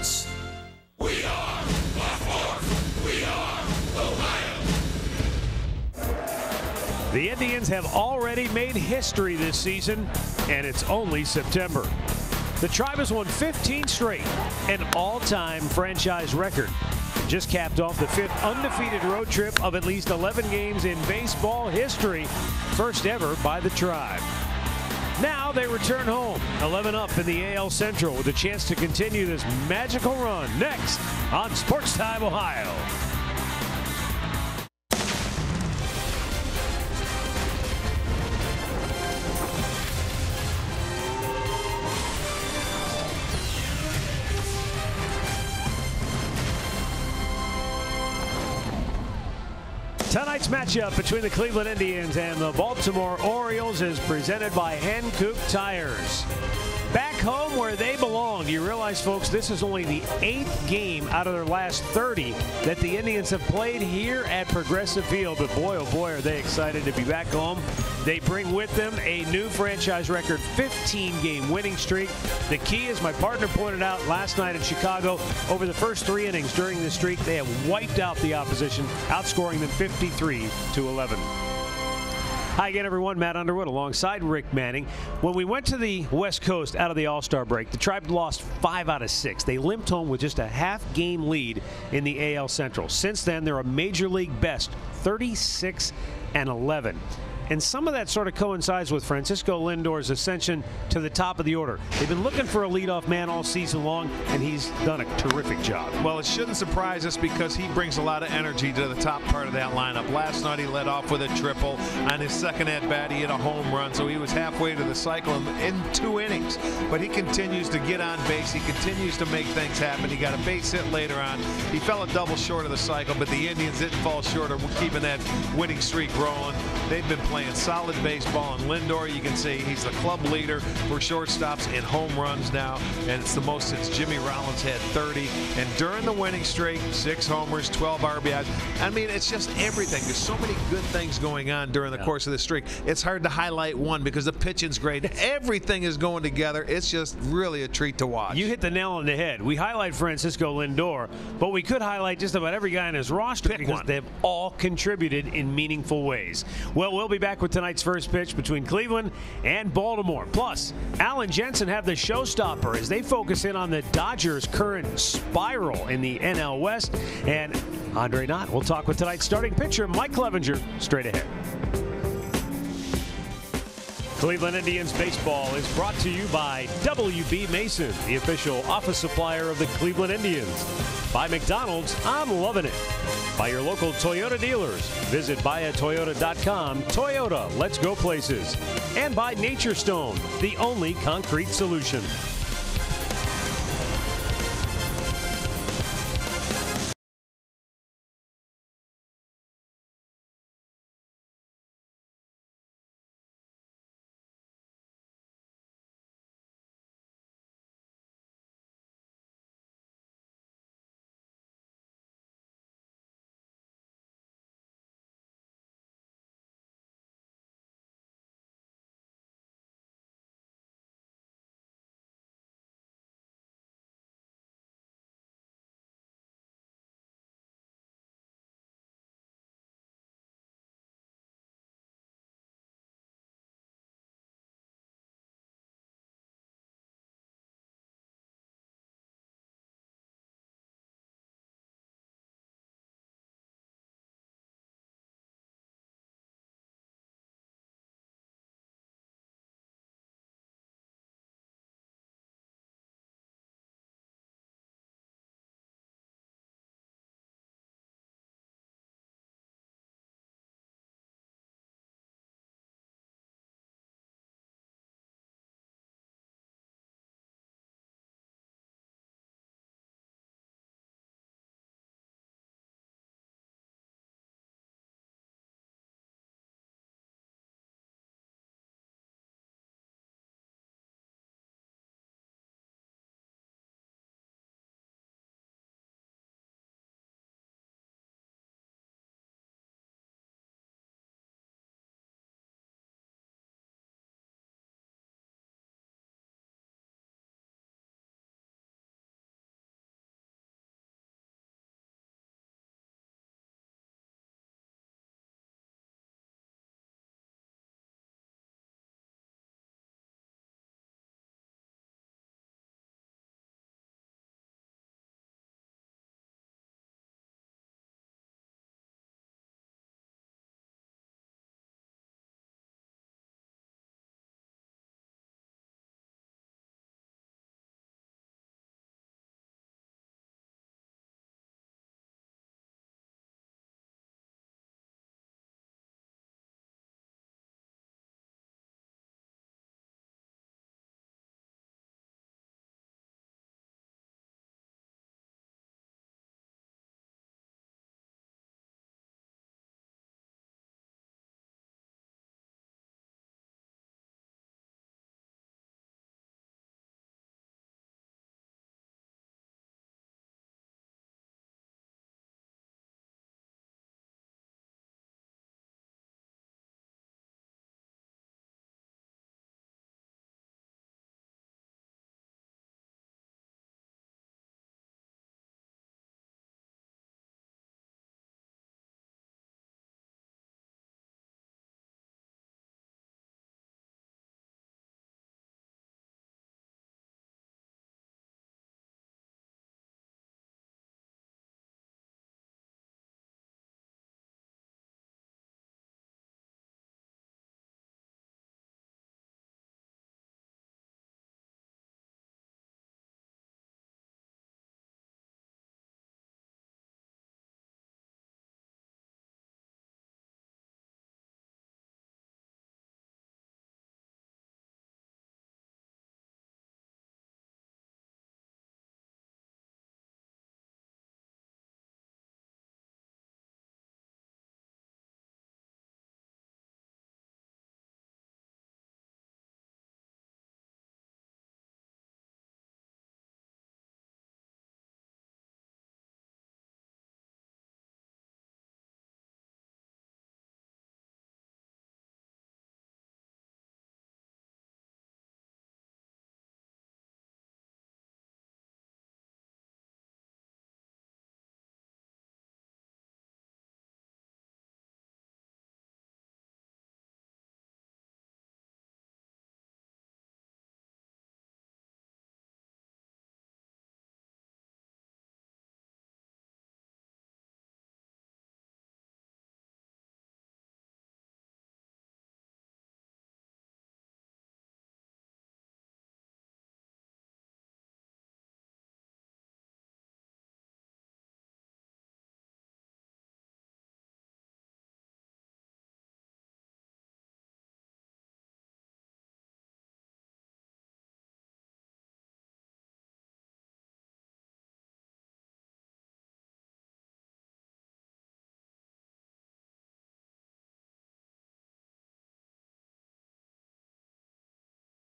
Sports. We are the Force. We are Ohio. The Indians have already made history this season, and it's only September. The Tribe has won 15 straight, an all-time franchise record. Just capped off the 5th undefeated road trip of at least 11 games in baseball history, first ever by the Tribe. Now they return home, 11 up in the AL Central with a chance to continue this magical run next on Sports Time Ohio. Tonight's matchup between the Cleveland Indians and the Baltimore Orioles is presented by Hankook Tires. Back home where they belong. Do you realize, folks, this is only the 8th game out of their last 30 that the Indians have played here at Progressive Field. But boy, oh boy, are they excited to be back home. They bring with them a new franchise record 15-game winning streak. The key, as my partner pointed out last night in Chicago, over the first 3 innings during this streak, they have wiped out the opposition, outscoring them 53-11. Hi again, everyone. Matt Underwood alongside Rick Manning. When we went to the West Coast out of the All-Star break, the Tribe lost 5 out of 6. They limped home with just a half-game lead in the AL Central. Since then, they're a Major League best, 36-11. And some of that sort of coincides with Francisco Lindor's ascension to the top of the order. They've been looking for a leadoff man all season long, and he's done a terrific job. Well, it shouldn't surprise us because he brings a lot of energy to the top part of that lineup. Last night he led off with a triple. On his second at-bat, he hit a home run, so he was halfway to the cycle in 2 innings. But he continues to get on base. He continues to make things happen. He got a base hit later on. He fell a double short of the cycle, but the Indians didn't fall short of keeping that winning streak rolling. They've been playing solid baseball, and Lindor, you can see he's the club leader for shortstops in home runs now, and it's the most since Jimmy Rollins had 30. And during the winning streak, 6 homers, 12 RBIs. I mean, it's just everything. There's so many good things going on during the course of the streak. It's hard to highlight one because the pitching's great. Everything is going together. It's just really a treat to watch. You hit the nail on the head. We highlight Francisco Lindor, but we could highlight just about every guy in his roster because they've all contributed in meaningful ways. Well, we'll be back with tonight's first pitch between Cleveland and Baltimore. Plus, Al and Jensen have the showstopper as they focus in on the Dodgers' current spiral in the NL West. And Andre Knott will talk with tonight's starting pitcher, Mike Clevenger, straight ahead. Cleveland Indians baseball is brought to you by W.B. Mason, the official office supplier of the Cleveland Indians. By McDonald's, I'm loving it. By your local Toyota dealers. Visit buyatoyota.com. Toyota, let's go places. And by Nature Stone, the only concrete solution.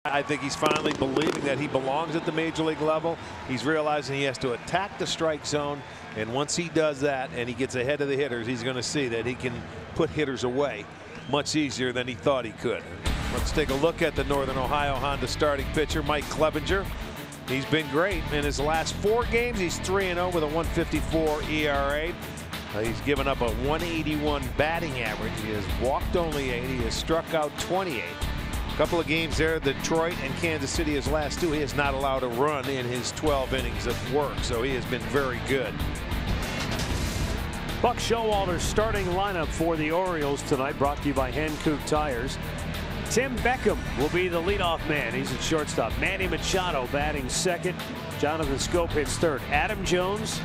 I think he's finally believing that he belongs at the major league level. He's realizing he has to attack the strike zone, and once he does that and he gets ahead of the hitters, he's going to see that he can put hitters away much easier than he thought he could. Let's take a look at the Northern Ohio Honda starting pitcher, Mike Clevenger. He's been great in his last 4 games. He's 3-0 with a 1.54 ERA. He's given up a 181 batting average. He has walked only 8. He has struck out 28. A couple of games there, Detroit and Kansas City, his last 2. He has not allowed a run in his 12 innings of work, so he has been very good. Buck Showalter's starting lineup for the Orioles tonight, brought to you by Hankook Tires. Tim Beckham will be the leadoff man. He's at shortstop. Manny Machado batting second. Jonathan Scope hits third. Adam Jones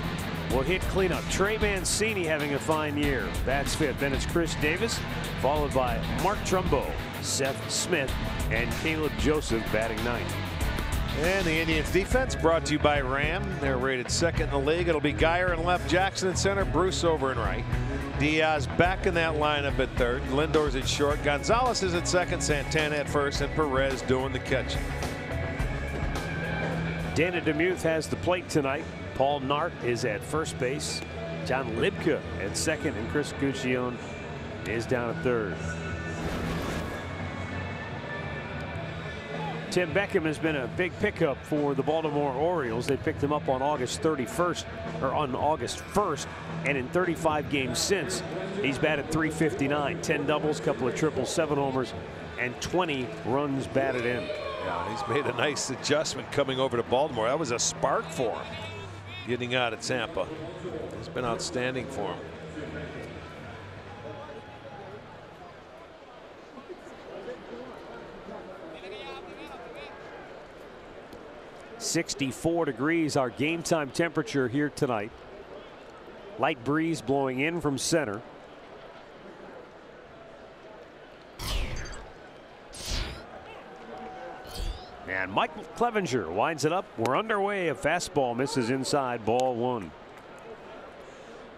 will hit cleanup. Trey Mancini having a fine year. Bats fifth. Then it's Chris Davis, followed by Mark Trumbo, Seth Smith, and Caleb Joseph batting ninth. And the Indians defense brought to you by Ram. They're rated second in the league. It'll be Geyer in left, Jackson in center, Bruce over in right. Diaz back in that lineup at third. Lindor's at short. Gonzalez is at second. Santana at first, and Perez doing the catching. Dana DeMuth has the plate tonight. Paul Nart is at first base. John Libka at second, and Chris Guccione is down at third. Tim Beckham has been a big pickup for the Baltimore Orioles. They picked him up on August 31st, or on August 1st, and in 35 games since, he's batted .359, 10 doubles, couple of triples, 7 homers, and 20 runs batted in. Yeah, he's made a nice adjustment coming over to Baltimore. That was a spark for him getting out of Tampa. It's been outstanding for him. .64 degrees our game time temperature here tonight. Light breeze blowing in from center. And Mike Clevenger winds it up. We're underway. A fastball misses inside, ball 1.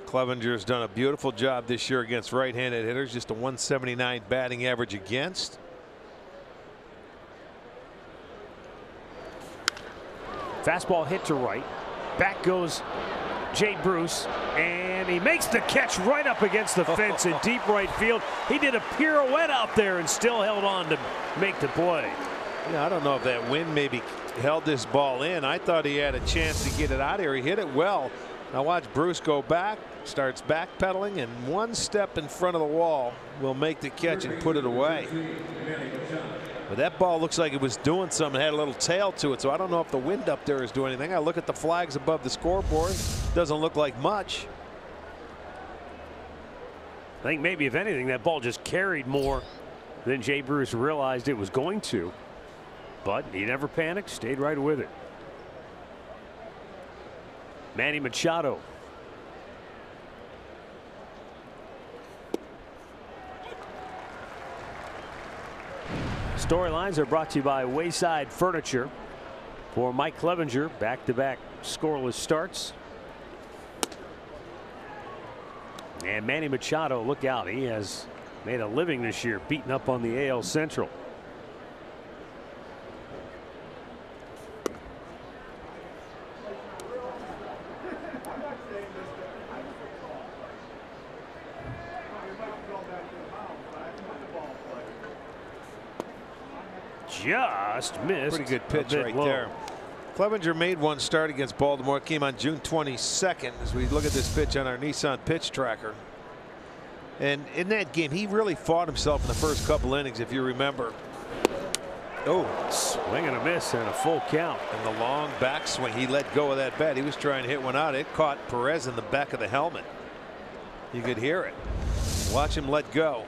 Clevenger's done a beautiful job this year against right-handed hitters. Just a 179 batting average against. Fastball hit to right. Back goes Jay Bruce, and he makes the catch right up against the fence in deep right field. He did a pirouette out there and still held on to make the play. Yeah, I don't know if that wind maybe held this ball in. I thought he had a chance to get it out of here. He hit it well. Now watch Bruce go back, starts backpedaling, and one step in front of the wall will make the catch and put it away. But that ball looks like it was doing something. It had a little tail to it, so I don't know if the wind up there is doing anything. I look at the flags above the scoreboard. Doesn't look like much. I think maybe, if anything, that ball just carried more than Jay Bruce realized it was going to. But he never panicked, stayed right with it. Manny Machado. Storylines are brought to you by Wayside Furniture. For Mike Clevenger, back-to-back scoreless starts. And Manny Machado, look out. He has made a living this year beating up on the AL Central. Just missed. Pretty good pitch right there. Clevenger made one start against Baltimore. It came on June 22nd as we look at this pitch on our Nissan pitch tracker. And in that game, he really fought himself in the first couple innings, if you remember. Oh, swing and a miss and a full count. And the long backswing, he let go of that bat. He was trying to hit one out. It caught Perez in the back of the helmet. You could hear it. Watch him let go.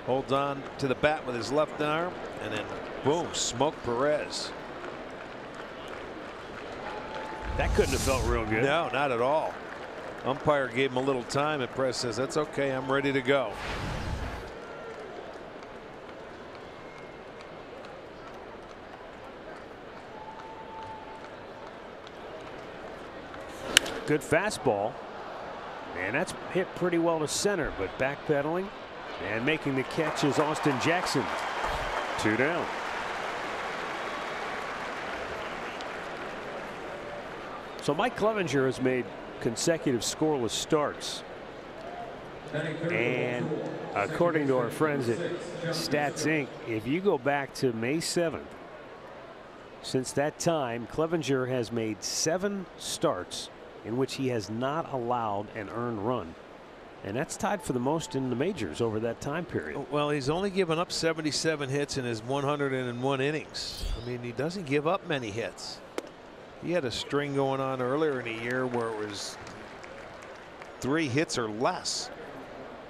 Holds on to the bat with his left arm, and then boom, smoked Perez. That couldn't have felt real good. No, not at all. Umpire gave him a little time, and Perez says, "That's okay, I'm ready to go." Good fastball, and that's hit pretty well to center, but backpedaling and making the catch is Austin Jackson. 2 down. So Mike Clevenger has made consecutive scoreless starts. And according to our friends at Stats Inc., if you go back to May 7th, since that time, Clevenger has made 7 starts in which he has not allowed an earned run. And that's tied for the most in the majors over that time period. Well, he's only given up 77 hits in his 101 innings. I mean, he doesn't give up many hits. He had a string going on earlier in the year where it was 3 hits or less,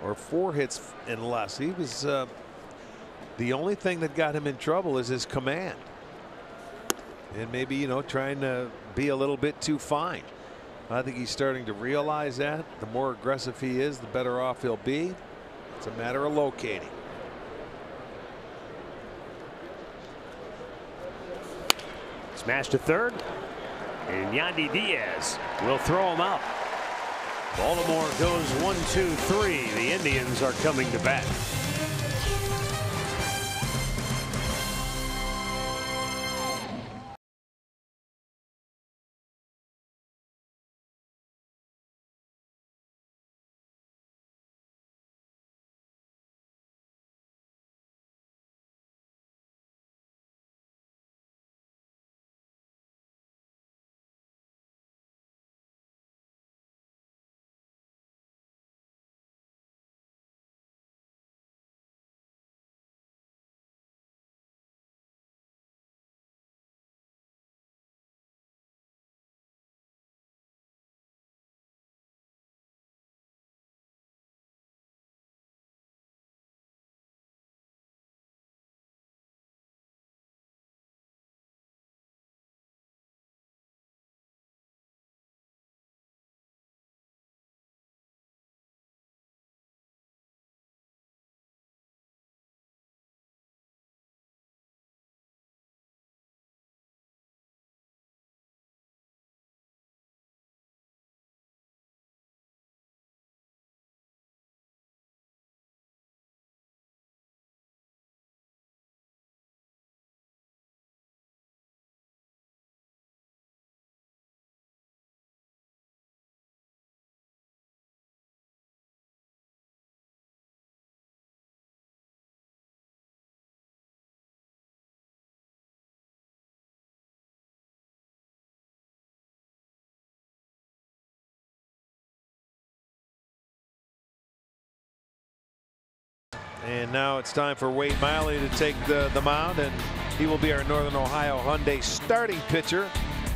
or 4 hits and less. He was the only thing that got him in trouble is his command, and maybe, you know, trying to be a little bit too fine. I think he's starting to realize that the more aggressive he is, the better off he'll be. It's a matter of locating. Smash to third, and Yandy Diaz will throw him out. Baltimore goes 1-2-3. The Indians are coming to bat. And now it's time for Wade Miley to take the mound, and he will be our Northern Ohio Hyundai starting pitcher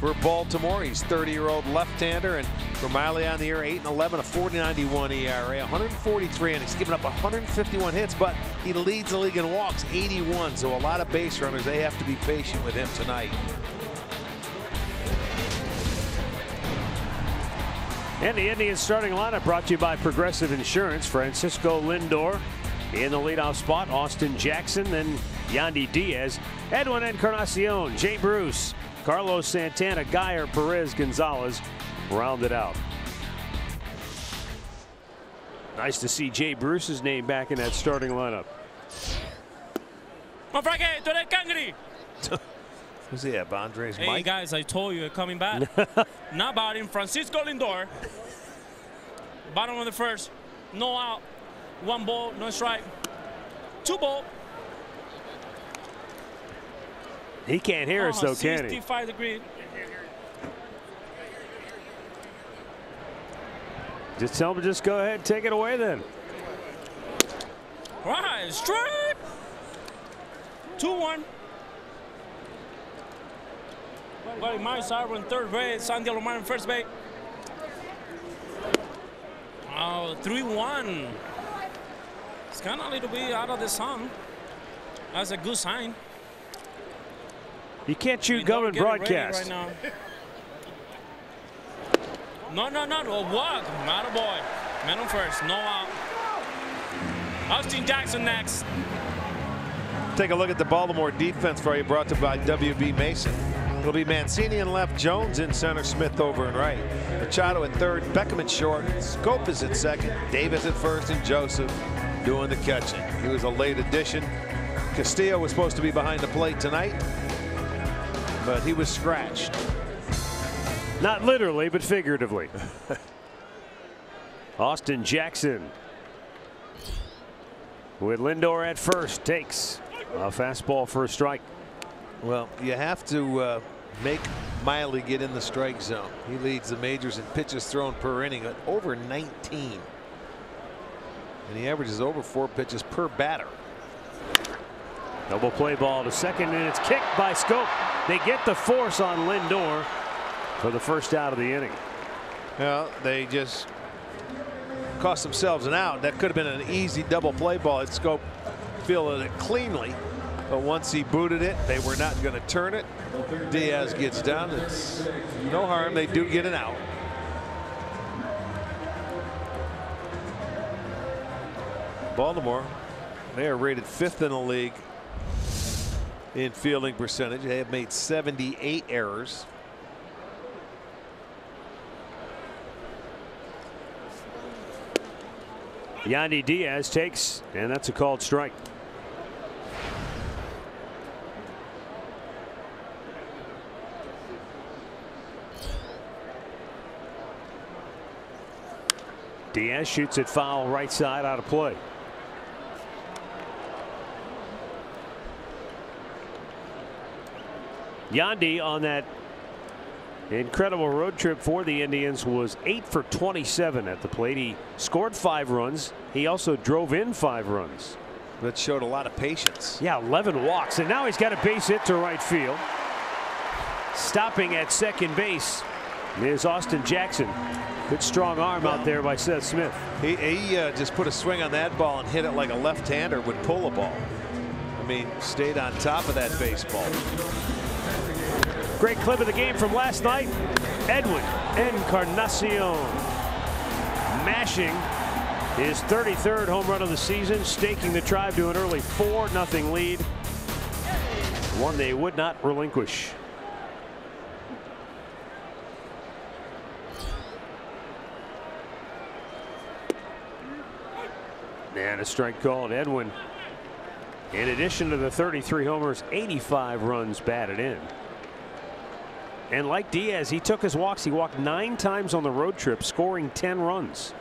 for Baltimore. He's 30-year-old left-hander, and for Miley on the year, 8-11, a 4.91 ERA, 143 innings, given up 151 hits, but he leads the league in walks, 81. So a lot of base runners. They have to be patient with him tonight. And the Indians starting lineup brought to you by Progressive Insurance. Francisco Lindor in the leadoff spot, Austin Jackson, then Yandy Diaz, Edwin Encarnacion, Jay Bruce, Carlos Santana, Geyer, Perez, Gonzalez rounded out. Nice to see Jay Bruce's name back in that starting lineup. Who's he at? Andres Hey Mike? guys, I told you coming back. Not batting, Francisco Lindor. Bottom of the first, no out. 1 ball, no strike. 2 ball. He can't hear us though, can he? 65 degrees. Just tell him to just go ahead and take it away then. Right, strike. 2-1. Buddy Myers Arbor in third base, Sandy Alomar in first base. Oh, 3-1. It's kind of a little bit out of the sun. That's a good sign. You can't chew gum and broadcast. Right now. No. A walk. Not a boy. Man on first. No out. Austin Jackson next. Take a look at the Baltimore defense for you, brought to you by WB Mason. It'll be Mancini in left, Jones in center, Smith over and right. Machado at third, Beckham at short, Scope is at second, Davis at first, and Joseph doing the catching. He was a late addition. Castillo was supposed to be behind the plate tonight, but he was scratched. Not literally, but figuratively. Austin Jackson with Lindor at first, takes a fastball for a strike. Well, you have to make Miley get in the strike zone. He leads the majors in pitches thrown per inning at over 19. And he averages over 4 pitches per batter. Double play ball to second, and it's kicked by Scope. They get the force on Lindor for the first out of the inning. Well, they just cost themselves an out. That could have been an easy double play ball. Had Scope fielded it cleanly, but once he booted it, they were not going to turn it. Diaz gets down. It's no harm. They do get an out. Baltimore, they are rated 5th in the league in fielding percentage. They have made 78 errors. Yandy Diaz takes, and that's a called strike. Diaz shoots it foul right side, out of play. Yandy on that incredible road trip for the Indians was 8 for 27 at the plate. He scored 5 runs. He also drove in 5 runs. That showed a lot of patience. Yeah, 11 walks, and now he's got a base hit to right field. Stopping at second base is Austin Jackson. Good strong arm out there by Seth Smith. He just put a swing on that ball and hit it like a left-hander would pull a ball. I mean, stayed on top of that baseball. Great clip of the game from last night. Edwin Encarnacion mashing his 33rd home run of the season, staking the Tribe to an early 4-0 lead. One they would not relinquish. And a strike called. Edwin, in addition to the 33 homers, 85 runs batted in. And like Diaz, he took his walks. He walked 9 times on the road trip, scoring 10 runs.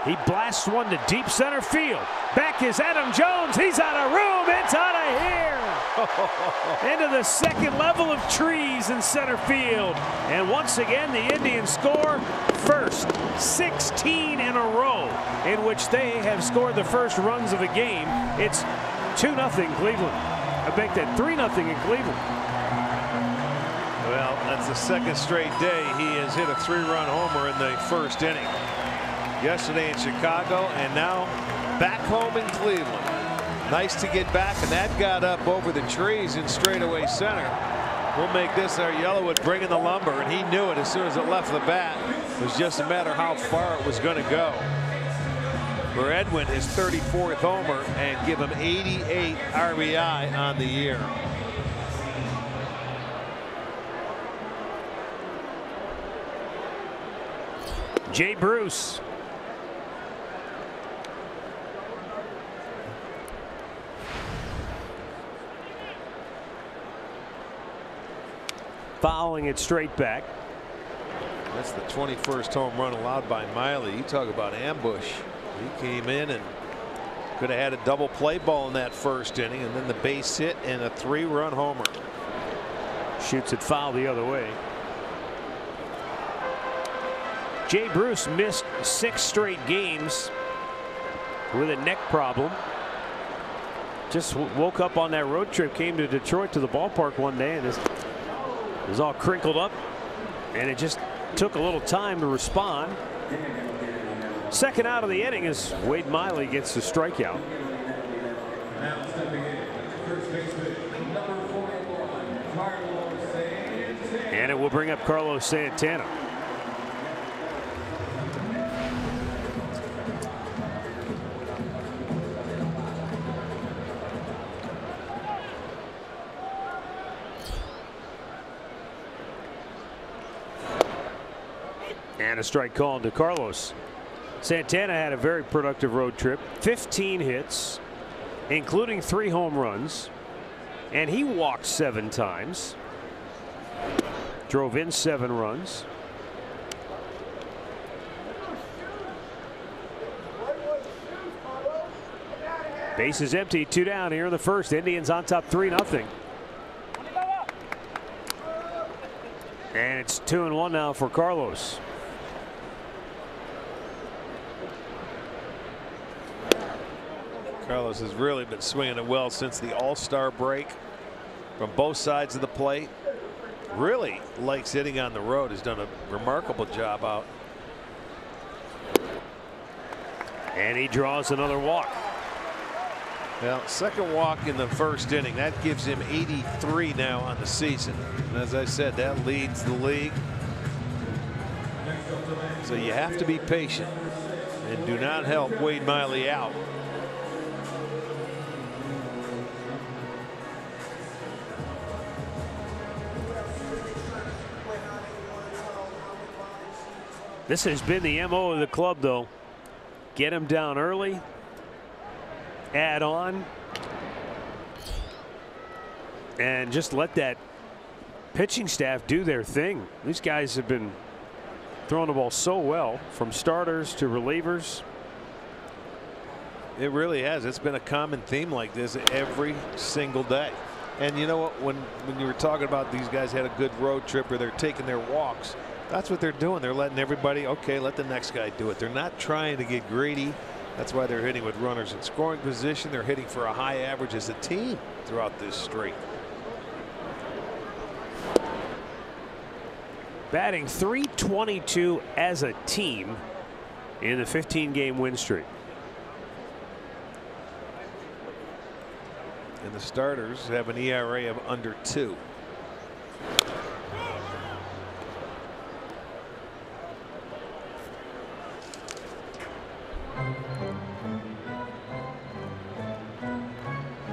He blasts one to deep center field. Back is Adam Jones. He's out of room. It's out of here. Into the second level of trees in center field. And once again, the Indians score first 16 in a row in which they have scored the first runs of a game. It's 2-0 Cleveland. I bet that 3-0 in Cleveland. Well, that's the second straight day he has hit a 3-run homer in the first inning. Yesterday in Chicago, and now back home in Cleveland. Nice to get back, and that got up over the trees in straightaway center. We'll make this our Yellowwood bringing the lumber, and he knew it as soon as it left the bat. It was just a matter how far it was going to go. For Edwin, his 34th homer, and give him 88 RBI on the year. Jay Bruce. Fouling it straight back. That's the 21st home run allowed by Miley. You talk about ambush. He came in and could have had a double play ball in that first inning, and then the base hit and a 3-run homer. Shoots it foul the other way. Jay Bruce missed 6 straight games with a neck problem. Just woke up on that road trip, came to Detroit to the ballpark one day, and it was all crinkled up, and it just took a little time to respond. Second out of the inning as Wade Miley gets the strikeout. And it will bring up Carlos Santana. And a strike called to Carlos. Santana had a very productive road trip, 15 hits, including 3 home runs, and he walked 7 times. Drove in 7 runs. Base is empty, 2 down here in the first. Indians on top 3-0. And it's 2-1 now for Carlos. Carlos has really been swinging it well since the All-Star break from both sides of the plate. Really likes hitting on the road. Has done a remarkable job out. And he draws another walk. Well, second walk in the first inning. That gives him 83 now on the season. And as I said, that leads the league. So you have to be patient and do not help Wade Miley out. This has been the MO of the club, though. Get him down early, add on, and just let that pitching staff do their thing. These guys have been throwing the ball so well, from starters to relievers. It really has. It's been a common theme like this every single day. And you know what? When you were talking about these guys had a good road trip or they're taking their walks, that's what they're doing. They're letting everybody, okay, let the next guy do it. They're not trying to get greedy. That's why they're hitting with runners in scoring position. They're hitting for a high average as a team throughout this streak. Batting .322 as a team in the 15-game win streak. And the starters have an ERA of under 2.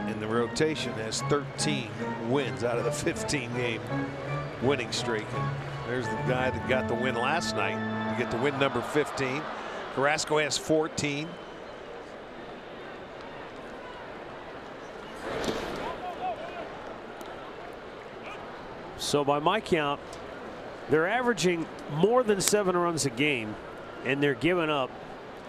And the rotation has 13 wins out of the 15-game winning streak. And there's the guy that got the win last night. You get the win number 15. Carrasco has 14. So by my count, they're averaging more than 7 runs a game, and they're giving up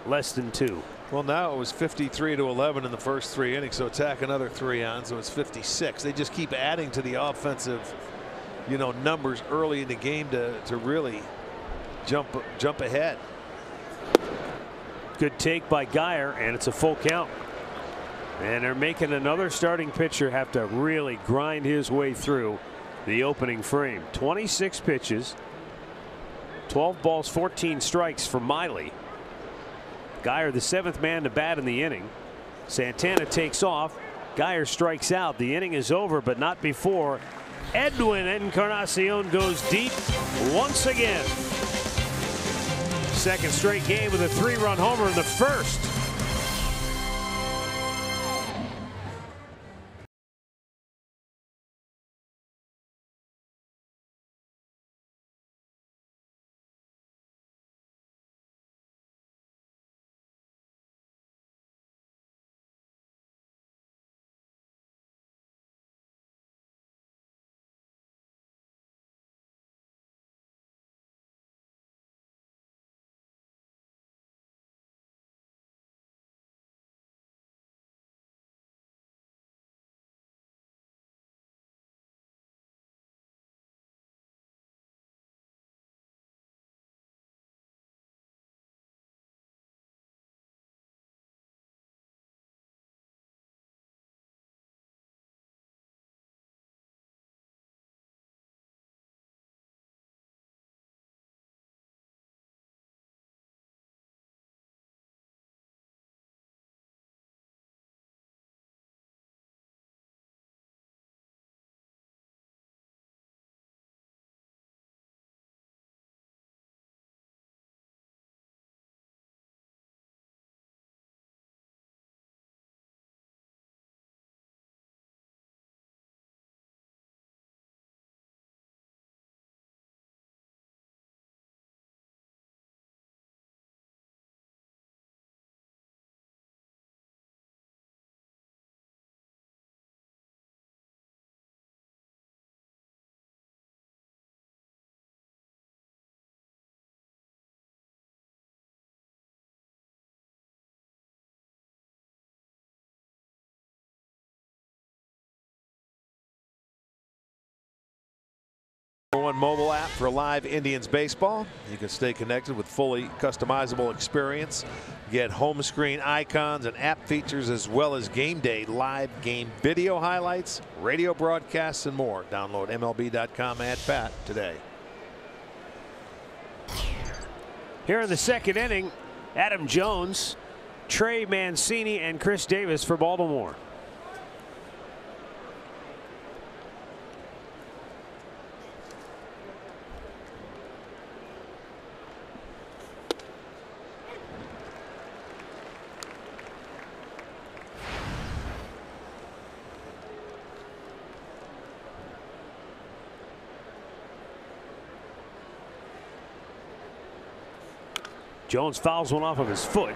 less than 2. Well, now it was 53-11 in the first 3 innings, so tack another 3 on, so it's 56. They just keep adding to the offensive, numbers early in the game to really jump ahead. Good take by Geyer, and it's a full count. And they're making another starting pitcher have to really grind his way through the opening frame. 26 pitches, 12 balls, 14 strikes for Miley. Geyer, the 7th man to bat in the inning. Santana takes off. Geyer strikes out. The inning is over, but not before Edwin Encarnacion goes deep once again. Second straight game with a 3-run homer in the first. One mobile app for live Indians baseball. You can stay connected with fully customizable experience. Get home screen icons and app features, as well as game day live game video highlights, radio broadcasts, and more. Download MLB.com @Pat today. Here in the second inning, Adam Jones, Trey Mancini, and Chris Davis for Baltimore. Jones fouls one off of his foot.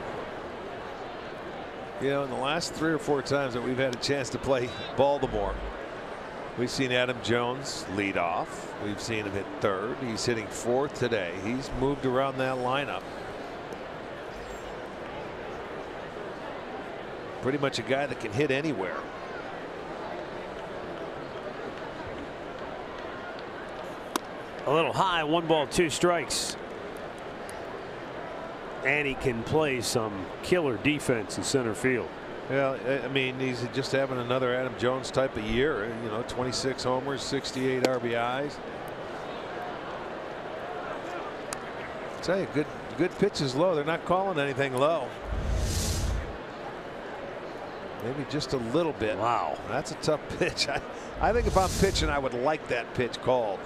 You know, in the last 3 or 4 times that we've had a chance to play Baltimore, we've seen Adam Jones lead off. We've seen him hit third. He's hitting fourth today. He's moved around that lineup. Pretty much a guy that can hit anywhere. A little high, 1 ball, 2 strikes. And he can play some killer defense in center field. Well, I mean, he's just having another Adam Jones type of year. You know, 26 homers, 68 RBIs. I'll tell you, good pitches low. They're not calling anything low. Maybe just a little bit. Wow, that's a tough pitch. I think if I'm pitching, I would like that pitch called.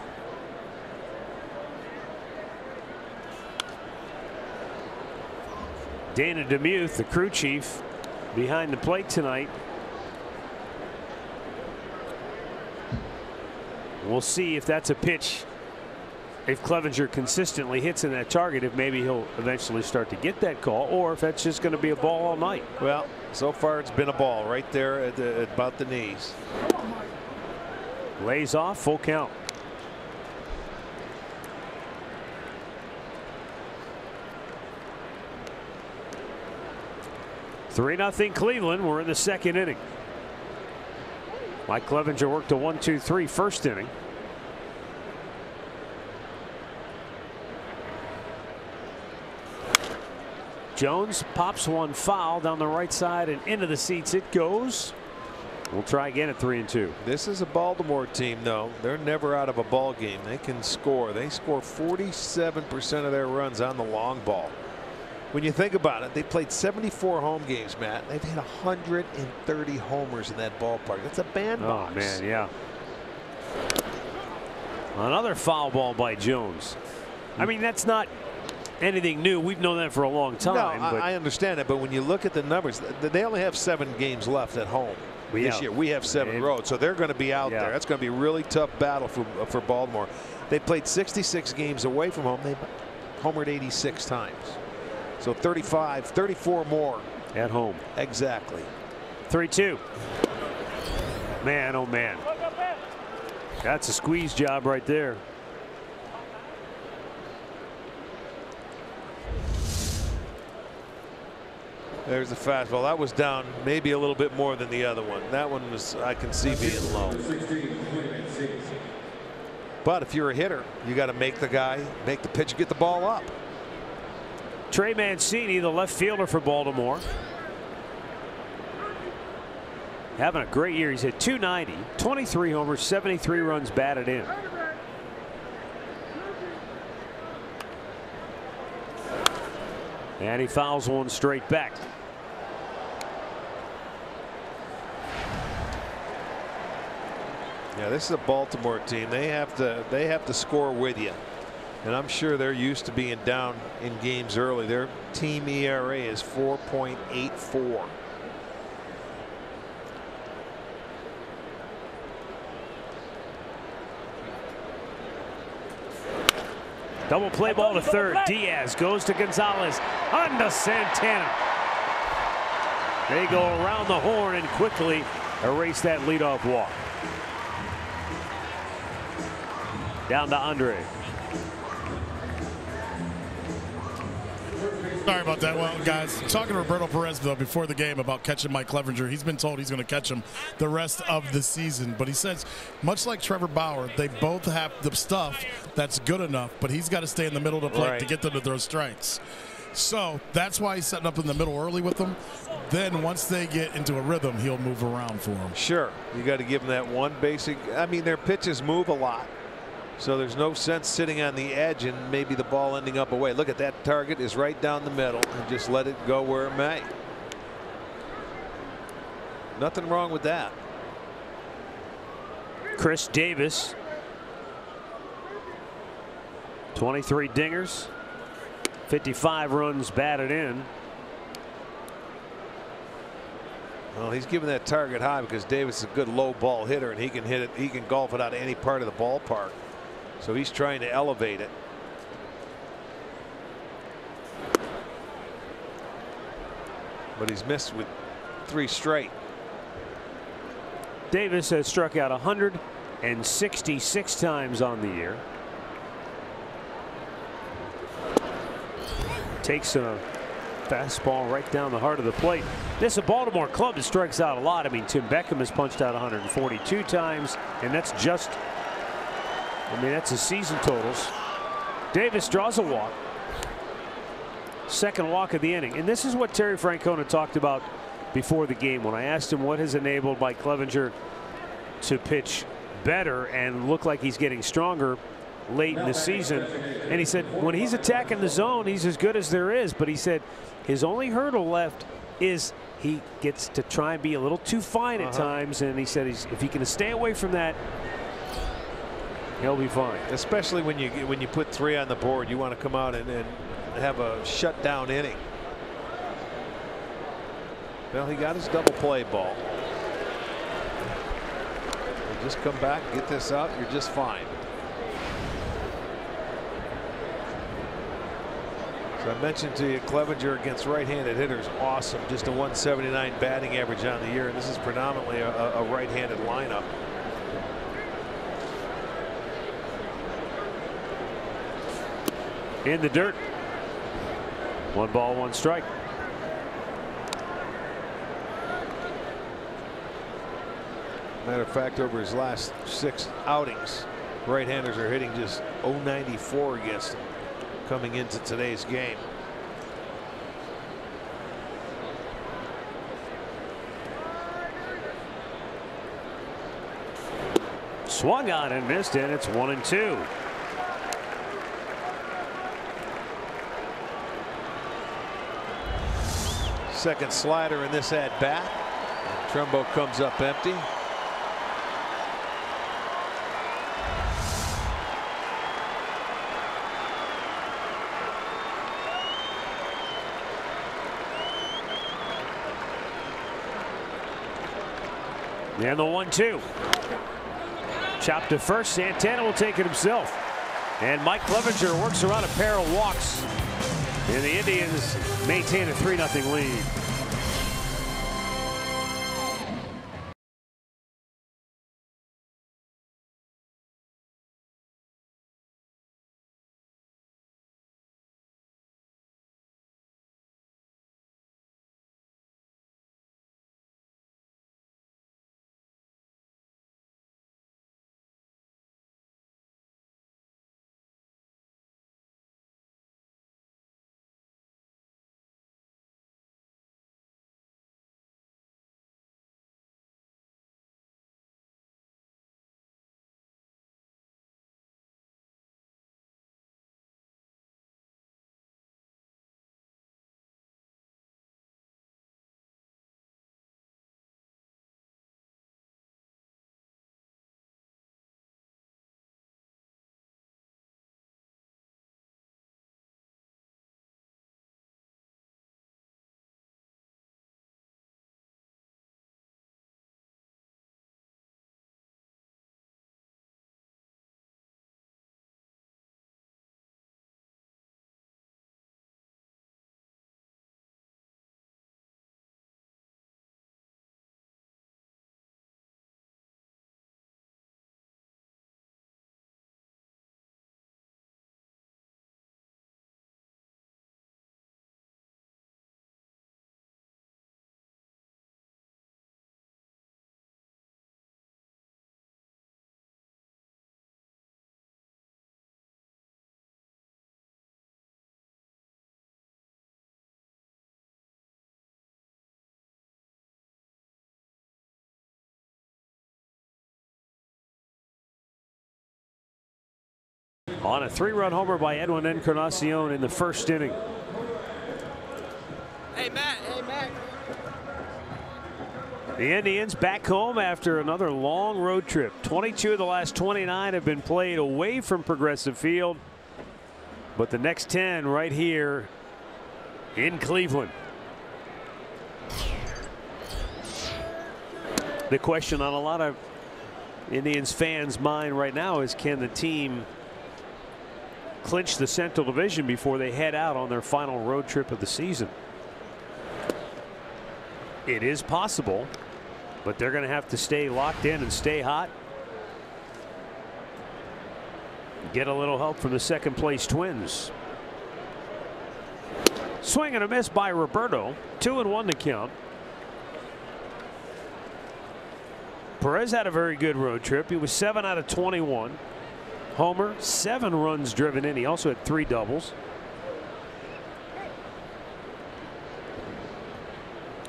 Dana Demuth, the crew chief, behind the plate tonight. We'll see if that's a pitch. If Clevenger consistently hits in that target, if maybe he'll eventually start to get that call, or if that's just going to be a ball all night. Well, so far it's been a ball right there at about the knees. Lays off, full count. (3-0) Cleveland. We're in the second inning. Mike Clevenger worked a 1-2-3 first inning. Jones pops one foul down the right side and into the seats it goes. We'll try again at 3-2. This is a Baltimore team, though. They're never out of a ball game. They can score. They score 47% of their runs on the long ball. When you think about it, they played 74 home games, Matt. They've hit 130 homers in that ballpark. That's a bandbox. Oh, man, yeah. Another foul ball by Jones. I mean, that's not anything new. We've known that for a long time. No, but I understand it. But when you look at the numbers, they only have 7 games left at home this year. We have 7 road. So they're going to be out there. That's going to be a really tough battle for Baltimore. They played 66 games away from home. They homered 86 times. So 34 more at home. Exactly. 3-2. Man, oh man. That's a squeeze job right there. There's the fastball. That was down maybe a little bit more than the other one. That one was, I can see, being low. But if you're a hitter, you got to make the pitcher get the ball up. Trey Mancini, the left fielder for Baltimore, having a great year. He's hit .290, 23 homers, 73 runs batted in. And he fouls one straight back. Yeah, this is a Baltimore team. They have to score with you. And I'm sure they're used to being down in games early. Their team ERA is 4.84. Double play ball to third. Diaz goes to Gonzalez. On to Santana. They go around the horn and quickly erase that leadoff walk. Down to Andre. Sorry about that. Well, guys, talking to Roberto Perez, though, before the game about catching Mike Clevenger, he's been told he's going to catch him the rest of the season. But he says, much like Trevor Bauer, they both have the stuff that's good enough, but he's got to stay in the middle of the plate to get them to throw strikes. So that's why he's setting up in the middle early with them. Then once they get into a rhythm, he'll move around for them. Sure. You got to give them that one basic. I mean, their pitches move a lot. So there's no sense sitting on the edge and maybe the ball ending up away. Look at that, target is right down the middle and just let it go where it may. Nothing wrong with that. Chris Davis, 23 dingers, 55 runs batted in. Well, he's giving that target high because Davis is a good low ball hitter and he can hit it. He can golf it out of any part of the ballpark. So he's trying to elevate it. But he's missed with 3 straight. Davis has struck out 166 times on the year. Takes a fastball right down the heart of the plate. This is a Baltimore club that strikes out a lot. I mean, Tim Beckham has punched out 142 times, and that's just, I mean, that's his season totals. Davis draws a walk. Second walk of the inning. And this is what Terry Francona talked about before the game when I asked him what has enabled Mike Clevenger to pitch better and look like he's getting stronger late in the season. And he said when he's attacking the zone, he's as good as there is. But he said his only hurdle left is he gets to try and be a little too fine at times. And he said if he can stay away from that, he'll be fine. Especially when you put 3 on the board, you want to come out and have a shutdown inning. Well, he got his double play ball. You just come back, get this out, you're just fine. So I mentioned to you, Clevenger against right-handed hitters, awesome. Just a 179 batting average on the year, and this is predominantly a right-handed lineup. In the dirt. 1 ball, 1 strike. Matter of fact, over his last 6 outings, right-handers are hitting just .094 against him coming into today's game. Swung on and missed, and it's 1-2. Second slider in this at bat. Trumbo comes up empty. And the 1-2. Chopped to first. Santana will take it himself. And Mike Clevenger works around a pair of walks. And the Indians maintain a 3-0 lead. on a 3-run homer by Edwin Encarnacion in the first inning. Hey, Matt. Hey, Matt. The Indians back home after another long road trip. 22 of the last 29 have been played away from Progressive Field, but the next 10 right here in Cleveland. The question on a lot of Indians fans' mind right now is, can the team clinch the Central Division before they head out on their final road trip of the season? It is possible, but they're going to have to stay locked in and stay hot. Get a little help from the second place Twins. Swing and a miss by Roberto. 2-1 to count. Perez had a very good road trip. He was 7 out of 21. Homer, 7 runs driven in. He also had 3 doubles.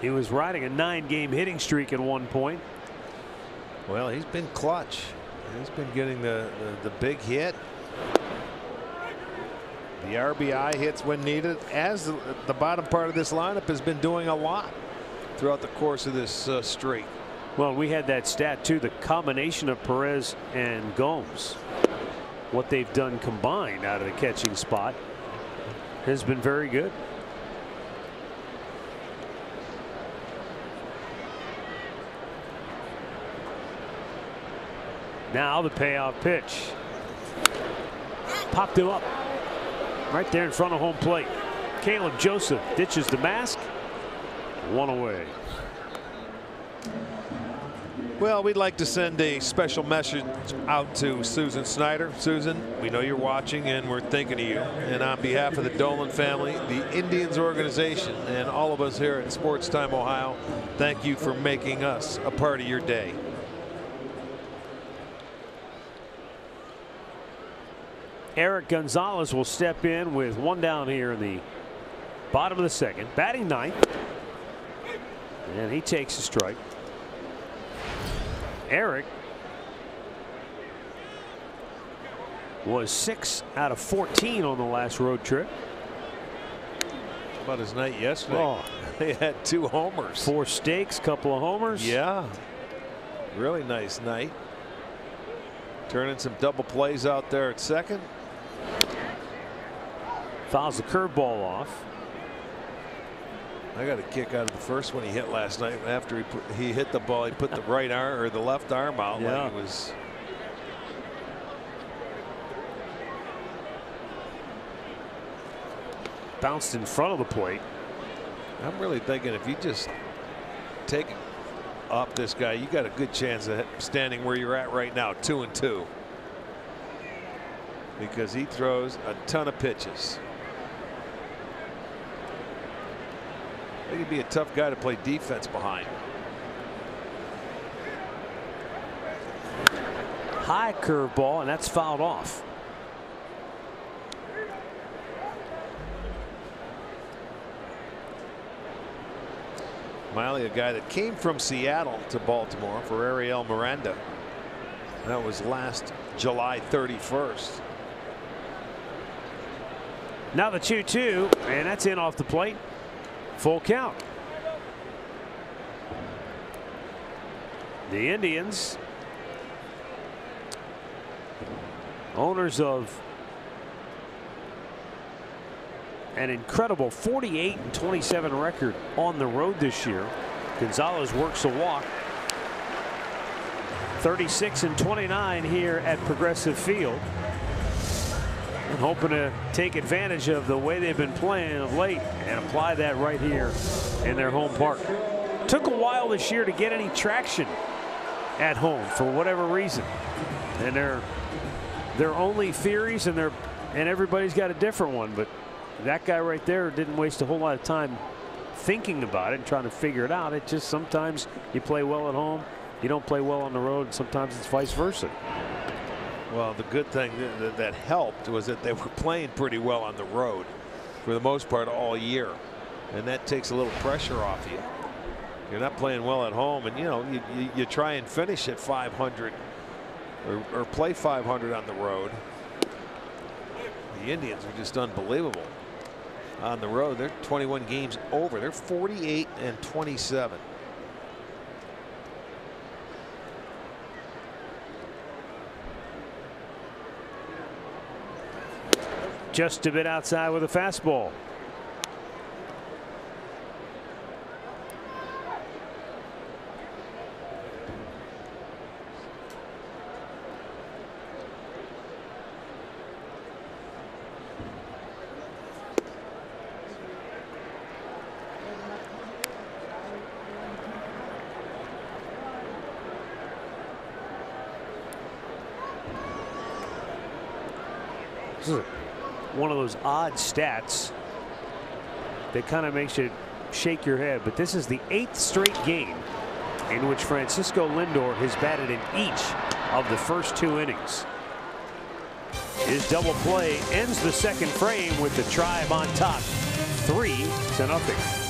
He was riding a 9-game hitting streak at one point. Well, he's been clutch. He's been getting the big hit. The RBI hits when needed, as the bottom part of this lineup has been doing a lot throughout the course of this streak. Well, we had that stat too. The combination of Perez and Gomes, what they've done combined out of the catching spot, has been very good. Now the payoff pitch. Popped him up right there in front of home plate. Caleb Joseph ditches the mask. 1 away. Well, we'd like to send a special message out to Susan Snyder. Susan, we know you're watching and we're thinking of you. And on behalf of the Dolan family, the Indians organization, and all of us here at Sports Time Ohio, thank you for making us a part of your day. Eric Gonzalez will step in with 1 down here in the bottom of the second, batting 9th, and he takes a strike. Eric was 6 out of 14 on the last road trip. About his night yesterday. Oh. They had 2 homers. 4 steaks, couple of homers. Yeah, really nice night. Turning some double plays out there at second. Fouls the curveball off. I got a kick out of the first one he hit last night. After he hit the ball, he put the right arm or the left arm out like he was. Bounced in front of the plate. I'm really thinking if you just take up this guy, you got a good chance of standing where you're at right now, 2-2. Because he throws a ton of pitches. He could be a tough guy to play defense behind. High curveball, and that's fouled off. Miley, a guy that came from Seattle to Baltimore for Ariel Miranda. That was last July 31st. Now the 2-2, and that's in off the plate. Full count. The Indians, owners of an incredible 48-27 record on the road this year. Gonzalez works a walk. 36-29 here at Progressive Field. And hoping to take advantage of the way they've been playing of late and apply that right here in their home park. Took a while this year to get any traction at home for whatever reason. And they're only theories, and everybody's got a different one, but that guy right there didn't waste a whole lot of time thinking about it and trying to figure it out. It just sometimes you play well at home, you don't play well on the road, and sometimes it's vice versa. Well, the good thing that helped was that they were playing pretty well on the road for the most part all year, and that takes a little pressure off you. You're not playing well at home, and you try and finish at 500 or play 500 on the road. The Indians are just unbelievable on the road. They're 21 games over. They're 48-27. Just a bit outside with a fastball. This is one of those odd stats that kind of makes you shake your head, but this is the 8th straight game in which Francisco Lindor has batted in each of the first 2 innings. His double play ends the 2nd frame with the Tribe on top, 3-0.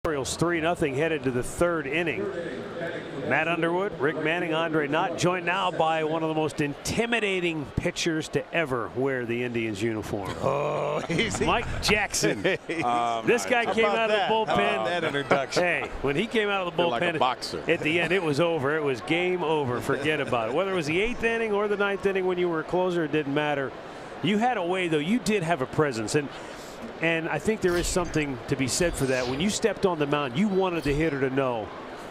Orioles 3-0 headed to the 3rd inning. Matt Underwood, Rick Manning, Andre Knott, joined now by one of the most intimidating pitchers to ever wear the Indians uniform. Oh, easy. Mike Jackson. This guy came out of the bullpen. That introduction. Hey, when he came out of the bullpen like a boxer. at the end, it was over. It was game over. Forget about it. Whether it was the 8th inning or the 9th inning when you were a closer, it didn't matter. You had a way, though. You did have a presence. And I think there is something to be said for that. When you stepped on the mound, you wanted the hitter to know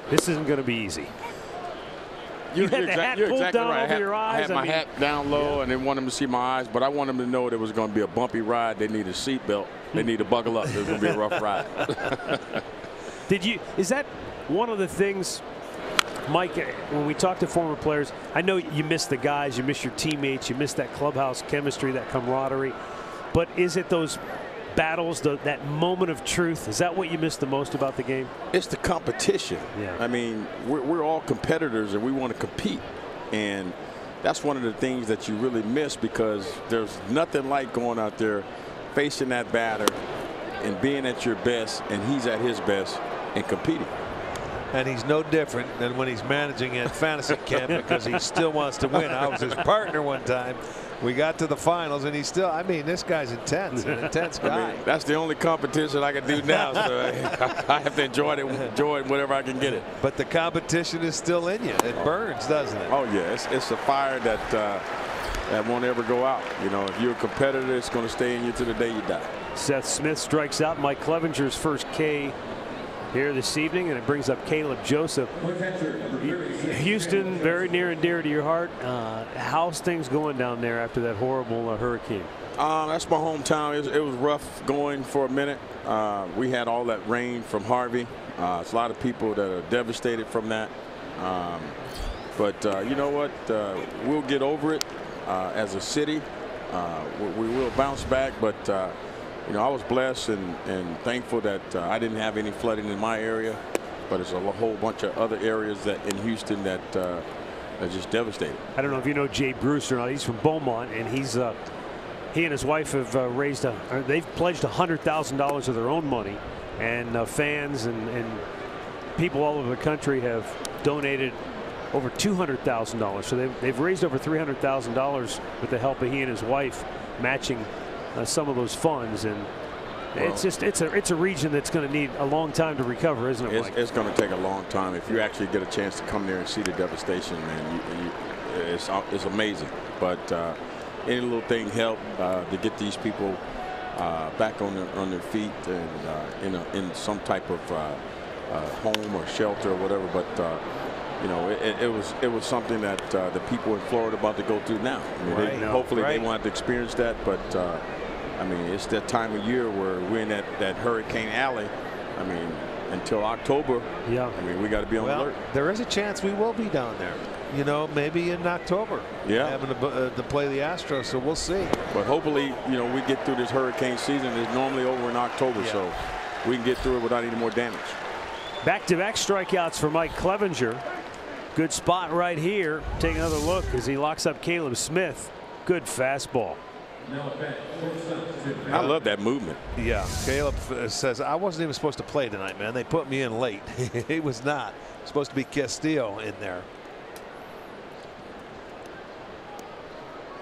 this isn't going to be easy. You had the hat pulled exactly down right. over your eyes. I had my hat down low, yeah. and didn't want them to see my eyes, but I wanted them to know there was going to be a bumpy ride. They need a seatbelt. They need to buckle up. There's going to be a rough ride. Is that one of the things, Mike, when we talk to former players, I know you miss the guys, you miss your teammates, you miss that clubhouse chemistry, that camaraderie, but is it those battles, that moment of truth? Is that what you miss the most about the game? It's the competition. Yeah. I mean, we're all competitors and we want to compete, and that's one of the things that you really miss, because there's nothing like going out there facing that batter and being at your best, and he's at his best and competing. And he's no different than when he's managing at fantasy camp, because he still wants to win. I was his partner one time. We got to the finals, and he's still, I mean, this guy's intense, an intense guy. I mean, that's the only competition I can do now, so I have to enjoy it whenever I can get it. But the competition is still in you. It burns, doesn't it? Oh, yeah. It's a fire that won't ever go out. You know, if you're a competitor, it's going to stay in you to the day you die. Seth Smith strikes out Mike Clevenger's first K here this evening, and it brings up Caleb Joseph. Houston, very near and dear to your heart. How's things going down there after that horrible hurricane? That's my hometown. It was rough going for a minute. We had all that rain from Harvey. It's a lot of people that are devastated from that. But you know what? We'll get over it as a city. We will bounce back. But, you know, I was blessed and thankful that I didn't have any flooding in my area. But there's a whole bunch of other areas that in Houston that are just devastated. I don't know if you know Jay Bruce or not. He's from Beaumont, and he and his wife have they've pledged $100,000 of their own money, and fans and people all over the country have donated over $200,000. So they've raised over $300,000 with the help of he and his wife, matching some of those funds. And well, it's a region that's going to need a long time to recover, isn't it, Mike? It's going to take a long time. If you actually get a chance to come there and see the devastation, man, it's amazing. But any little thing helped to get these people back on their feet and in some type of home or shelter or whatever. But you know, it was something that the people in Florida are about to go through now. I mean, hopefully they won't have to experience that, but I mean, it's that time of year where we're in that Hurricane Alley. I mean, until October. Yeah. I mean, we got to be on alert. There is a chance we will be down there. You know, maybe in October. Yeah. Having to play the Astros, so we'll see. But hopefully, you know, we get through this hurricane season. It's normally over in October, so we can get through it without any more damage. Back-to-back strikeouts for Mike Clevenger. Good spot right here. Take another look as he locks up Caleb Smith. Good fastball. I love that movement. Yeah, Caleb says, I wasn't even supposed to play tonight, man. They put me in late. He was not. Supposed to be Castillo in there.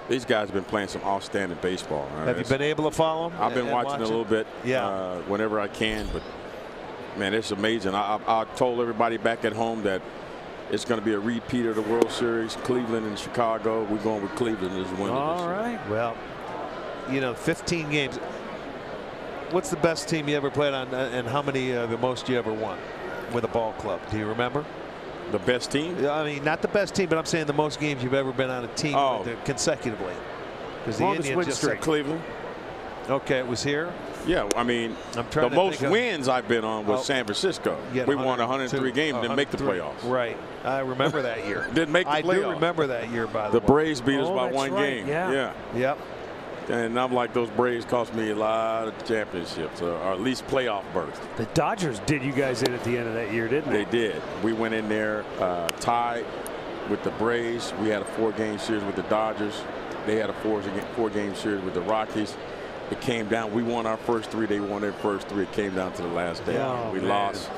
These guys have been playing some outstanding baseball. Have you been able to follow them? I've been watching a little bit whenever I can. But, man, it's amazing. I told everybody back at home that it's going to be a repeat of the World Series, Cleveland and Chicago. We're going with Cleveland as winner. All right. Well, you know, 15 games. What's the best team you ever played on, and how many the most you ever won with a ball club? Do you remember? The best team? I mean, not the best team, but I'm saying the most games you've ever been on a team with consecutively. Because the Indians just said Cleveland. Okay, it was here. Yeah, I mean, the most wins I've been on was San Francisco. We won 103 games, didn't make the playoffs. Right. I remember that year. Didn't make the playoffs. I do remember that year, by the way. The Braves beat us by one game. Yeah. Yep. And I'm like, those Braves cost me a lot of championships, or at least playoff berths. The Dodgers did you guys in at the end of that year, didn't they? They did. We went in there tied with the Braves. We had a 4-game series with the Dodgers. They had a 4-game series with the Rockies. It came down. We won our first 3. They won their first 3. It came down to the last day. We lost.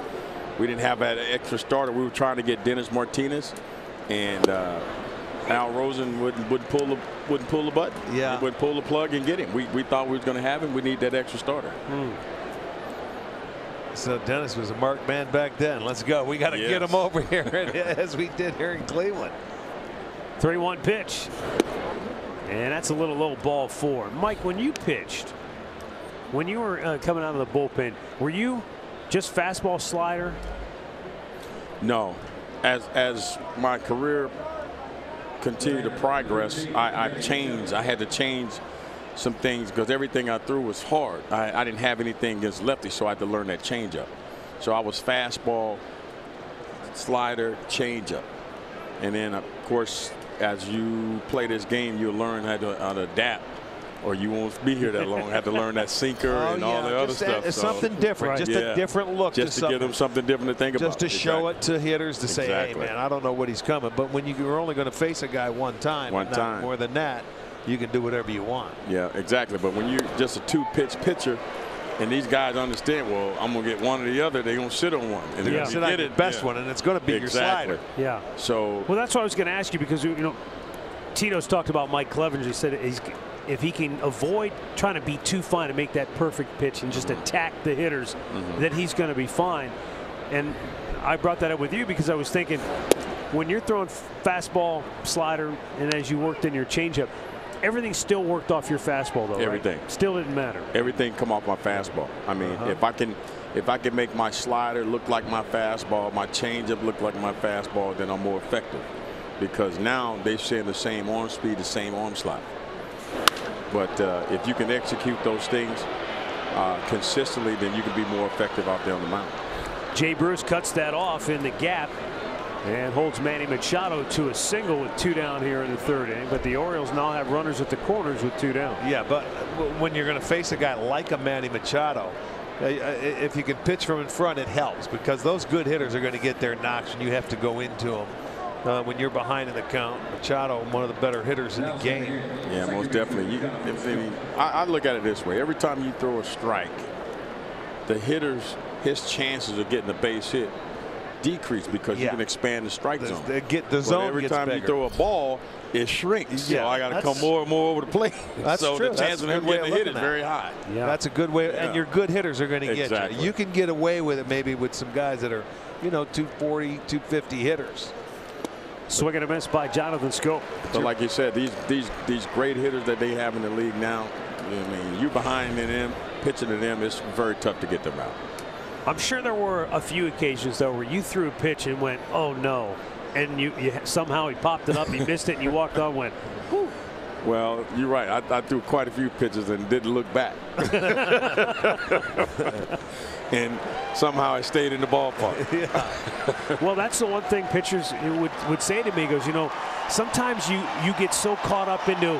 We didn't have that extra starter. We were trying to get Dennis Martinez, and Al Rosen wouldn't pull the button. Yeah. He wouldn't pull the plug and get him. We thought we was going to have him. We need that extra starter. So Dennis was a marked man back then. Let's go. We got to get him over here as we did here in Cleveland. 3-1 pitch. And that's a little low, ball 4. Mike, when you pitched, when you were coming out of the bullpen, were you just fastball slider? No. As my career continued to progress, I changed. I had to change some things because everything I threw was hard. I didn't have anything against lefties, so I had to learn that changeup. So I was fastball, slider, changeup. And then, of course, as you play this game, you'll learn how to adapt, or you won't be here that long. Have to learn that sinker and all the other stuff. It's something different, just a different look. Just to give them something different to think about. Just to show it to hitters to say, hey, man, I don't know what he's coming. But when you're only going to face a guy one time, not more than that, you can do whatever you want. Yeah, exactly. But when you're just a 2-pitch pitcher, and these guys understand, well, I'm going to get one or the other. They're going to sit on one. And they're going to get it best one, and it's going to be your slider. Yeah. So. Well, that's what I was going to ask you, because, you know, Tito's talked about Mike Clevenger. He said if he can avoid trying to be too fine and make that perfect pitch and just attack the hitters, then he's going to be fine. And I brought that up with you because I was thinking, when you're throwing fastball, slider, and as you worked in your changeup, everything still worked off your fastball, though. Everything. Right? Still didn't matter. Everything come off my fastball. I mean, if I can make my slider look like my fastball, my changeup look like my fastball, then I'm more effective. Because now they're seeing the same arm speed, the same arm slot. But if you can execute those things consistently, then you can be more effective out there on the mound. Jay Bruce cuts that off in the gap and holds Manny Machado to a single with 2 down here in the 3rd inning. But the Orioles now have runners at the corners with 2 down. Yeah, but when you're going to face a guy like a Manny Machado, if you can pitch from in front, it helps, because those good hitters are going to get their knocks and you have to go into them. When you're behind in the count, Machado, one of the better hitters in the game. Yeah, most definitely. I look at it this way: every time you throw a strike, the his chances of getting a base hit decrease, because you can expand the strike zone. The zone every gets time bigger. you throw a ball, it shrinks. Yeah, so I got to come more and more over the plate. That's so true. the chance of him getting a hit is very high. Yeah. That's a good way. Yeah. And your good hitters are going to get you. You can get away with it maybe with some guys that are, 240, 250 hitters. Swing and a miss by Jonathan Schoop. But like you said, these great hitters that they have in the league now, you behind in them, pitching to them, it's very tough to get them out. I'm sure there were a few occasions, though, where you threw a pitch and went, oh, no. And you somehow he popped it up, he missed it, and you walked on and went, whew. Well, you're right. I threw quite a few pitches and didn't look back. And somehow I stayed in the ballpark. Yeah. Well, that's the one thing pitchers would say to me. He goes, sometimes you get so caught up into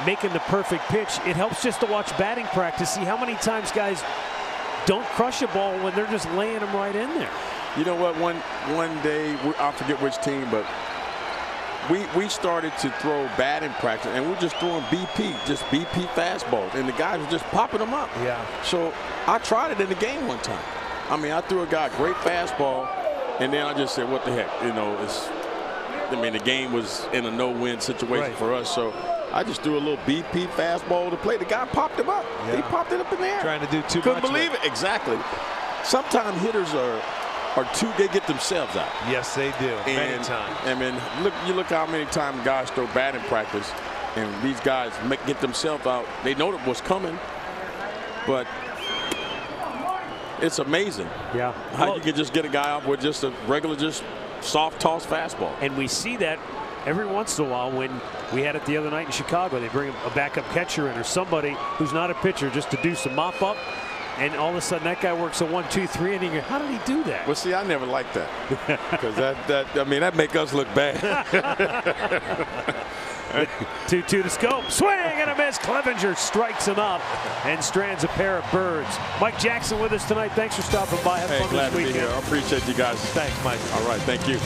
making the perfect pitch. It helps just to watch batting practice, see how many times guys don't crush a ball when they're just laying them right in there. You know what? One day, I forget which team, but we started to throw batting practice, and we're just throwing just BP fastballs, and the guys were just popping them up. Yeah. So I tried it in the game one time. I threw a guy a great fastball, and then I just said, what the heck? The game was in a no-win situation for us, so I just threw a little BP fastball to play. The guy popped him up. Yeah. He popped it up in the air. Trying to do too much. Couldn't believe it. Exactly. Sometimes hitters they get themselves out. Yes, they do. Many times. Look how many times guys throw batting practice, and these guys get themselves out. They know what's coming, but it's amazing. Yeah. How you can just get a guy off with just a regular, just soft toss fastball. And we see that every once in a while. When we had it the other night in Chicago, they bring a backup catcher in or somebody who's not a pitcher just to do some mop up. And all of a sudden, that guy works a 1-2-3 inning. How did he do that? Well, see, I never liked that, because that make us look bad. 2-2 to Schoop. Swing and a miss. Clevenger strikes him out and strands a pair of birds. Mike Jackson with us tonight. Thanks for stopping by. Have fun glad this weekend. to be here. I appreciate you guys. Thanks, Mike. All right, thank you.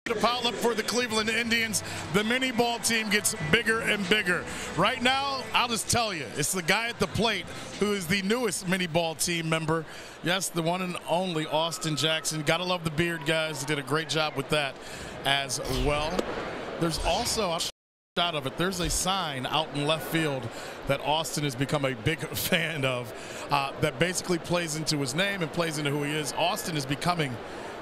To pile up for the Cleveland Indians, the mini ball team gets bigger and bigger. Right now, I'll just tell you, it's the guy at the plate who is the newest mini ball team member. Yes, the one and only Austin Jackson. Gotta love the beard, guys. He did a great job with that as well. There's also Out of it, there's a sign out in left field that Austin has become a big fan of that basically plays into his name and plays into who he is. Austin is becoming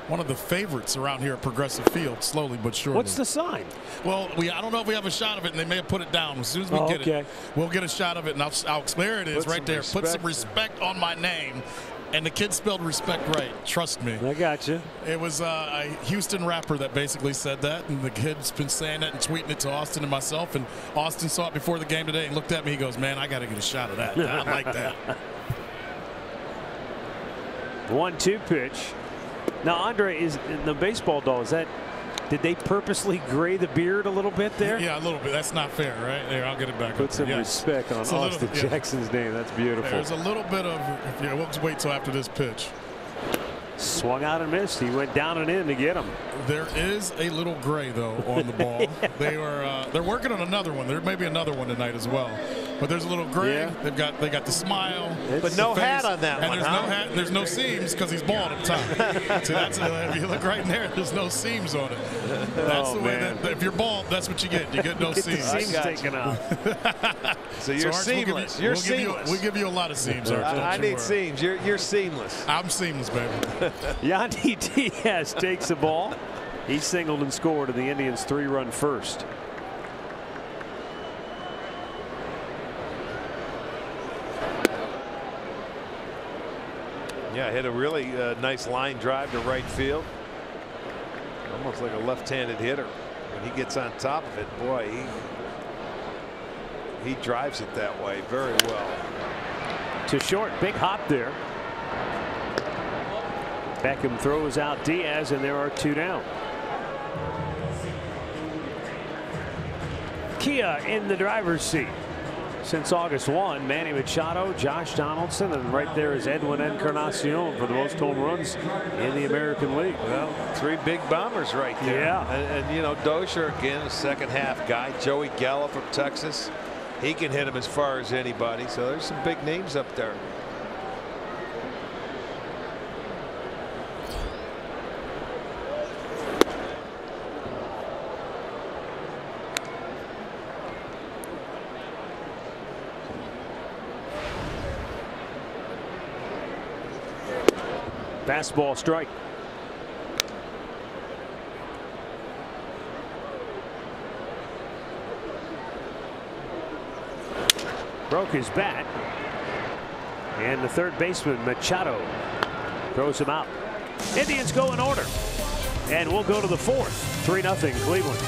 one of the favorites around here at Progressive Field, slowly but surely. What's the sign? Well, I don't know if we have a shot of it, and they may have put it down. As soon as we get it, we'll get a shot of it, and I'll there it is right there. Put some respect on my name. And the kid spelled respect right. Trust me. I got you. It was a Houston rapper that basically said that, and the kid's been saying that and tweeting it to Austin and myself. And Austin saw it before the game today and looked at me. He goes, "Man, I got to get a shot of that. I like that." 1-2 pitch. Now, Andre, is the baseball doll, did they purposely gray the beard a little bit there? Yeah, a little bit. That's not fair, right? There, I'll get it back. Put some respect on Austin Jackson's name. That's beautiful. There's a little bit of, we'll just wait till after this pitch. Swung out and missed. He went down and in to get him. There is a little gray though on the ball. They're working on another one. There may be another one tonight as well. But there's a little gray. Yeah. They got the smile, but no hat on that one. And there's no hat. There's no seams because he's bald up top. See, if you look right in there, there's no seams on it. That's the way that if you're bald, that's what you get. You get no seams. The seams taken out. So you're seamless. You're seamless. We give you a lot of seams. Arch, I need seams. You're seamless. I'm seamless, baby. Yandy Diaz takes the ball. He singled and scored in the Indians' 3-run first. Yeah, hit a really nice line drive to right field. Almost like a left-handed hitter. When he gets on top of it, boy, he drives it that way very well. To short, big hop there. Beckham throws out Diaz, and there are 2 down. Kia in the driver's seat since August 1. Manny Machado, Josh Donaldson, and right there is Edwin Encarnacion for the most home runs in the American League. Well, 3 big bombers right there. Yeah. And you know, Dozier again, a second half guy. Joey Gallo from Texas. He can hit him as far as anybody. So there's some big names up there. Fastball strike. Broke his bat. And the third baseman, Machado, throws him out. Indians go in order. And we'll go to the 4th. 3-0 Cleveland.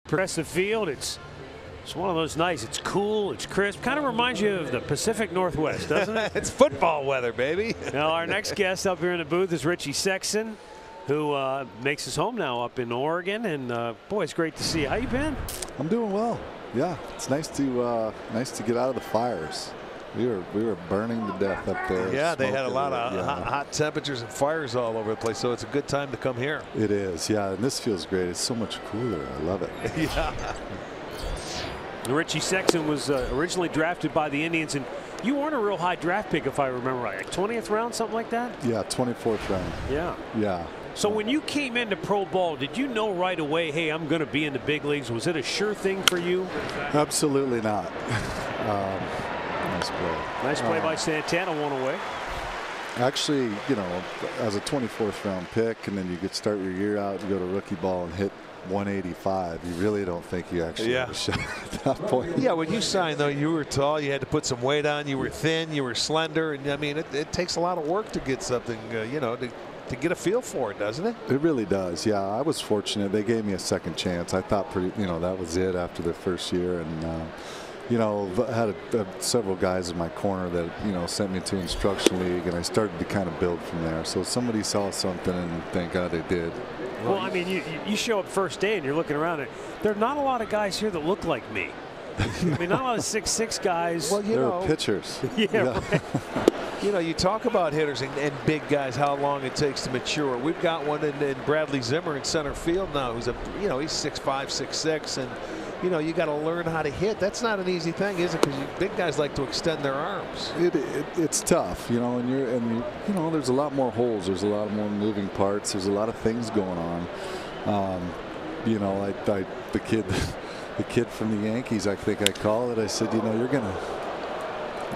Progressive Field. It's It's one of those nights. It's cool. It's crisp. Kind of reminds you of the Pacific Northwest, doesn't it? It's football weather, baby. Now, our next guest up here in the booth is Richie Sexson, who makes his home now up in Oregon. And boy, it's great to see you. How you been? I'm doing well. Yeah, it's nice to get out of the fires. We were burning to death up there. Yeah, they had a lot of hot temperatures and fires all over the place, so it's a good time to come here. It is, yeah, and this feels great. It's so much cooler. I love it. Yeah. Richie Sexson was originally drafted by the Indians, and you weren't a real high draft pick, if I remember right. Like 20th round, something like that? Yeah, 24th round. Yeah. Yeah. So when you came into pro ball, did you know right away, hey, I'm going to be in the big leagues? Was it a sure thing for you? Absolutely not. Nice play. Nice play by Santana, one away. Actually, you know, as a 24th round pick, and then you could start your year out, you go to rookie ball and hit 185. You really don't think you actually have a shot at that point. Yeah, when you signed, though, you were tall, you had to put some weight on, you were thin, you were slender, and I mean, it takes a lot of work to get something, you know, to get a feel for it, doesn't it? It really does. Yeah, I was fortunate. They gave me a second chance. I thought that was it after the first year, and you know, I had several guys in my corner that, you know, sent me to instruction league, and I started to kind of build from there. So somebody saw something, and thank God they did. Well, I mean, you show up first day and you're looking around, and there are not a lot of guys here that look like me. I mean, not a lot of 6'6" guys. Well, you know, pitchers. Yeah. Right. You know, you talk about hitters and big guys, how long it takes to mature. We've got one in Bradley Zimmer in center field now. He's he's 6'5", 6'6", and you know, you got to learn how to hit. That's not an easy thing, is it? Because big guys like to extend their arms. It's tough, you know, and you know, there's a lot more holes. There's a lot more moving parts. There's a lot of things going on. You know, the kid from the Yankees, I think I call it. I said, you know, you're gonna.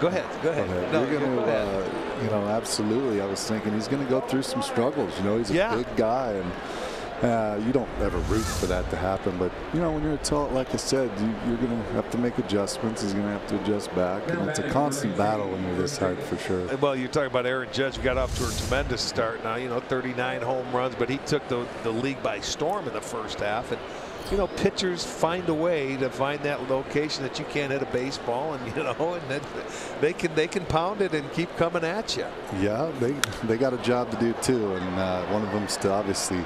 Go ahead. No, you're gonna, you know, absolutely. I was thinking he's gonna go through some struggles. You know, he's a big guy, and. You don't ever root for that to happen, but you know, when you're tall, like I said, you're going to have to make adjustments. He's going to have to adjust back, and it's a constant battle when you're this hard, for sure. Well, you're talking about Aaron Judge. Got off to a tremendous start now. You know, 39 home runs, but he took the league by storm in the first half. And you know, pitchers find a way to find that location that you can't hit a baseball, and you know, and then they can pound it and keep coming at you. Yeah, they got a job to do too, and one of them to obviously.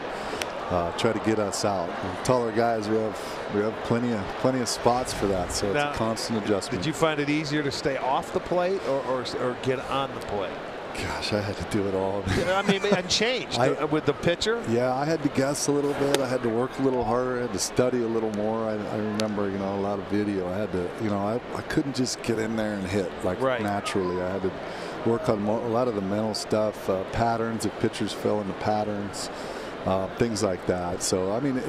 Try to get us out. And taller guys, we have plenty of spots for that, so it's a constant adjustment. Did you find it easier to stay off the plate or get on the plate? Gosh, I had to do it all. I mean, it changed with the pitcher. Yeah, I had to guess a little bit. I had to work a little harder. I had to study a little more. I remember, you know, a lot of video. I had to, you know, I couldn't just get in there and hit like naturally. I had to work on a lot of the mental stuff, patterns. If pitchers fell into patterns. Things like that. So, I mean,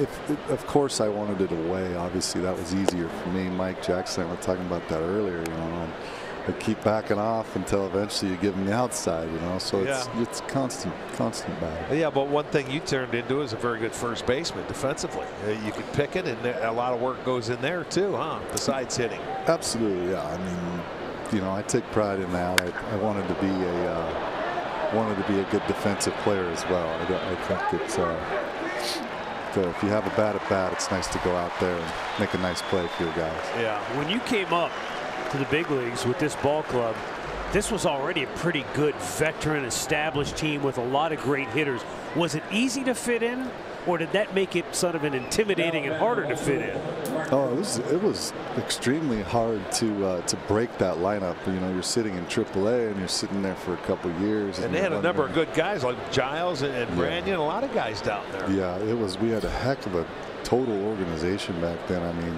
of course I wanted it away. Obviously, that was easier for me. Mike Jackson and I were talking about that earlier, you know, and I keep backing off until eventually you give them the outside, you know. So it's constant battle. Yeah, but one thing you turned into is a very good first baseman defensively. You can pick it, and a lot of work goes in there too, huh? Besides hitting. Absolutely, yeah. I mean, you know, I take pride in that. I wanted to be a good defensive player as well. I think it's if you have a bat at bat, it's nice to go out there and make a nice play for your guys. Yeah. When you came up to the big leagues with this ball club, this was already a pretty good veteran established team with a lot of great hitters. Was it easy to fit in, or did that make it sort of an intimidating and harder to fit in? Oh, it was extremely hard to break that lineup. You know, you're sitting in AAA and you're sitting there for a couple of years. And they had a number of good guys like Giles and Branyan, a lot of guys down there. Yeah, we had a heck of a total organization back then. I mean,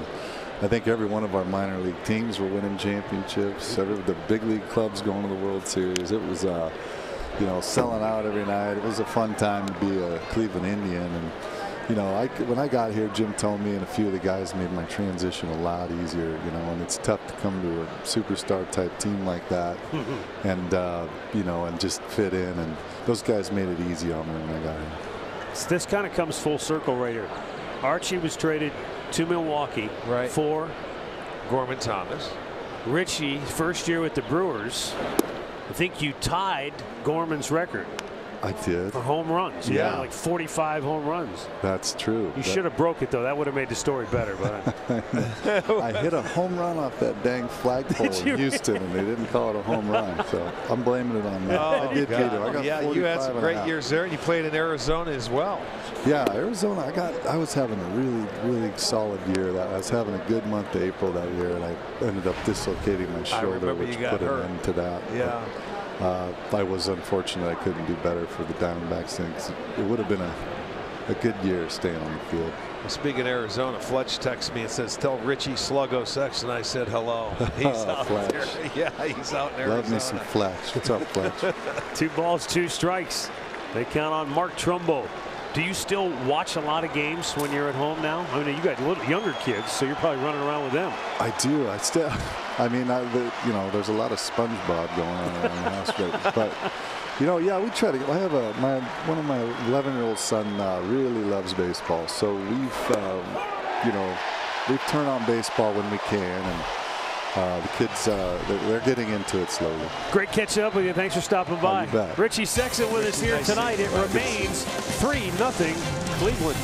I think every one of our minor league teams were winning championships. The big league clubs going to the World Series. It was, you know, selling out every night. It was a fun time to be a Cleveland Indian. And, you know, when I got here, Jim told me, and a few of the guys made my transition a lot easier, you know, and it's tough to come to a superstar type team like that and, you know, and just fit in. And those guys made it easy on me when I got here. So this kind of comes full circle right here. Archie was traded to Milwaukee for Gorman Thomas. Richie, first year with the Brewers. I think you tied Gorman's record. I did. For home runs. You had like 45 home runs. That's true. You should have broke it, though. That would have made the story better. But I hit a home run off that dang flagpole in Houston, and they didn't call it a home run. So I'm blaming it on that. I did beat him. I got you had some great years there, and you played in Arizona as well. Yeah, Arizona. I was having a really solid year. I was having a good month of April that year, and I ended up dislocating my shoulder, which put an end to that. Yeah. But, I was unfortunate I couldn't do better for the Diamondbacks. It would have been a good year staying on the field. Well, speaking of Arizona, Fletch texts me and says, "Tell Richie Sluggo Sex," and I said hello. He's out there. Yeah, he's out in Arizona. Love me some Fletch. What's up, Fletch? 2 balls, 2 strikes. They count on Mark Trumbo. Do you still watch a lot of games when you're at home now? I mean, you got little younger kids, so you're probably running around with them. I do. I mean, there's a lot of SpongeBob going on around the house, but yeah, we try to. I have one of my 11-year-old son really loves baseball, so we've turned on baseball when we can, and the kids they're getting into it slowly. Great catching up with you. Thanks for stopping by. You bet. Richie Sexton with us here tonight. It remains 3-0 Cleveland.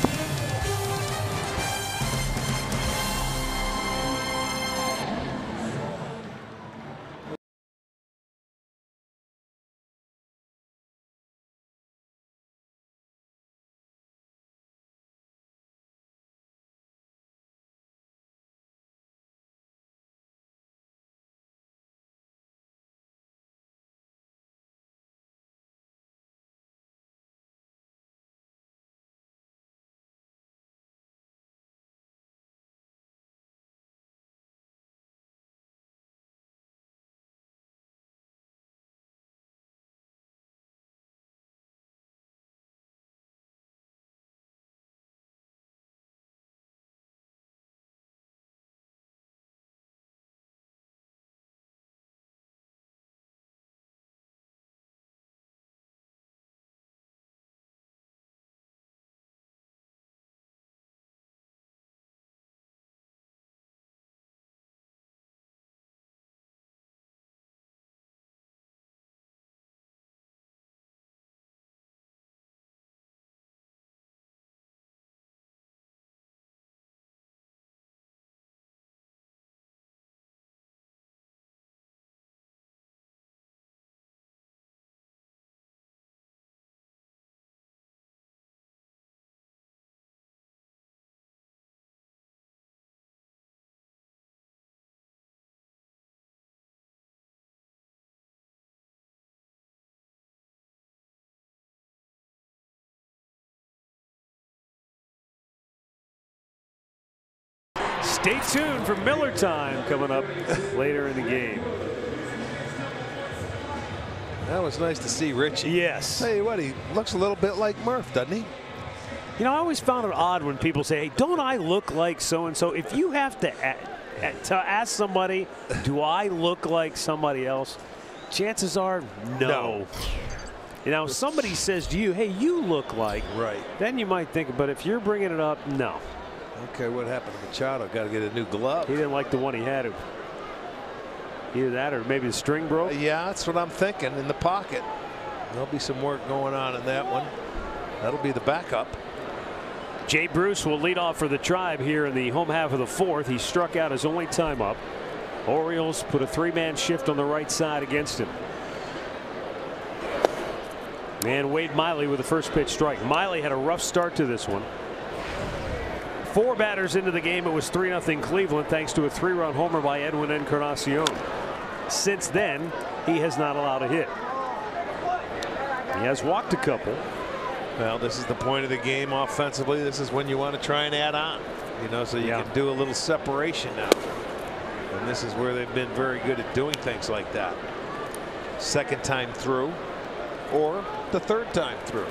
Stay tuned for Miller time coming up later in the game. That was nice to see Richie. Yes. Tell you what, he looks a little bit like Murph, doesn't he? You know, I always found it odd when people say, "Hey, don't I look like so-and-so?" If you have to ask somebody, do I look like somebody else? Chances are no. You know, if somebody says to you, "Hey, you look like," right, then you might think, but if you're bringing it up, no. Okay, what happened to Machado? Got to get a new glove. He didn't like the one he had. Either that or maybe the string broke. Yeah, that's what I'm thinking. In the pocket. There'll be some work going on in that one. That'll be the backup. Jay Bruce will lead off for the Tribe here in the home half of the 4th. He struck out his only time up. Orioles put a 3-man shift on the right side against him. And Wade Miley with the first pitch strike. Miley had a rough start to this one. 4 batters into the game, it was 3-0 Cleveland thanks to a 3-run homer by Edwin Encarnacion. Since then, he has not allowed a hit. He has walked a couple. Well, this is the point of the game offensively. This is when you want to try and add on, so you can do a little separation now. And this is where they've been very good at doing things like that. Second time through or the third time through.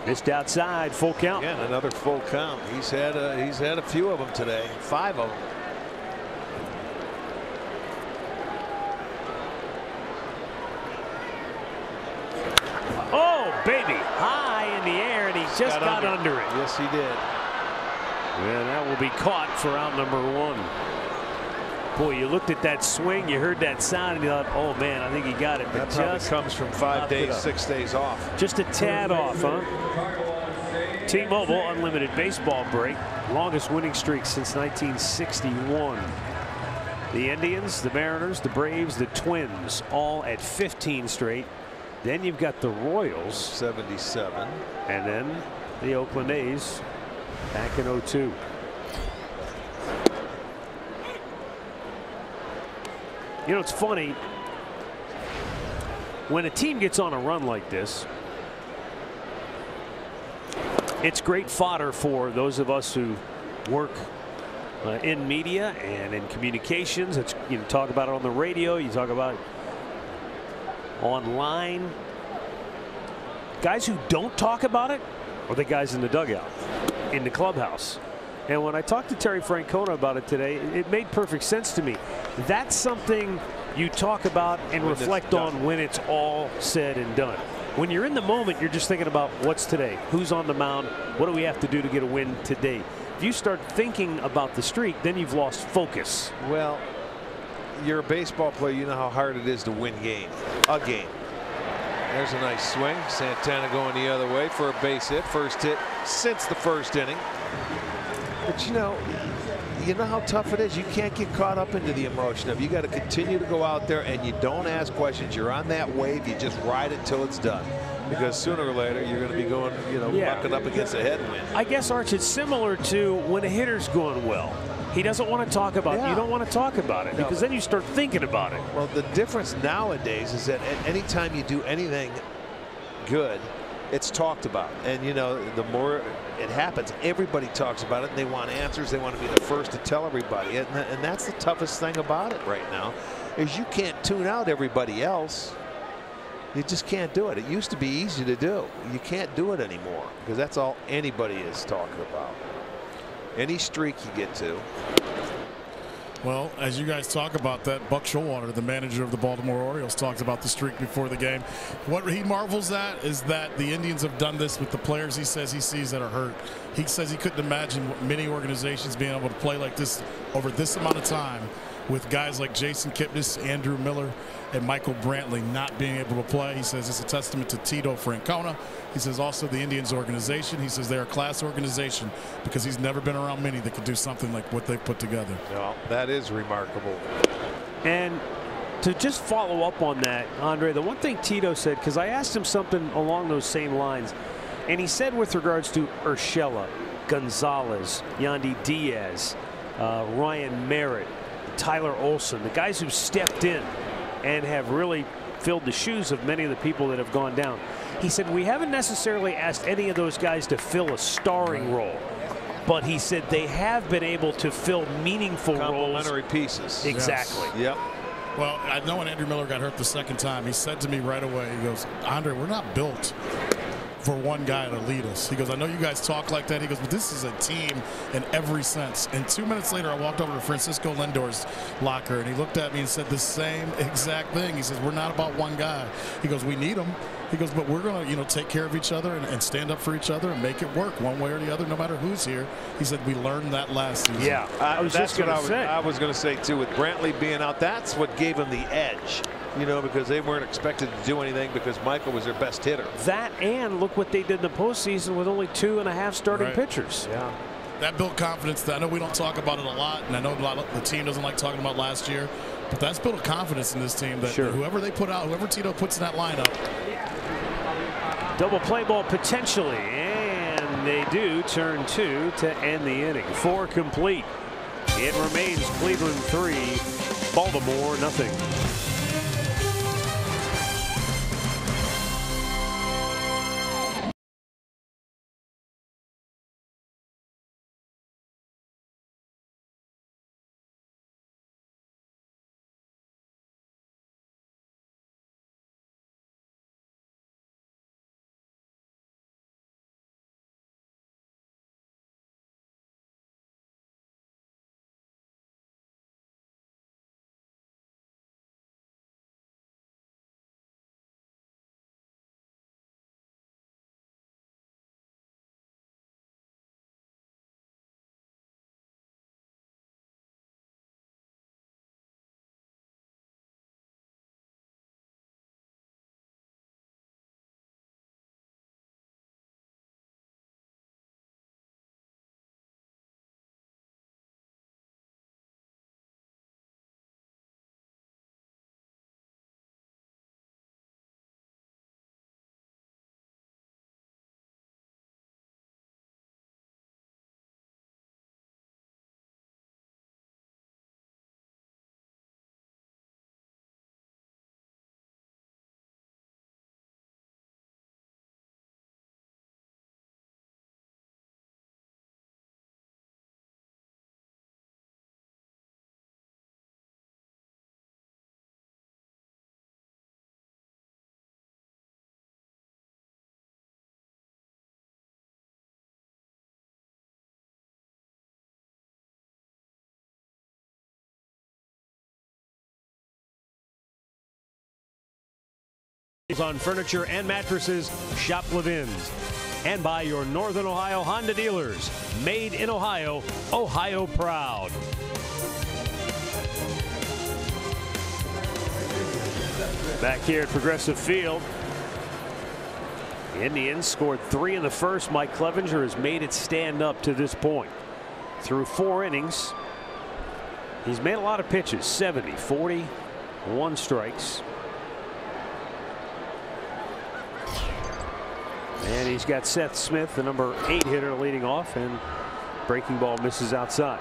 Missed outside, full count. Again, another full count. He's had a few of them today, 5 of them. Oh, Oh, baby. High in the air, and he just got under it. Yes, he did. And that will be caught for out number 1. Boy, you looked at that swing, you heard that sound, and you thought, oh, man, I think he got it. That probably comes from 5 days, 6 days off. Just a tad off, huh? T-Mobile Unlimited Baseball break. Longest winning streak since 1961. The Indians, the Mariners, the Braves, the Twins, all at 15 straight. Then you've got the Royals. 77. And then the Oakland A's back in 02. You know, it's funny. When a team gets on a run like this, it's great fodder for those of us who work in media and in communications. It's, you talk about it on the radio, you talk about it online. Guys who don't talk about it are the guys in the dugout, in the clubhouse. And when I talked to Terry Francona about it today, it made perfect sense to me. That's something you talk about and reflect on when it's all said and done. When you're in the moment, you're just thinking about what's today, who's on the mound, what do we have to do to get a win today. If you start thinking about the streak, then you've lost focus. Well, you're a baseball player, you know how hard it is to win a game. There's a nice swing. Santana going the other way for a base hit. First hit since the first inning. But you know how tough it is. You can't get caught up into the emotion of, you got to continue to go out there and you don't ask questions. You're on that wave. You just ride it till it's done. Because sooner or later you're going to be going, bucking up against a headwind. I guess, Arch, it's similar to when a hitter's going well. He doesn't want to talk about it. You don't want to talk about it because then you start thinking about it. Well, the difference nowadays is that any time you do anything good, it's talked about. And, the more it happens, everybody talks about it and they want answers. They want to be the first to tell everybody. And that's the toughest thing about it right now is you can't tune out everybody else. You just can't do it. It used to be easy to do. You can't do it anymore because that's all anybody is talking about. Any streak you get to. Well, as you guys talk about that, Buck Showalter, the manager of the Baltimore Orioles, talked about the streak before the game. What he marvels at is that the Indians have done this with the players he says he sees that are hurt. He says he couldn't imagine many organizations being able to play like this over this amount of time with guys like Jason Kipnis, Andrew Miller, and Michael Brantley not being able to play. He says it's a testament to Tito Francona. He says also the Indians organization. He says they're a class organization because he's never been around many that could do something like what they've put together. No, that is remarkable. And to just follow up on that, Andre, the one thing Tito said, because I asked him something along those same lines, and he said with regards to Urshela, Gonzalez, Yandy Diaz, Ryan Merritt, Tyler Olson, the guys who stepped in and have really filled the shoes of many of the people that have gone down. He said we haven't necessarily asked any of those guys to fill a starring role, but he said they have been able to fill meaningful complementary pieces. Exactly. Yes. Yep. Well, I know when Andrew Miller got hurt the second time, he said to me right away, he goes, Andre, we're not built for one guy to lead us. He goes, I know you guys talk like that. He goes, but this is a team in every sense. And 2 minutes later, I walked over to Francisco Lindor's locker, and he looked at me and said the same exact thing. He says, we're not about one guy. He goes, we need him. He goes, but we're going to, take care of each other and stand up for each other and make it work one way or the other, no matter who's here. He said, we learned that last season. Yeah, I was just going to say. I was going to say, too, with Brantley being out, that's what gave him the edge. Because they weren't expected to do anything because Michael was their best hitter. That and look what they did in the postseason with only 2.5 starting pitchers. Yeah. That built confidence. I know we don't talk about it a lot, and I know the team doesn't like talking about last year, but that's built a confidence in this team that whoever they put out, whoever Tito puts in that lineup. Double play ball potentially, and they do turn 2 to end the inning. 4 complete. It remains Cleveland 3, Baltimore nothing. On furniture and mattresses, shop Levin's. And by your Northern Ohio Honda dealers. Made in Ohio, Ohio proud. Back here at Progressive Field. The Indians scored 3 in the first. Mike Clevenger has made it stand up to this point. Through 4 innings, he's made a lot of pitches. 70, 40, 1 strikes. And he's got Seth Smith, the number 8 hitter, leading off, and breaking ball misses outside.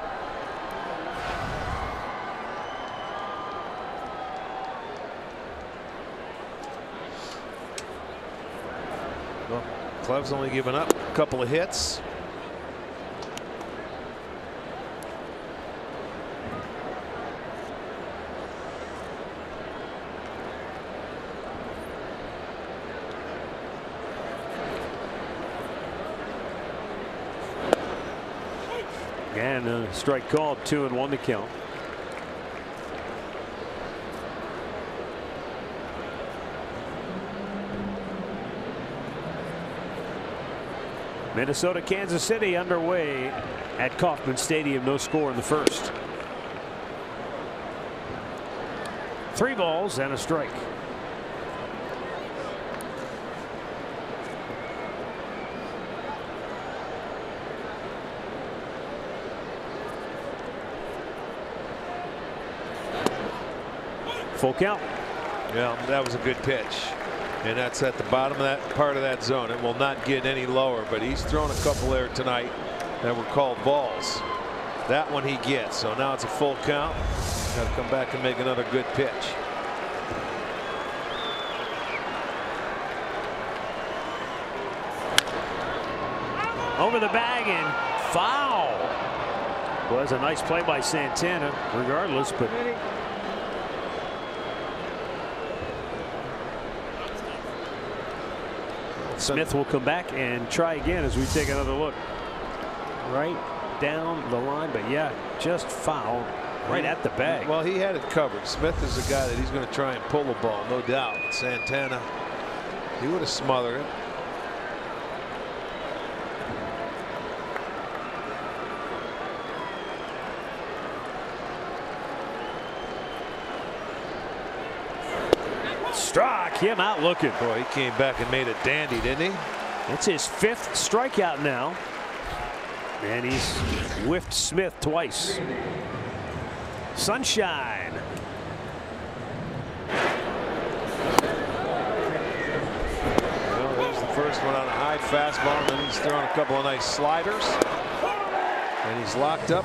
Well, Clev's only given up a couple of hits. And a strike called, 2-1 to count. Minnesota, Kansas City underway at Kauffman Stadium. No score in the first. 3 balls and a strike. Full count. Yeah, that was a good pitch. And that's at the bottom of that part of that zone. It will not get any lower, but he's thrown a couple there tonight that were called balls. That one he gets. So now it's a full count. Got to come back and make another good pitch. Over the bag and foul. Was a nice play by Santana regardless, but Smith will come back and try again as we take another look. Right down the line, but yeah, just foul right at the bag. Well, he had it covered. Smith is the guy that he's going to try and pull the ball, no doubt. Santana, he would have smothered it. Struck him out looking. Boy, he came back and made a dandy, didn't he? It's his 5th strikeout now. And he's whiffed Smith twice. Sunshine. Well, there's the first one on a high fastball, and then he's thrown a couple of nice sliders. And he's locked up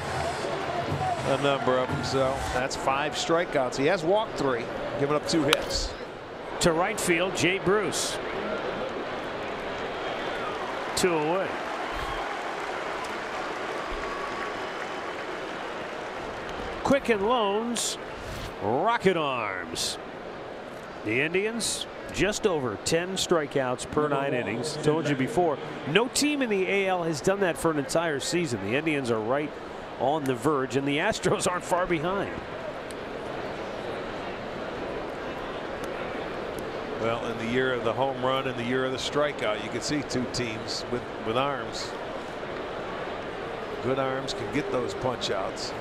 a number of them, so that's 5 strikeouts. He has walked 3, given up 2 hits. To right field, Jay Bruce. 2 away. Quicken Loans, Rocket Arms. The Indians just over 10 strikeouts per 9 innings. Told you before, no team in the AL has done that for an entire season. The Indians are right on the verge, and the Astros aren't far behind. Well, in the year of the home run and the year of the strikeout, you can see 2 teams with arms. Good arms can get those punch outs.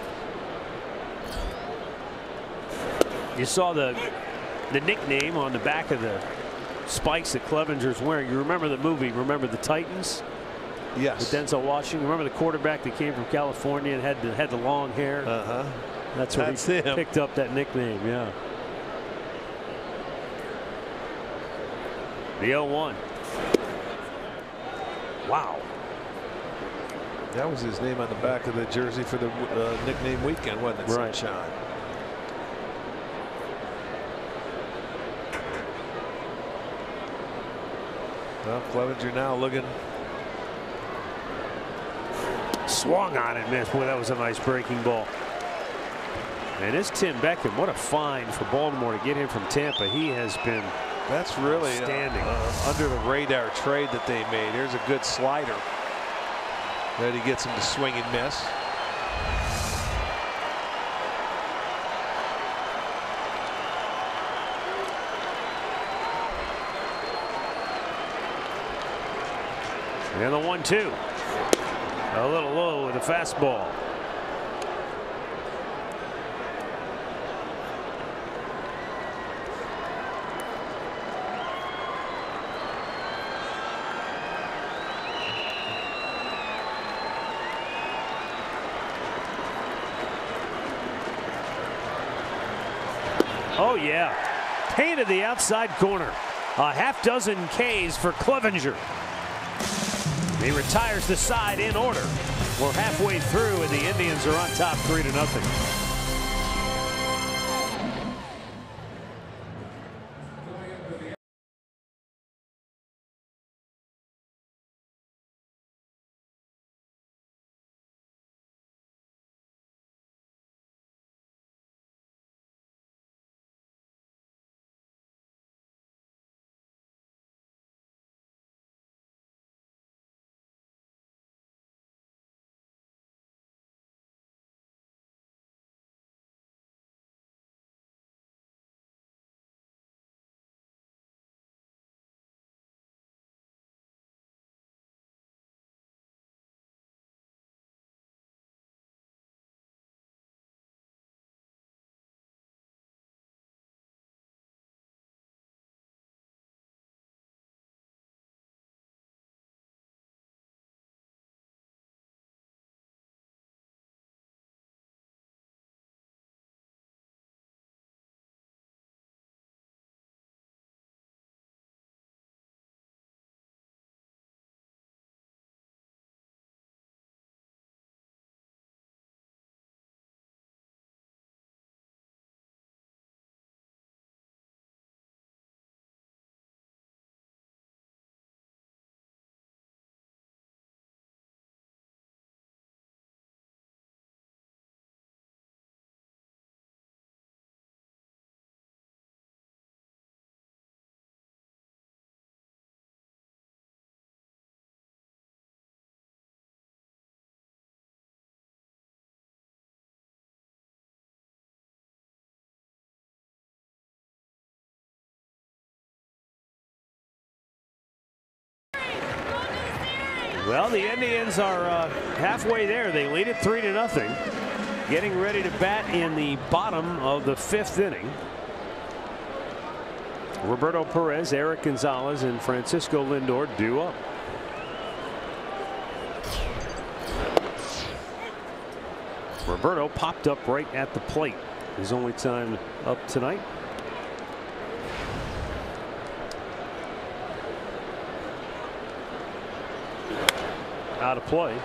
You saw the nickname on the back of the spikes that Clevenger's wearing. You remember the movie, remember the Titans? Yes. With Denzel Washington. Remember the quarterback that came from California and had the long hair? Uh-huh. That's where he picked up that nickname, yeah. The 0-1. Wow. That was his name on the back of the jersey for the nickname weekend, wasn't it? Right. Sunshine. Well, Clevenger now looking. Swung on it, missed. Boy, that was a nice breaking ball. And it's Tim Beckham. What a find for Baltimore to get him from Tampa. He has been. That's really standing under the radar trade that they made. Here's a good slider that he gets him to swing and miss. And the 1-2. A little low with a fastball. Oh, yeah. Painted the outside corner. A half dozen Ks for Clevenger. He retires the side in order. We're halfway through, and the Indians are on top 3-0. Well, the Indians are halfway there. They lead it 3-0. Getting ready to bat in the bottom of the 5th inning. Roberto Perez, Eric Gonzalez, and Francisco Lindor due up. Roberto popped up right at the plate. His only time up tonight. Out of play.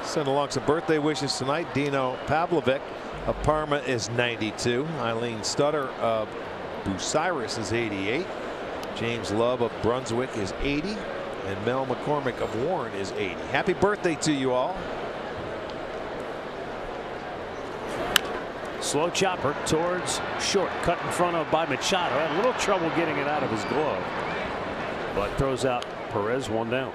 Send along some birthday wishes tonight. Dino Pavlovic of Parma is 92. Eileen Stutter of Bucyrus is 88. James Love of Brunswick is 80. And Mel McCormick of Warren is 80. Happy birthday to you all. Slow chopper towards short. Cut in front of by Machado. Had a little trouble getting it out of his glove. But throws out Perez, 1 down.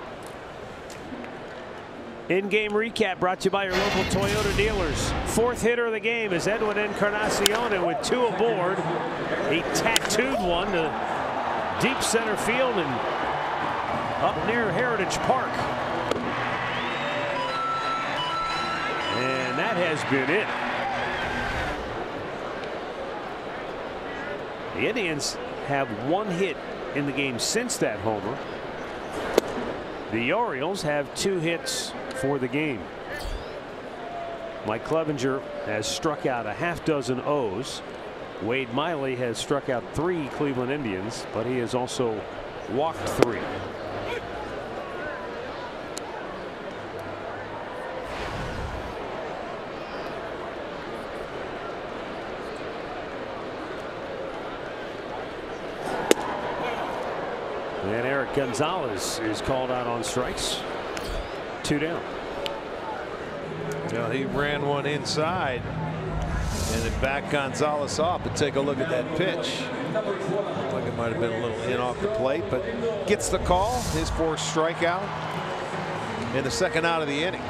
In-game recap brought to you by your local Toyota dealers. 4th hitter of the game is Edwin Encarnacion, and with 2 aboard, he tattooed one to deep center field and up near Heritage Park. And that has been it. The Indians have 1 hit in the game since that homer. The Orioles have 2 hits for the game. Mike Clevenger has struck out a half dozen O's. Wade Miley has struck out 3 Cleveland Indians, but he has also walked 3. And Eric Gonzalez is called out on strikes. 2 down. Well, he ran one inside and then backed Gonzalez off. But take a look at that pitch. Looked like it might have been a little in off the plate, but gets the call. His 4th strikeout in the 2nd out of the inning.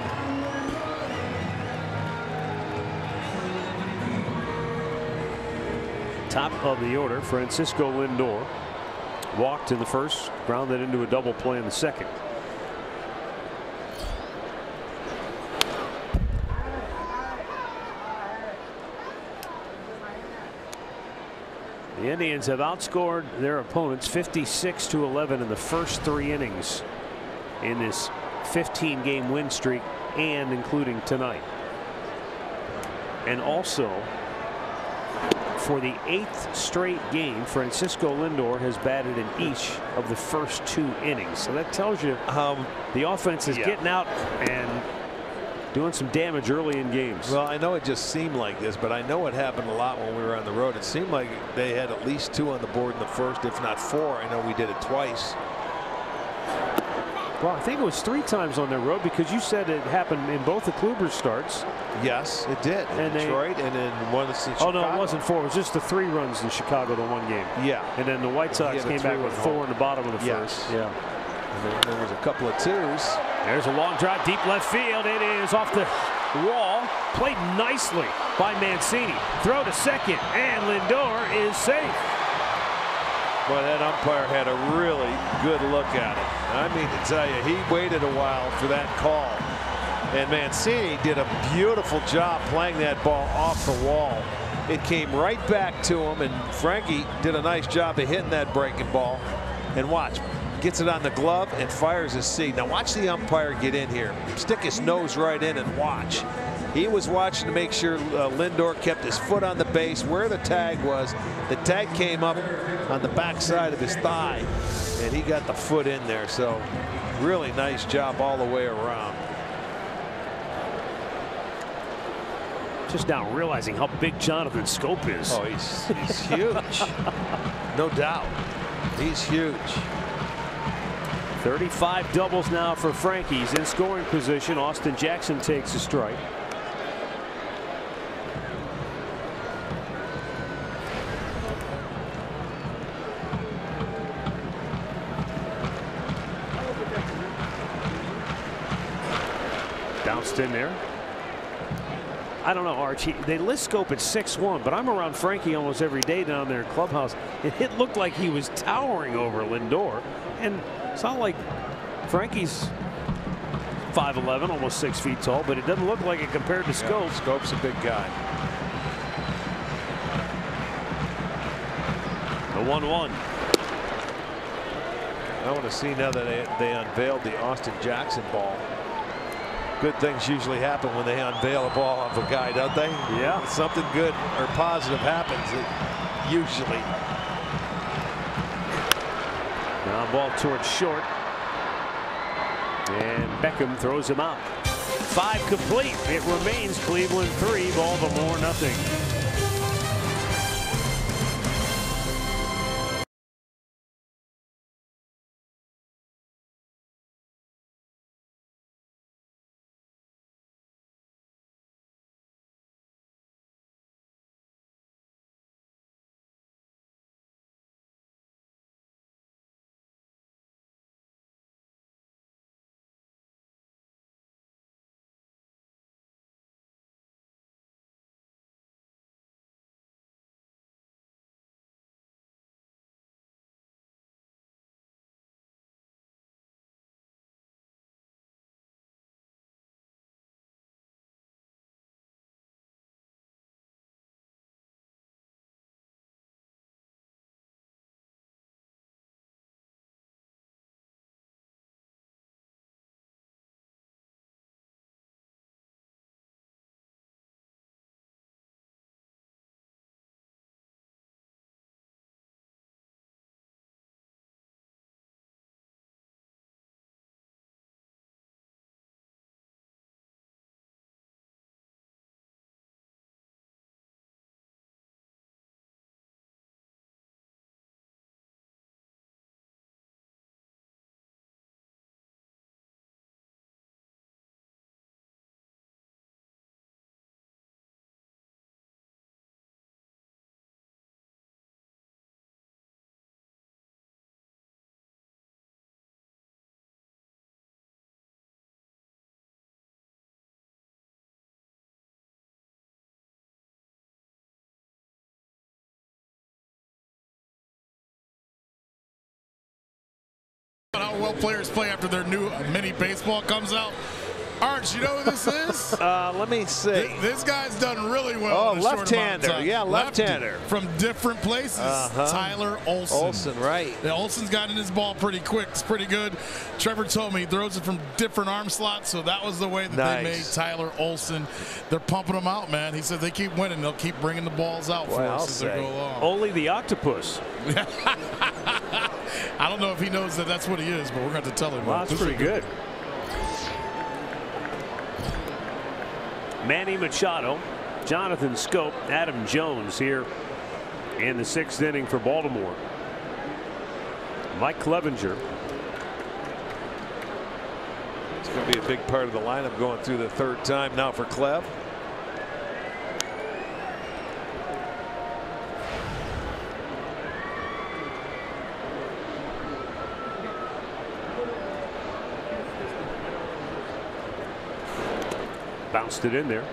Top of the order, Francisco Lindor walked in the 1st, grounded into a double play in the 2nd. The Indians have outscored their opponents 56-11 in the first 3 innings in this 15-game win streak, and including tonight. And also, for the 8th straight game, Francisco Lindor has batted in each of the first 2 innings. So that tells you the offense is getting out and doing some damage early in games. Well, I know it just seemed like this, but I know it happened a lot when we were on the road. It seemed like they had at least 2 on the board in the first, if not 4. I know we did it twice. Well, I think it was 3 times on their road, because you said it happened in both the Kluber starts. Yes, it did. In Detroit and in one in Chicago. Oh, no, it wasn't 4. It was just the 3 runs in Chicago the one game. Yeah. And then the White Sox came back with 4 in the bottom of the first. Yeah. And then there was a couple of 2s. There's a long drive deep left field. It is off the wall. Played nicely by Mancini. Throw to second, and Lindor is safe. Boy, that umpire had a really good look at it. I mean to tell you, he waited a while for that call. And Mancini did a beautiful job playing that ball off the wall. It came right back to him, and Frankie did a nice job of hitting that breaking ball. And watch, gets it on the glove and fires his seat. Now watch the umpire get in here. Stick his nose right in and watch. He was watching to make sure Lindor kept his foot on the base where the tag was. The tag came up on the backside of his thigh, and he got the foot in there. So really nice job all the way around. Just now realizing how big Jonathan Scope is. Oh, he's huge. No doubt. He's huge. 35 doubles now for Frankie. He's in scoring position. Austin Jackson takes a strike. Bounced in there. I don't know, Archie. They list Scope at 6'1", but I'm around Frankie almost every day down there at clubhouse. It looked like he was towering over Lindor, and it's not like Frankie's 5'11", almost 6 feet tall, but it doesn't look like it compared to Scope. Yeah, Scope's a big guy. The 1-1. I want to see now that they unveiled the Austin Jackson ball. Good things usually happen when they unveil a ball of a guy, don't they? Yeah. Something good or positive happens, usually. Now ball towards short. And Beckham throws him out. 5 complete. It remains Cleveland 3, Baltimore nothing. How well players play after their new mini baseball comes out. Arch, you know who this is? Let me see. This guy's done really well. Oh, in a short amount of left-hander. time. Yeah, left-hander. From different places. Tyler Olson. Olson, right. Yeah, Olson's gotten his ball pretty quick. It's pretty good. Trevor told me he throws it from different arm slots, so that was the way that they made Tyler Olson. They're pumping him out, man. He said they keep winning. They'll keep bringing the balls out for us as they go along. Only the octopus. I don't know if he knows that that's what he is, but we're going to tell him. Well, that's pretty good. Manny Machado, Jonathan Scope, Adam Jones here in the 6th inning for Baltimore. Mike Clevenger. It's going to be a big part of the lineup going through the 3rd time now for Clev. Bounced it in there.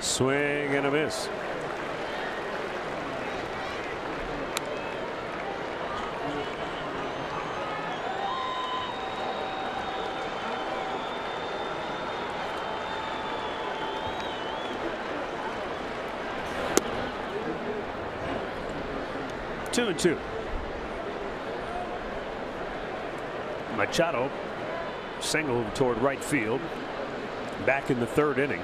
Swing and a miss. Two and two. Machado singled toward right field. Back in the 3rd inning.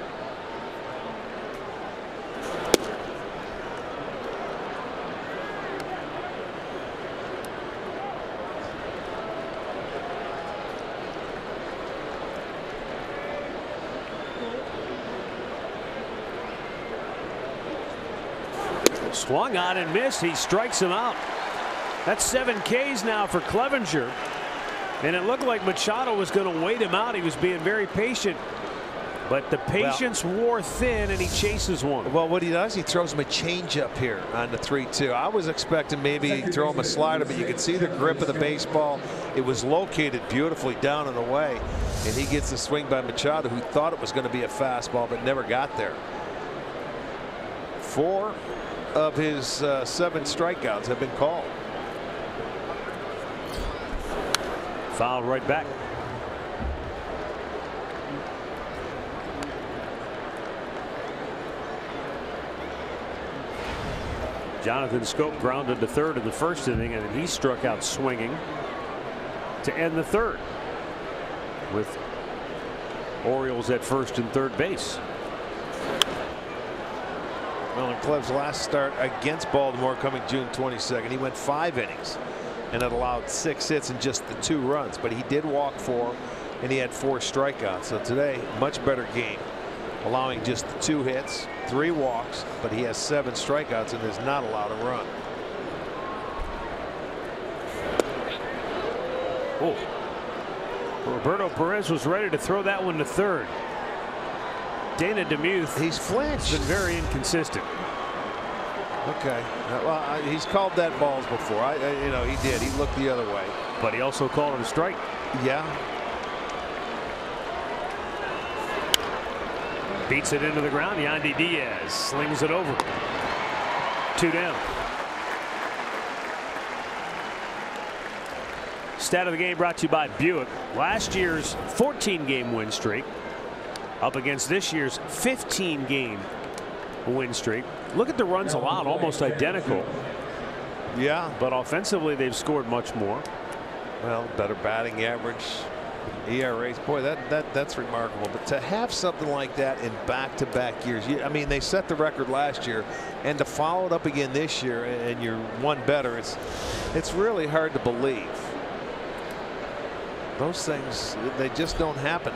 Swung on and missed. He strikes him out. That's 7 Ks now for Clevenger. And it looked like Machado was going to wait him out. He was being very patient. But the patience wore thin, and he chases one. Well, what he does, he throws him a changeup here on the 3-2. I was expecting maybe he'd throw him a slider, but you can see the grip of the baseball. It was located beautifully down and away, and he gets the swing by Machado, who thought it was going to be a fastball, but never got there. 4 of his 7 strikeouts have been called. Foul right back. Jonathan Scope grounded to 3rd in the 1st inning, and he struck out swinging to end the 3rd, with Orioles at 1st and 3rd base. Well, in Clev's last start against Baltimore coming June 22nd, he went 5 innings and it allowed 6 hits and just the 2 runs, but he did walk 4 and he had 4 strikeouts. So today, much better game, allowing just the 2 hits, 3 walks, but he has 7 strikeouts and is not allowed a run. Oh, Roberto Perez was ready to throw that one to 3rd. Dana DeMuth, he's flinched. Been very inconsistent. Okay, well, he's called that balls before. You know, he did. He looked the other way, but he also called it a strike. Yeah. Beats it into the ground. Yandy Diaz slings it over. 2 down. Stat of the game brought to you by Buick. Last year's 14-game win streak up against this year's 15-game win streak. Look at the runs allowed, almost identical. Yeah. But offensively, they've scored much more. Well, better batting average, ERAs. Boy, that's remarkable. But to have something like that in back-to-back years, I mean, they set the record last year, and to follow it up again this year, and you're one better, it's really hard to believe. Those things, they just don't happen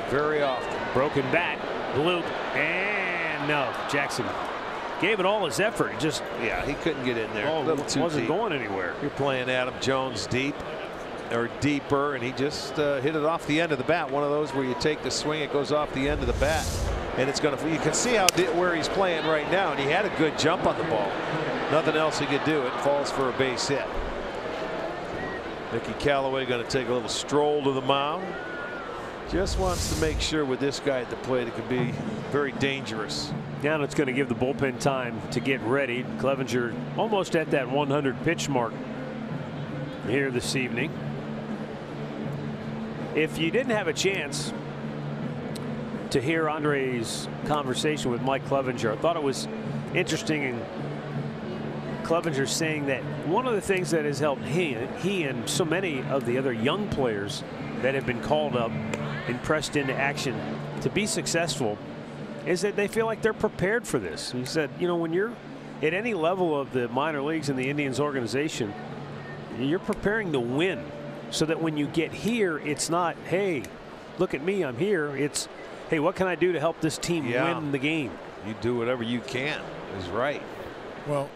very often. Broken bat, loop, and no. Jackson gave it all his effort. Just he couldn't get in there. A little too wasn't deep. Going anywhere. You're playing Adam Jones deep or deeper, and he just hit it off the end of the bat. One of those where you take the swing, it goes off the end of the bat, and it's going to. You can see where he's playing right now, and he had a good jump on the ball. Nothing else he could do. It falls for a base hit. Mickey Callaway going to take a little stroll to the mound. Just wants to make sure with this guy at the plate it could be very dangerous. Now it's going to give the bullpen time to get ready. Clevenger almost at that 100 pitch mark here this evening. If you didn't have a chance to hear Andre's conversation with Mike Clevenger, I thought it was interesting. And Clevenger saying that one of the things that has helped he and so many of the other young players that have been called up and pressed into action to be successful is that they feel like they're prepared for this. He said, you know, when you're at any level of the minor leagues in the Indians organization, you're preparing to win, so that when you get here, it's not, hey, look at me, I'm here. It's, hey, what can I do to help this team win the game? You do whatever you can is right. Well,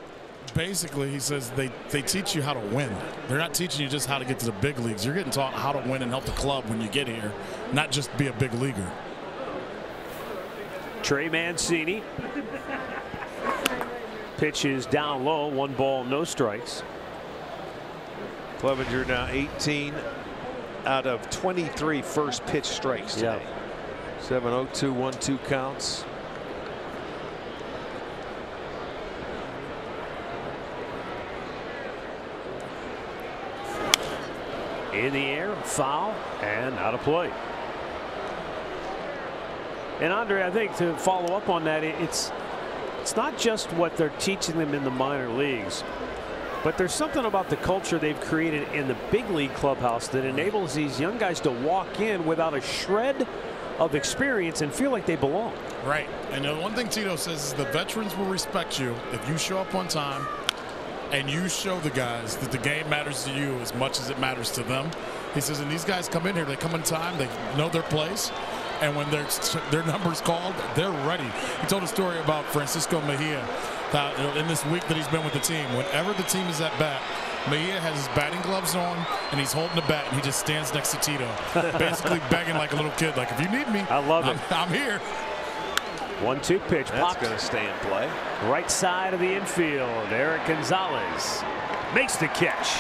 basically, he says they teach you how to win. They're not teaching you just how to get to the big leagues. You're getting taught how to win and help the club when you get here, not just be a big leaguer. Trey Mancini pitches down low, 1 ball, no strikes. Clevenger now 18 out of 23 first pitch strikes today. 7-0-2, 1-2 counts. In the air, foul, and out of play. And Andre, I think to follow up on that, it's not just what they're teaching them in the minor leagues, but there's something about the culture they've created in the big league clubhouse that enables these young guys to walk in without a shred of experience and feel like they belong. Right. And the one thing Tito says is the veterans will respect you if you show up on time and you show the guys that the game matters to you as much as it matters to them. He says, and these guys come in here, they come in time, they know their place, and when their number's called, they're ready. He told a story about Francisco Mejia that in this week that he's been with the team, whenever the team is at bat, Mejia has his batting gloves on and he's holding the bat and he just stands next to Tito, basically begging like a little kid, like, if you need me, I love it. I'm here. 1-2 pitch. That's going to stay in play. Right side of the infield. Eric Gonzalez makes the catch.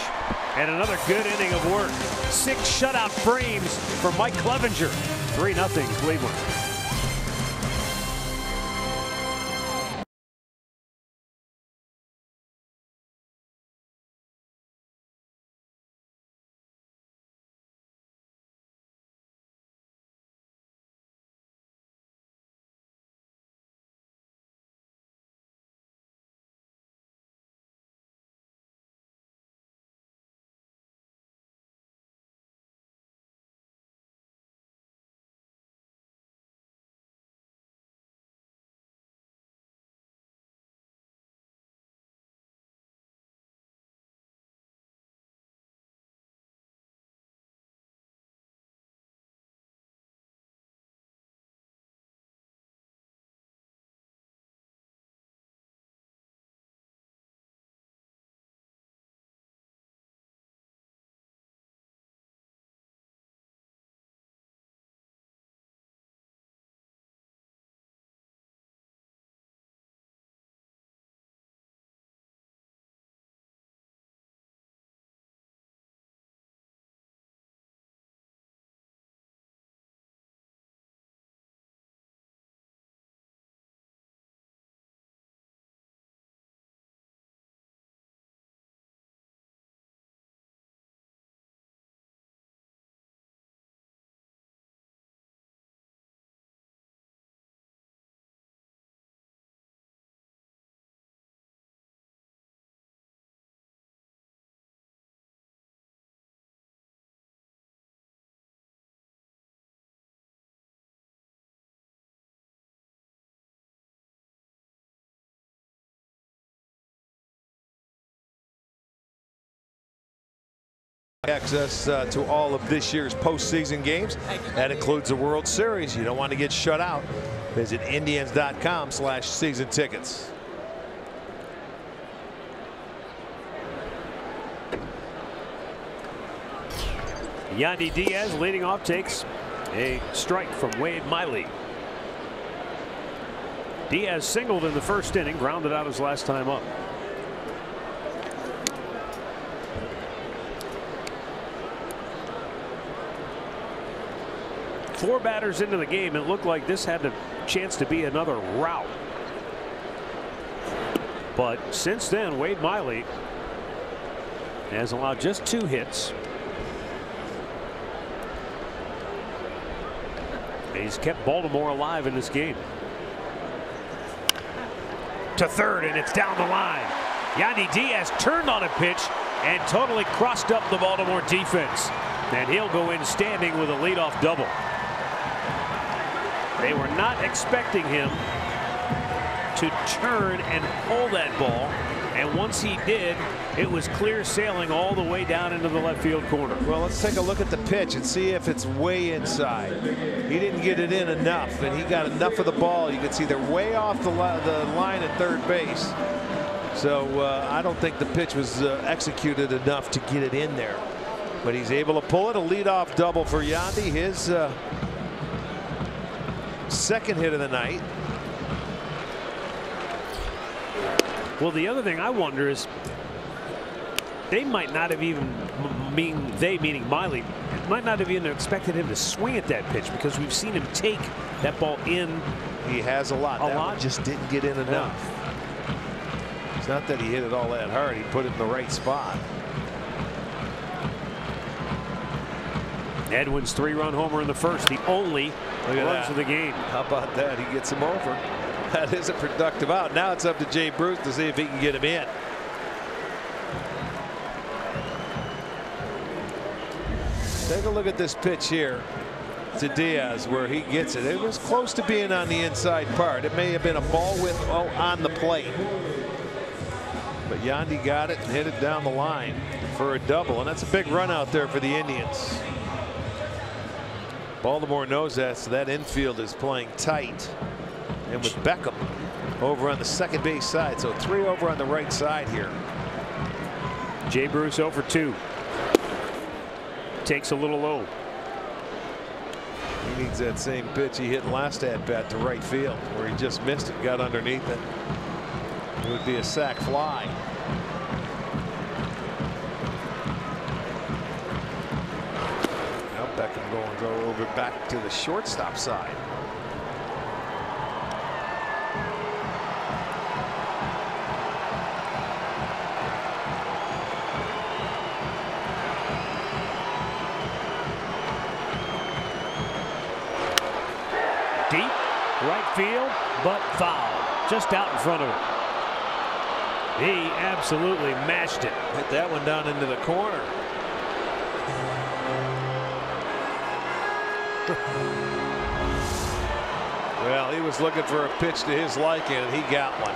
And another good inning of work. 6 shutout frames for Mike Clevenger. 3-0 Cleveland. Access to all of this year's postseason games. That includes the World Series. You don't want to get shut out. Visit Indians.com/season tickets. Yandy Diaz leading off takes a strike from Wade Miley. Diaz singled in the first inning, grounded out his last time up. 4 batters into the game, it looked like this had a chance to be another rout. But since then, Wade Miley has allowed just 2 hits. He's kept Baltimore alive in this game. To third, and it's down the line. Yandy Diaz turned on a pitch and totally crossed up the Baltimore defense. And he'll go in standing with a leadoff double. They were not expecting him to turn and pull that ball. And once he did, it was clear sailing all the way down into the left field corner. Well, let's take a look at the pitch and see if it's way inside. He didn't get it in enough, and he got enough of the ball. You can see they're way off the line at third base. So I don't think the pitch was executed enough to get it in there. But he's able to pull it. A leadoff double for Yandy, his second hit of the night. Well, the other thing I wonder is they might not have even meaning Miley, might not have even expected him to swing at that pitch, because we've seen him take that ball in. He has a lot. That one just didn't get in enough. It's not that he hit it all that hard. He put it in the right spot. Edwin's 3-run homer in the first, the only runs of the game. How about that? He gets him over. That is a productive out. Now it's up to Jay Bruce to see if he can get him in. Take a look at this pitch here to Diaz, where he gets it. It was close to being on the inside part. It may have been a ball width on the plate. But Yandy got it and hit it down the line for a double. And that's a big run out there for the Indians. Baltimore knows that, so that infield is playing tight. And with Beckham over on the second base side, so 3 over on the right side here. Jay Bruce 0 for 2. Takes a little low. He needs that same pitch he hit last at bat to right field, where he just missed it, got underneath it. It would be a sac fly. Now Beckham going to go over back to the shortstop side. Deep right field, but foul. Just out in front of him. He absolutely mashed it. Hit that one down into the corner. Well, he was looking for a pitch to his liking, and he got one.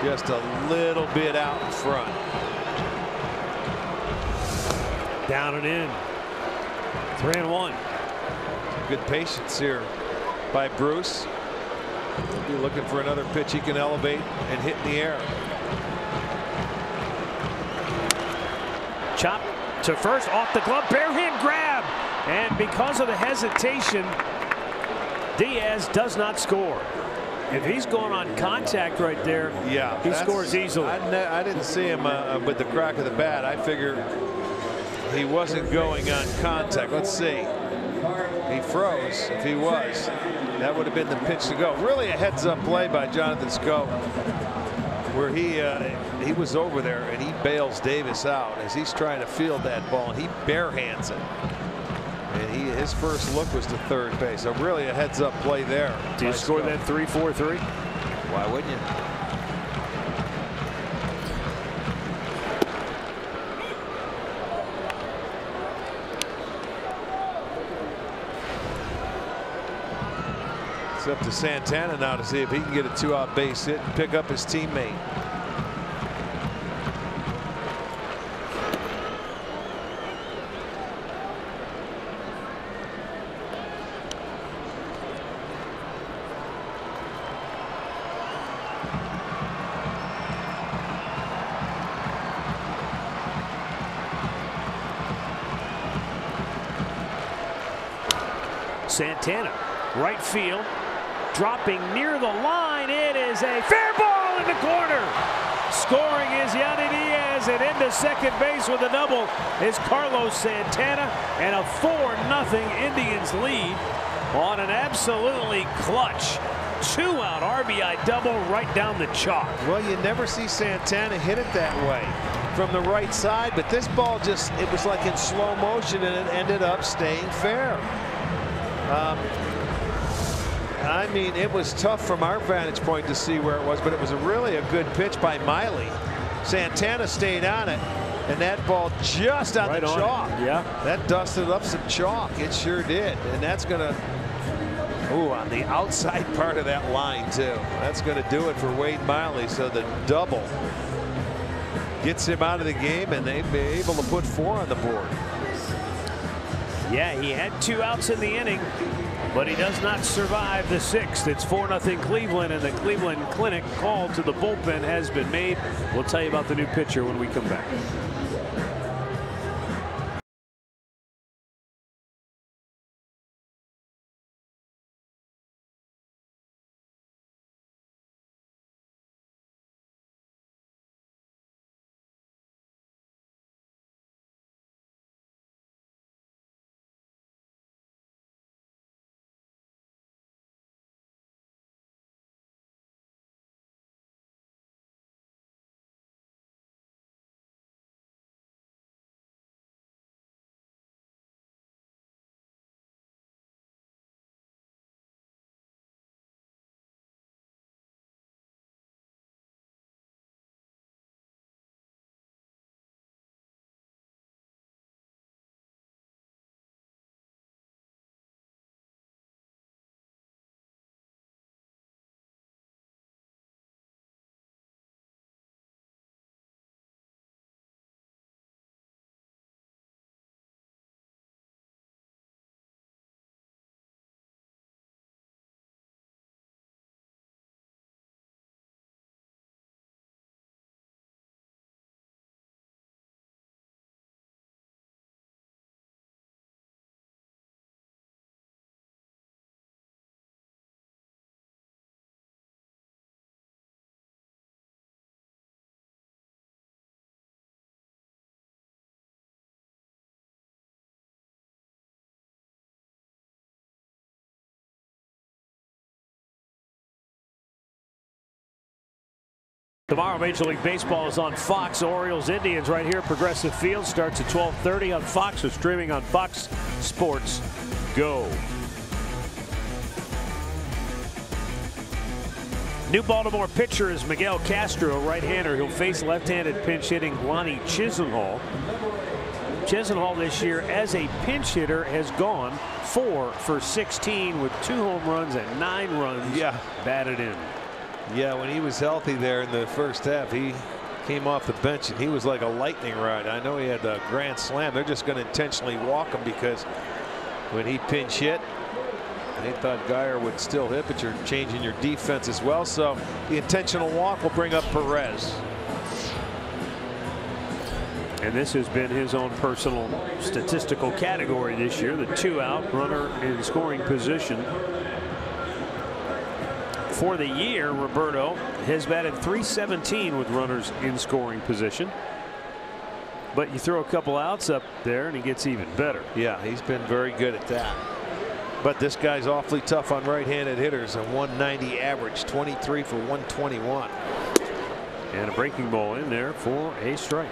Just a little bit out in front. Down and in. 3-1. Good patience here by Bruce. He'll be looking for another pitch he can elevate and hit in the air. Chop to first, off the glove, bare hand grab, and because of the hesitation, Diaz does not score. If he's going on contact right there, yeah, he scores easily. I didn't see him with the crack of the bat. I figured he wasn't going on contact. Let's see. He froze. If he was, that would have been the pitch to go. Really a heads-up play by Jonathan Scope, where he was over there and he bails Davis out as he's trying to field that ball, and he barehands it. And his first look was to third base. So really a heads-up play there. Do you score that 3-4-3? Why wouldn't you? It's up to Santana now to see if he can get a 2-out base hit and pick up his teammate. Santana, right field, dropping near the line. It is a fair ball in the corner. Scoring is Yandy Diaz, and into second base with a double is Carlos Santana, and a 4-0 Indians lead on an absolutely clutch 2-out RBI double right down the chalk. Well, you never see Santana hit it that way from the right side, but this ball just, it was like in slow motion, and it ended up staying fair. I mean, it was tough from our vantage point to see where it was, but it was really a good pitch by Miley. Santana stayed on it, and that ball just on the chalk. Yeah. That dusted up some chalk. It sure did. And that's going to, ooh, on the outside part of that line, too. That's going to do it for Wade Miley. So the double gets him out of the game, and they've been able to put 4 on the board. Yeah, he had 2 outs in the inning, but he does not survive the 6th. It's 4-0 Cleveland, and the Cleveland Clinic call to the bullpen has been made. We'll tell you about the new pitcher when we come back. Tomorrow, Major League Baseball is on Fox. Orioles Indians right here. Progressive Field starts at 12:30 on Fox, or streaming on Fox Sports Go. New Baltimore pitcher is Miguel Castro, right-hander. He'll face left-handed pinch-hitting Lonnie Chisenhall. Chisenhall this year as a pinch hitter has gone 4 for 16 with 2 home runs and 9 runs batted in. Yeah, when he was healthy there in the first half, he came off the bench and he was like a lightning rod. I know he had a grand slam. They're just going to intentionally walk him because when he pinch hit, they thought Geyer would still hit, but you're changing your defense as well. So the intentional walk will bring up Perez. And this has been his own personal statistical category this year, the 2-out runner in scoring position. For the year, Roberto has batted .317 with runners in scoring position. But you throw a couple outs up there and he gets even better. Yeah, he's been very good at that. But this guy's awfully tough on right-handed hitters. A 190 average, 23 for 121. And a breaking ball in there for a strike.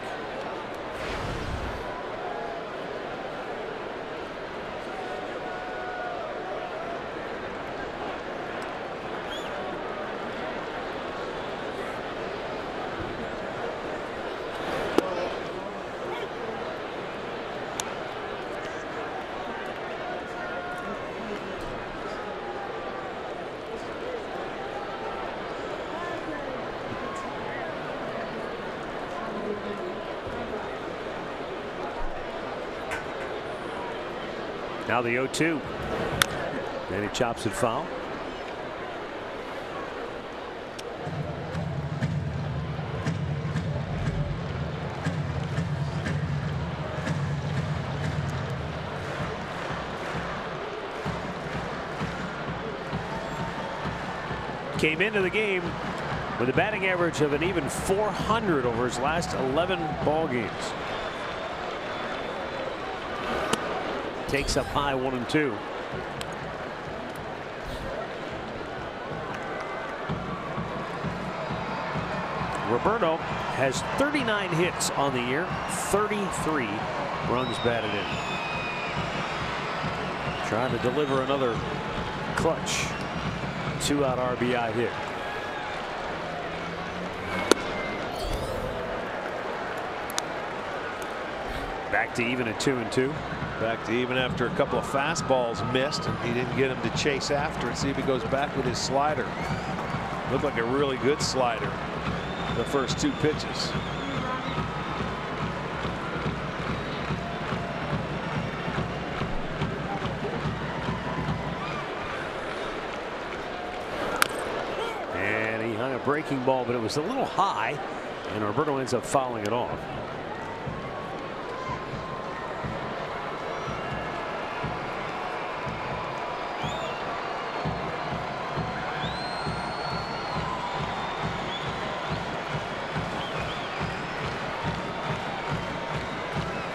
Now the 0-2. And he chops it foul. Came into the game with a batting average of an even 400 over his last 11 ball games. Takes up high, 1-2. Roberto has 39 hits on the year, 33 runs batted in. Trying to deliver another clutch 2-out RBI hit. Back to even at 2-2. Back to even after a couple of fastballs missed, and he didn't get him to chase after and see if he goes back with his slider. Looked like a really good slider the first 2 pitches. And he hung a breaking ball, but it was a little high, and Roberto ends up fouling it off.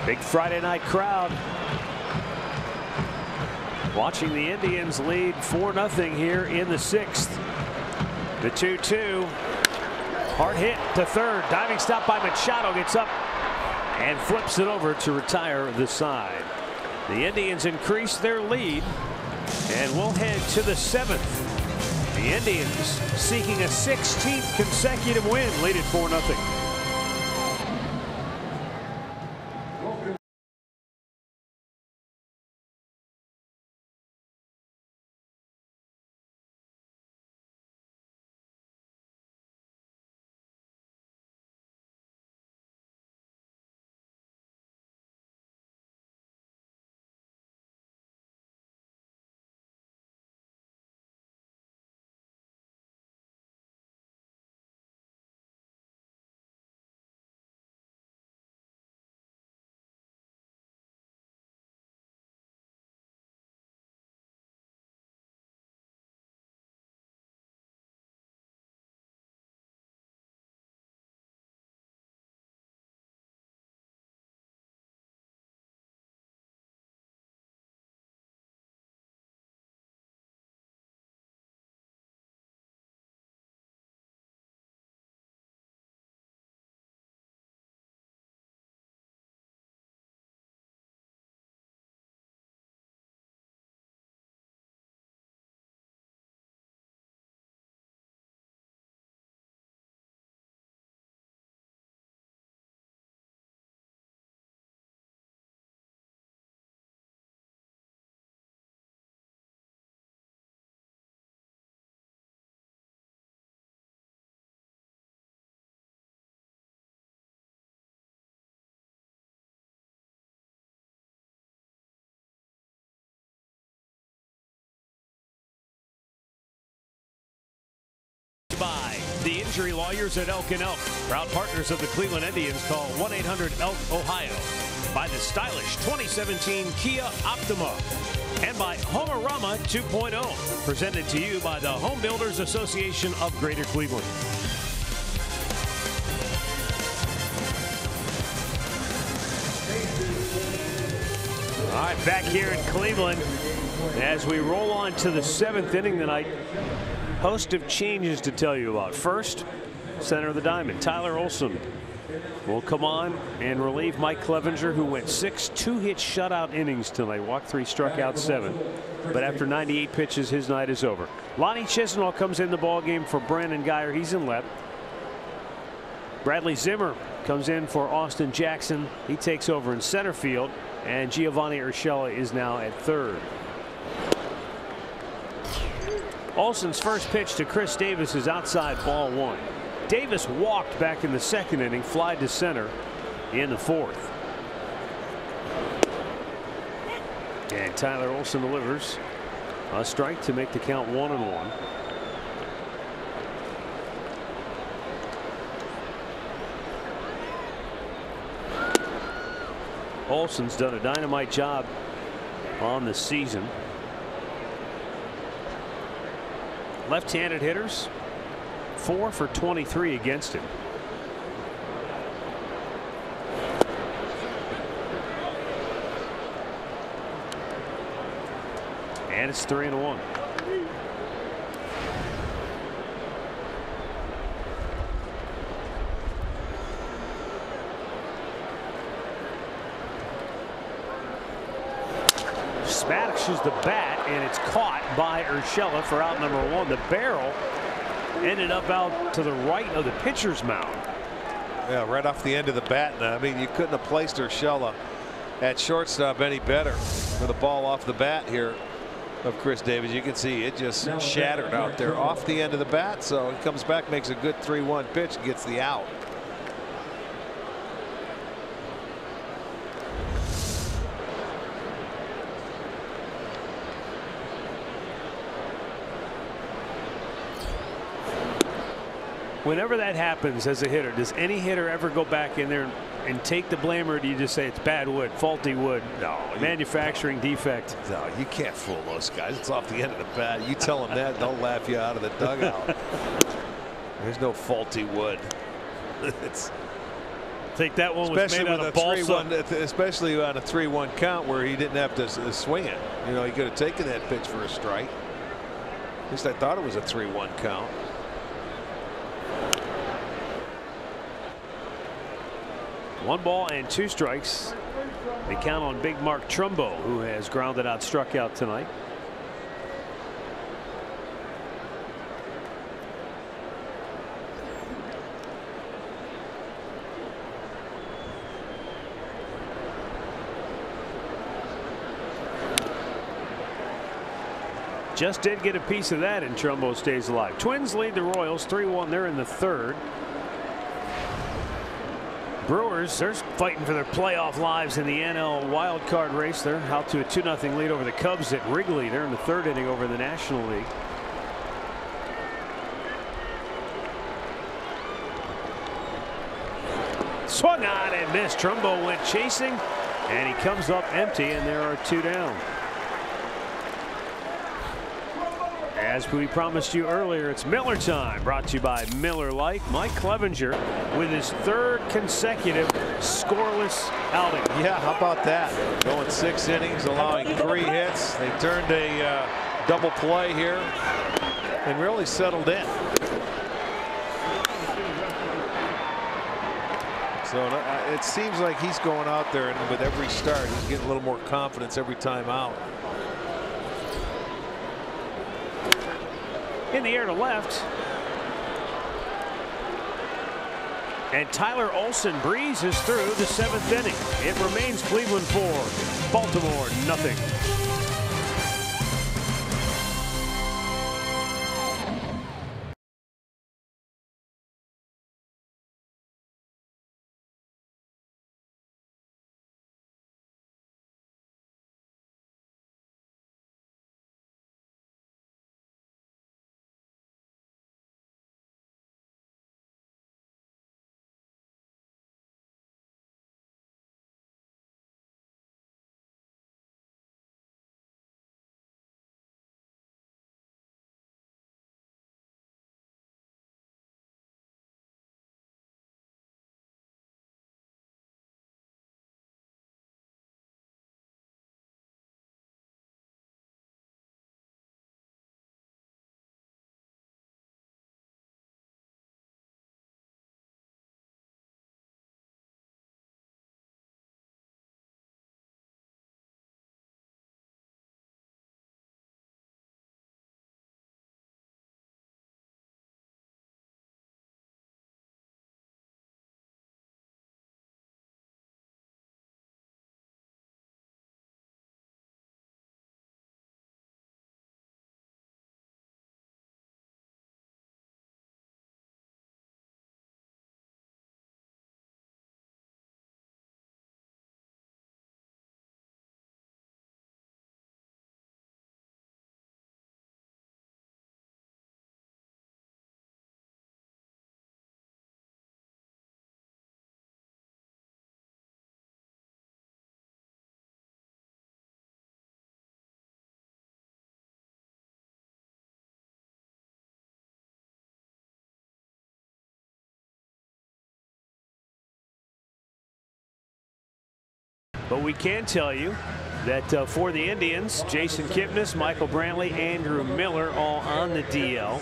Big Friday night crowd watching the Indians lead 4-0 here in the 6th. The 2-2. Hard hit to third. Diving stop by Machado, gets up and flips it over to retire the side. The Indians increase their lead and we'll head to the 7th. The Indians seeking a 16th consecutive win, lead at 4-0. By the injury lawyers at Elk & Elk, proud partners of the Cleveland Indians. Call 1-800-ELK-OHIO. By the stylish 2017 Kia Optima, and by Homerama 2.0, presented to you by the Home Builders Association of Greater Cleveland. All right, back here in Cleveland as we roll on to the 7th inning tonight. Host of changes to tell you about. First, center of the diamond, Tyler Olson will come on and relieve Mike Clevenger, who went 6 2-hit shutout innings tonight. Walked 3, struck out 7. But after 98 pitches, his night is over. Lonnie Chisenhall comes in the ballgame for Brandon Guyer. He's in left. Bradley Zimmer comes in for Austin Jackson. He takes over in center field. And Giovanni Urshela is now at third. Olson's first pitch to Chris Davis is outside, ball 1. Davis walked back in the 2nd inning, flied to center in the 4th. And Tyler Olson delivers a strike to make the count 1-1. Olson's done a dynamite job on the season. Left-handed hitters 4 for 23 against him. And it's 3-1. Smashes the bat, and it's caught by Urshela for out number 1. The barrel ended up out to the right of the pitcher's mound. Yeah, right off the end of the bat. Now, I mean, you couldn't have placed Urshela at shortstop any better for the ball off the bat here of Chris Davis. You can see it just shattered out there off the end of the bat. So he comes back, makes a good 3-1 pitch, and gets the out. Whenever that happens as a hitter, does any hitter ever go back in there and take the blame, or do you just say it's bad wood, faulty wood, manufacturing defect? No, you can't fool those guys. It's off the end of the bat. You tell them that, they'll laugh you out of the dugout. There's no faulty wood. It's think that one was made out of balsa. Especially on a 3-1 count where he didn't have to swing it. You know, he could have taken that pitch for a strike. At least I thought it was a 3-1 count. One ball and 2 strikes. They count on Big Mark Trumbo, who has grounded out, struck out tonight. Just did get a piece of that, and Trumbo stays alive. Twins lead the Royals 3-1. They're in the 3rd. Brewers, they're fighting for their playoff lives in the NL wild card race. They're out to a 2-0 lead over the Cubs at Wrigley. They're in the 3rd inning over the National League. Swung on and missed. Trumbo went chasing, and he comes up empty, and there are 2 down. As we promised you earlier, it's Miller time, brought to you by Miller Lite. Mike Clevenger with his 3rd consecutive scoreless outing. Yeah, how about that? Going 6 innings, allowing 3 hits. They turned a double play here and really settled in. So it seems like he's going out there, and with every start, he's getting a little more confidence every time out. In the air to left. And Tyler Olson breezes through the 7th inning. It remains Cleveland 4, Baltimore nothing. But we can tell you that for the Indians, Jason Kipnis, Michael Brantley, Andrew Miller all on the DL.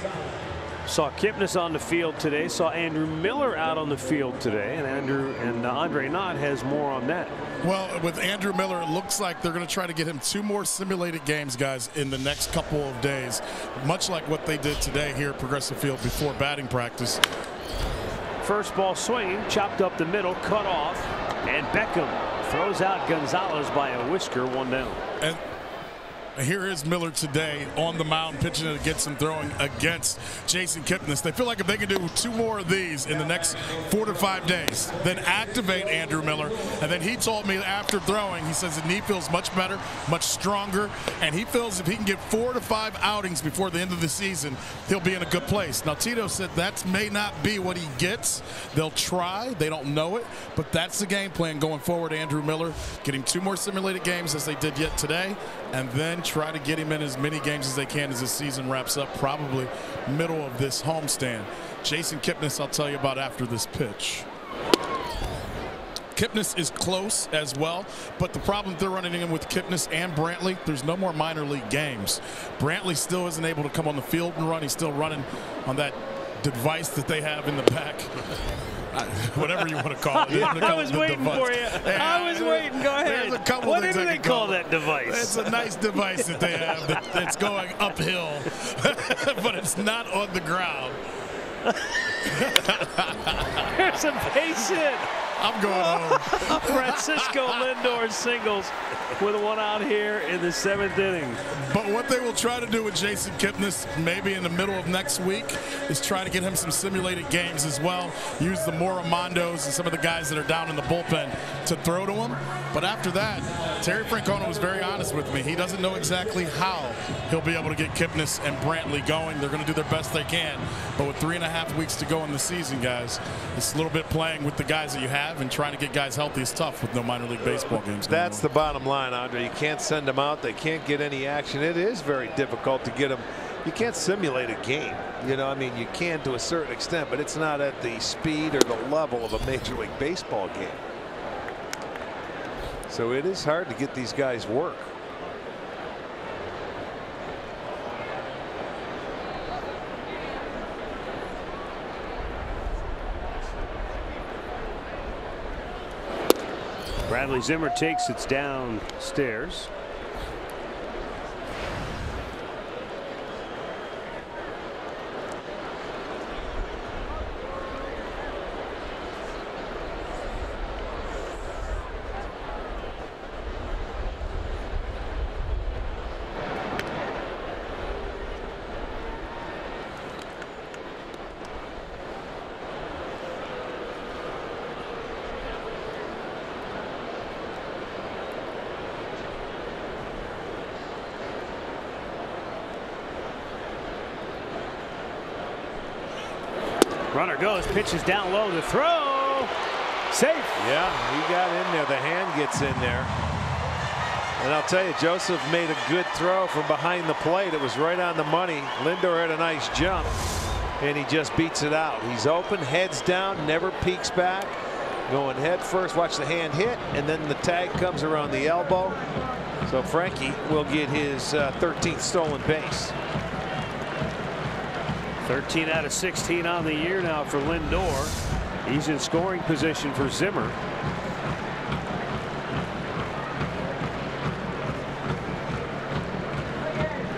Saw Kipnis on the field today, saw Andrew Miller out on the field today, and Andre Knott has more on that. Well, with Andrew Miller, it looks like they're going to try to get him 2 more simulated games, guys, in the next couple of days, much like what they did today here at Progressive Field before batting practice. First ball swinging, chopped up the middle, cut off, and Beckham throws out Gonzalez by a whisker, 1 down. And here is Miller today on the mound, pitching it against and throwing against Jason Kipnis. They feel like if they can do 2 more of these in the next 4 to 5 days, then activate Andrew Miller. And then he told me after throwing, he says his knee feels much better, much stronger, and he feels if he can get 4 to 5 outings before the end of the season, he'll be in a good place. Now, Tito said that may not be what he gets. They'll try. They don't know it, but that's the game plan going forward. Andrew Miller getting 2 more simulated games as they did yet today, and then try to get him in as many games as they can as the season wraps up, probably middle of this homestand. Jason Kipnis, I'll tell you about after this pitch. Kipnis is close as well, but the problem they're running in with Kipnis and Brantley, there's no more minor league games. Brantley still isn't able to come on the field and run. He's still running on that device that they have in the back. Whatever you want to call it. I was waiting for you. I was waiting. Go ahead. There's a couple what things do they call that device? It's a nice device that they have that's going uphill, but it's not on the ground. There's a base hit. I'm going home. Francisco Lindor singles with 1 out here in the 7th inning. But what they will try to do with Jason Kipnis, maybe in the middle of next week, is try to get him some simulated games as well. Use the Moramondos and some of the guys that are down in the bullpen to throw to him. But after that, Terry Francona was very honest with me. He doesn't know exactly how he'll be able to get Kipnis and Brantley going. They're going to do their best they can. But with 3.5 weeks to go in the season, guys, it's a little bit playing with the guys that you have, and trying to get guys healthy is tough with no minor league baseball games. That's the bottom line, Andre. You can't send them out. They can't get any action. It is very difficult to get them. You can't simulate a game. You know, I mean, you can to a certain extent, but it's not at the speed or the level of a Major League Baseball game. So it is hard to get these guys work. Bradley Zimmer takes it downstairs. Runner goes, pitches down low, the throw, safe. Yeah, he got in there. The hand gets in there. And I'll tell you, Joseph made a good throw from behind the plate. It was right on the money. Lindor had a nice jump, and he just beats it out. He's open, heads down, never peeks back. Going head first, watch the hand hit, and then the tag comes around the elbow. So Frankie will get his 13th stolen base. 13 out of 16 on the year now for Lindor. He's in scoring position for Zimmer.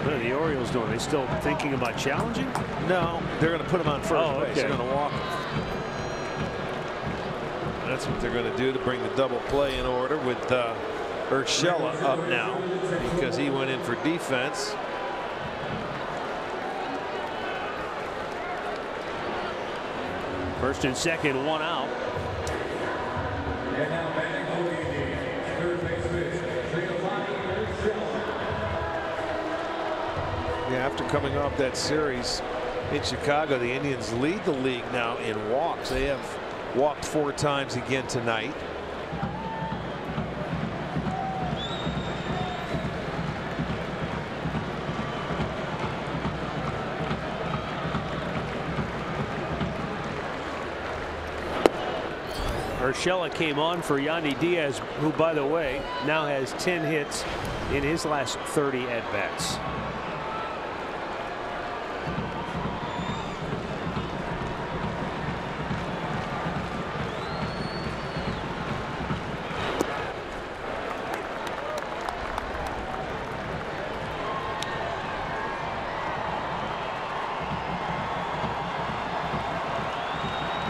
What are the Orioles doing? Are they still thinking about challenging? No, they're going to put him on first base. Okay. They're going to walk him. That's what they're going to do to bring the double play in order with Urshela up now because he went in for defense. First and second, 1 out. Yeah, after coming off that series in Chicago, the Indians lead the league now in walks. They have walked 4 times again tonight. Urshela came on for Yandy Diaz, who, by the way, now has 10 hits in his last 30 at-bats.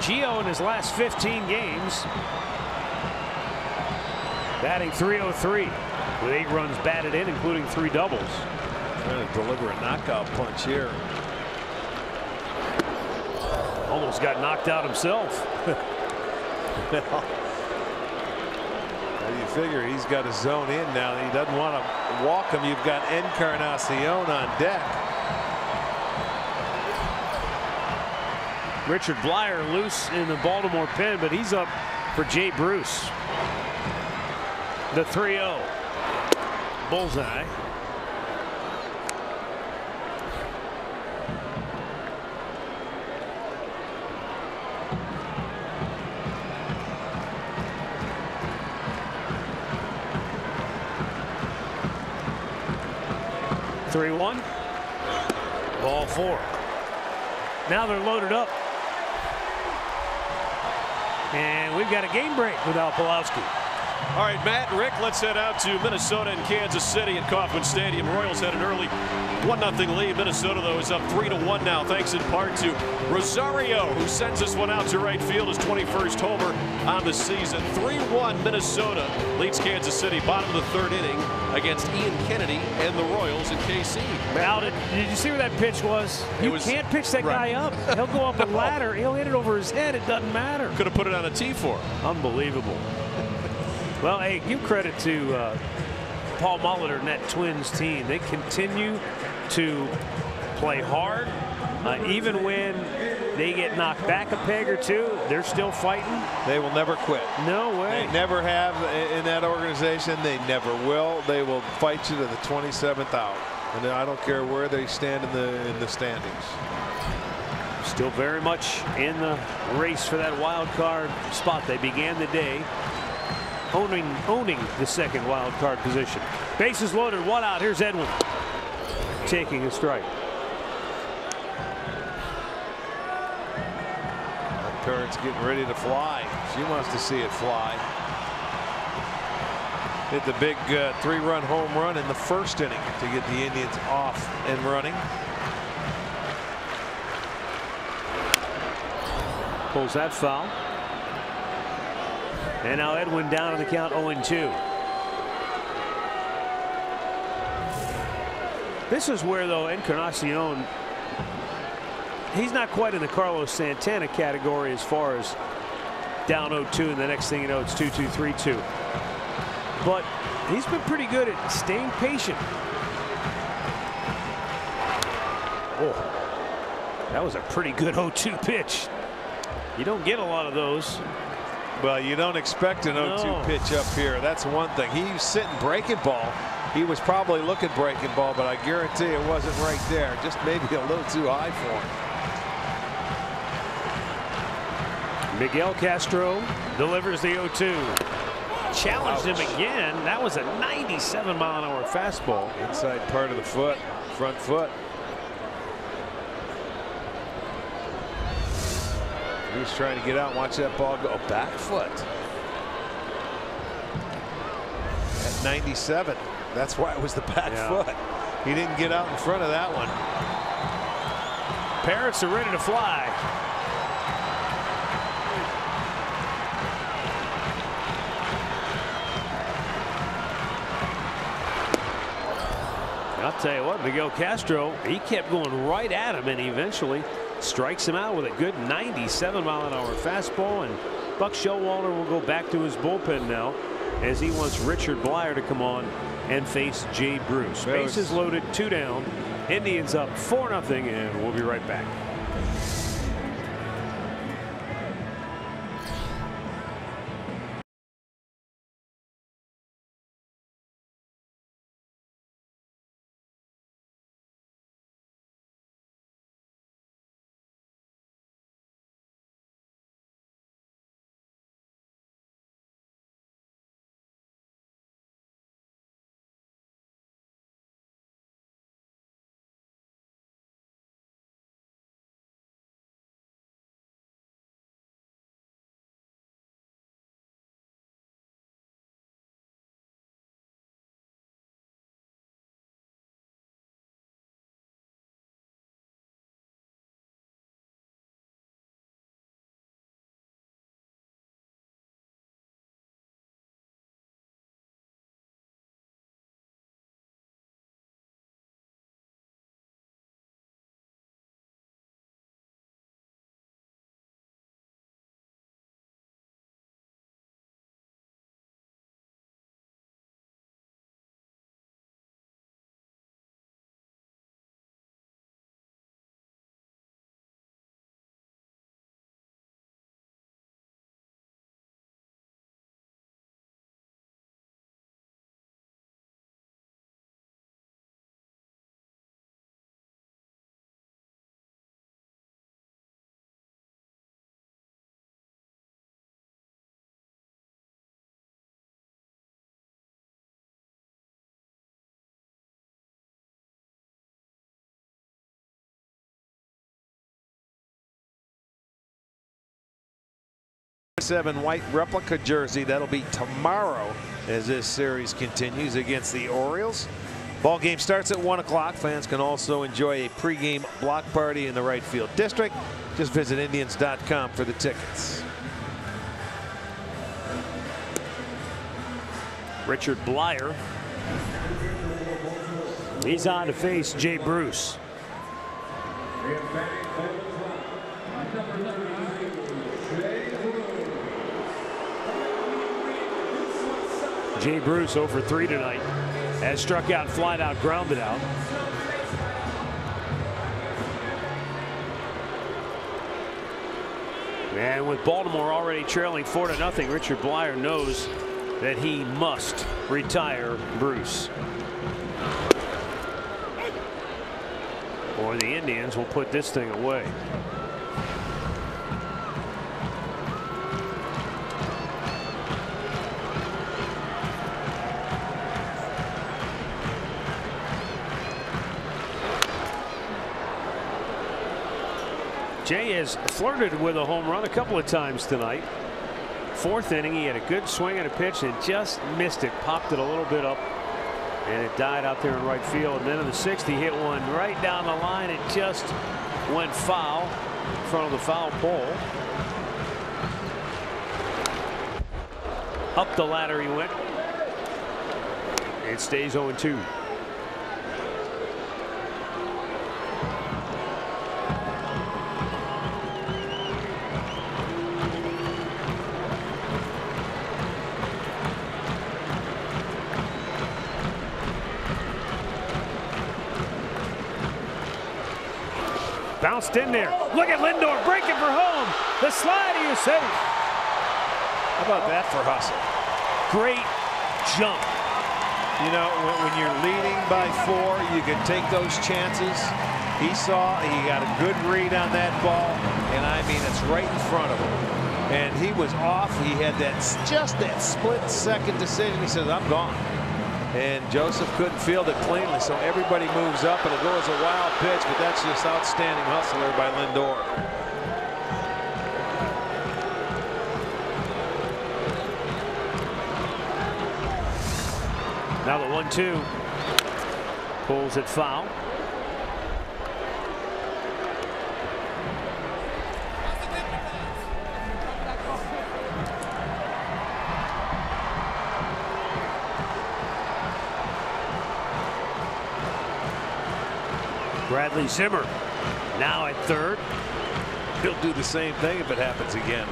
Gio in his last 15 games batting .303 with 8 runs batted in, including 3 doubles. Trying to deliver a knockout punch here. Almost got knocked out himself. Well, you figure he's got to zone in now. He doesn't want to walk him. You've got Encarnacion on deck. Richard Blyer loose in the Baltimore pen, but he's up for Jay Bruce. The 3-0. Bullseye. (3-1). Ball 4. Now they're loaded up. And we've got a game break without Pulowski. All right, Matt and Rick, let's head out to Minnesota and Kansas City at Kauffman Stadium. Royals had an early 1-0 lead. Minnesota, though, is up 3-1 now, thanks in part to Rosario, who sends this one out to right field, his 21st homer on the season. 3-1 Minnesota leads Kansas City, bottom of the 3rd inning against Ian Kennedy and the Royals in KC. Now, did you see where that pitch was? You can't pitch that guy up. He'll go up a ladder. He'll hit it over his head. It doesn't matter. Could have put it on a tee for him. Unbelievable. Well, hey, give credit to Paul Molitor and that Twins team. They continue to play hard. Even when they get knocked back a peg or two, they're still fighting. They will never quit. No way. They never have in that organization. They never will. They will fight you to the 27th out. And I don't care where they stand in the standings. Still very much in the race for that wild card spot. They began the day owning the second wild card position. Bases loaded, 1 out. Here's Edwin taking a strike. That parrot's getting ready to fly. She wants to see it fly. Hit the big 3-run home run in the 1st inning to get the Indians off and running. Pulls that foul. And now Edwin down on the count, 0-2. This is where, though, Encarnacion, he's not quite in the Carlos Santana category as far as down 0-2, and the next thing you know, it's 2-2, 3-2. But he's been pretty good at staying patient. Oh, that was a pretty good 0-2 pitch. You don't get a lot of those. Well, you don't expect an 0-2 pitch up here. That's one thing. He's sitting breaking ball. He was probably looking breaking ball, but I guarantee it wasn't right there. Just maybe a little too high for him. Miguel Castro delivers the 0-2. Challenged him again. That was a 97-mile-an-hour fastball. Inside part of the foot, front foot. He was trying to get out and watch that ball go. Back foot. At 97. That's why it was the back foot. He didn't get out in front of that one. Parrots are ready to fly. I'll tell you what, Miguel Castro, he kept going right at him, and eventually strikes him out with a good 97-mile-an-hour fastball. And Buck Showalter will go back to his bullpen now as he wants Richard Blyer to come on and face Jay Bruce. Bases loaded, 2 down. Indians up 4-0, and we'll be right back. 7 white replica jersey. That'll be tomorrow as this series continues against the Orioles. Ball game starts at 1 o'clock. Fans can also enjoy a pregame block party in the right field district. Just visit Indians.com for the tickets. Richard Blyer. He's on to face Jay Bruce. Jay Bruce 0 for 3 tonight. Has struck out, flied out, grounded out. And with Baltimore already trailing 4-0, Richard Blyer knows that he must retire Bruce, or the Indians will put this thing away. Jay has flirted with a home run a couple of times tonight. 4th inning, he had a good swing and a pitch and just missed it. Popped it a little bit up and it died out there in right field. And then in the 6th, he hit one right down the line. It just went foul in front of the foul pole. Up the ladder he went. It stays 0-2. Bounced in there. Look at Lindor breaking for home. The slide, he is safe. How about that for Hustle? Great jump. You know, when you're leading by 4, you can take those chances. He got a good read on that ball, and I mean, it's right in front of him. And he was off. He had just that split-second decision. He says, I'm gone. And Joseph couldn't field it cleanly, so everybody moves up, and it goes a wild pitch, but that's just outstanding hustle there by Lindor. Now the 1-2 pulls it foul. Bradley Zimmer now at 3rd. He'll do the same thing if it happens again.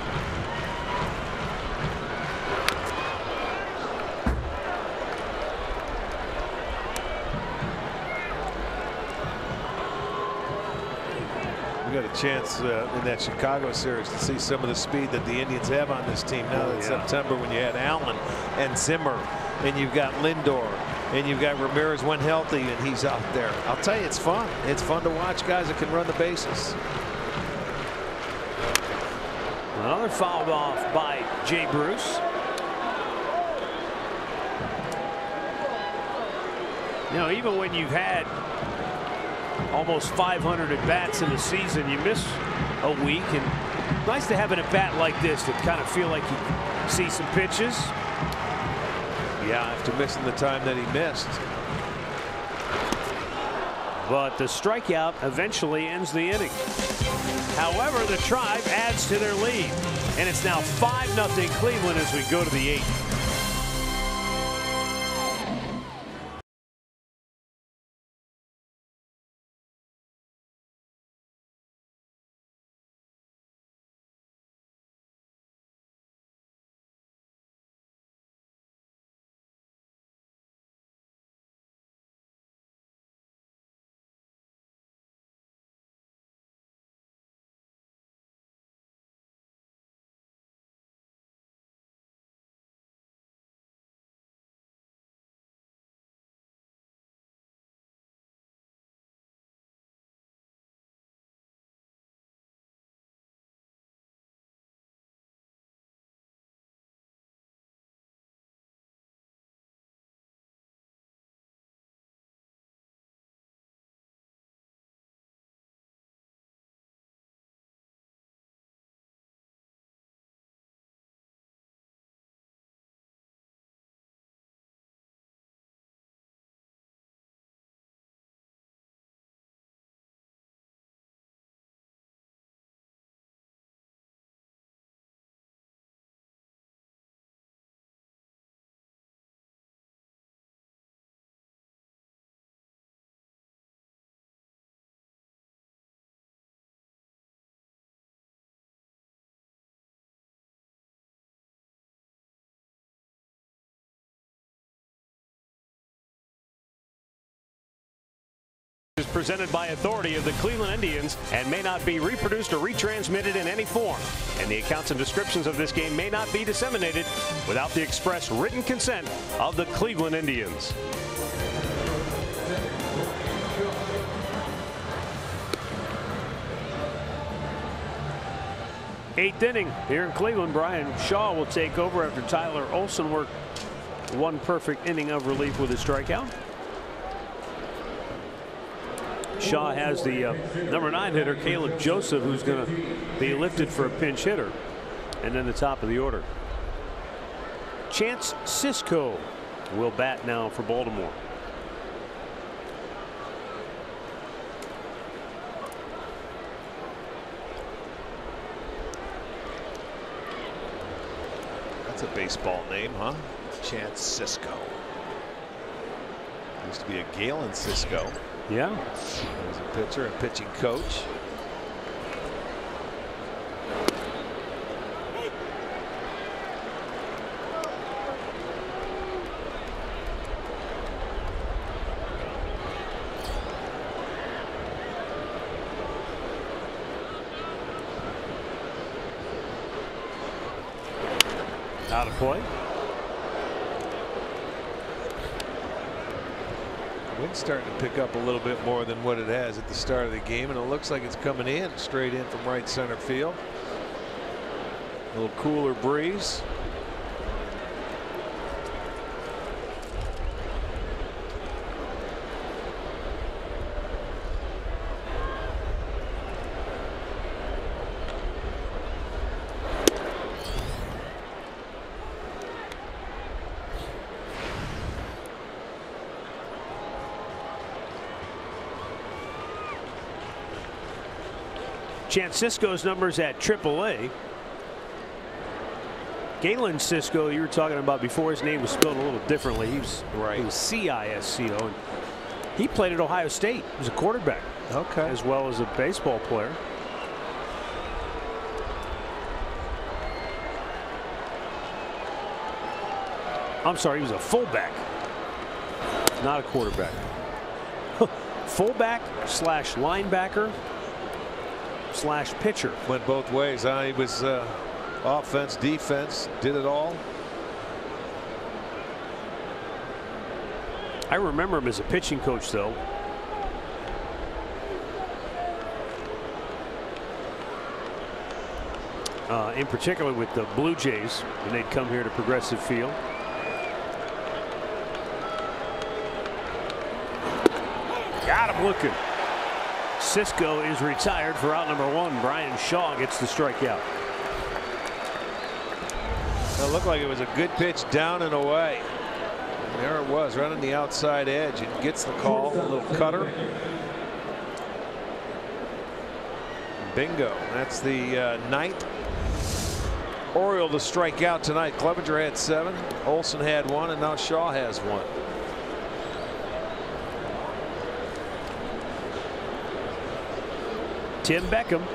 We got a chance in that Chicago series to see some of the speed that the Indians have on this team now in September, when you had Allen and Zimmer and you've got Lindor and you've got Ramirez when healthy and he's out there. I'll tell you, it's fun. It's fun to watch guys that can run the bases. Another fouled off by Jay Bruce. You know, even when you've had almost 500 at bats in the season, you miss a week, and nice to have an at bat like this to kind of feel like you see some pitches. Yeah, after missing the time that he missed. But the strikeout eventually ends the inning. However, the Tribe adds to their lead, and it's now 5-0 Cleveland as we go to the 8th. Is presented by authority of the Cleveland Indians and may not be reproduced or retransmitted in any form. And the accounts and descriptions of this game may not be disseminated without the express written consent of the Cleveland Indians. Eighth inning here in Cleveland. Brian Shaw will take over after Tyler Olson worked one perfect inning of relief with a strikeout. Shaw has the number 9 hitter, Caleb Joseph, who's going to be lifted for a pinch hitter. And then the top of the order, Chance Sisco will bat now for Baltimore. That's a baseball name, huh? Chance Sisco. Used to be a Galen Sisco. Yeah. He was a pitcher and pitching coach. Out of play. Wind's starting to pick up a little bit more than what it has at the start of the game, and it looks like it's coming in straight in from right center field. A little cooler breeze. Chance Sisco's numbers at AAA. Galen Sisco, you were talking about before, his name was spelled a little differently. He was C-I-S-C-O. And he played at Ohio State. He was a quarterback. Okay. As well as a baseball player. I'm sorry, he was a fullback, not a quarterback. Fullback / linebacker / pitcher. Went both ways. He was offense, defense, did it all. I remember him as a pitching coach, though. In particular with the Blue Jays when they'd come here to Progressive Field. Got him looking. Sisco is retired for out number 1. Brian Shaw gets the strikeout. It looked like it was a good pitch down and away. And there it was, right on the outside edge. It gets the call. A little cutter. Bingo. That's the 9th Oriole to strike out tonight. Clevenger had 7. Olson had 1, and now Shaw has 1. Tim Beckham.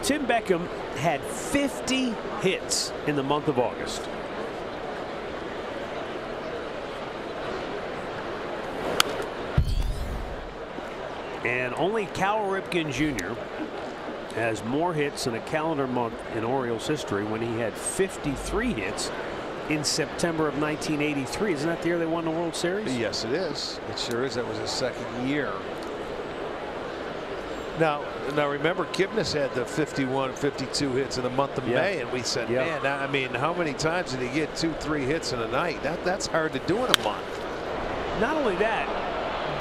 Tim Beckham had 50 hits in the month of August. And only Cal Ripken Jr. has more hits in a calendar month in Orioles history when he had 53 hits in September of 1983. Isn't that the year they won the World Series? Yes, it is. It sure is. That was his 2nd year. Now remember, Kipnis had the 51, 52 hits in the month of May, and we said, man, I mean, how many times did he get 2-3 hits in a night? That's hard to do in a month. Not only that,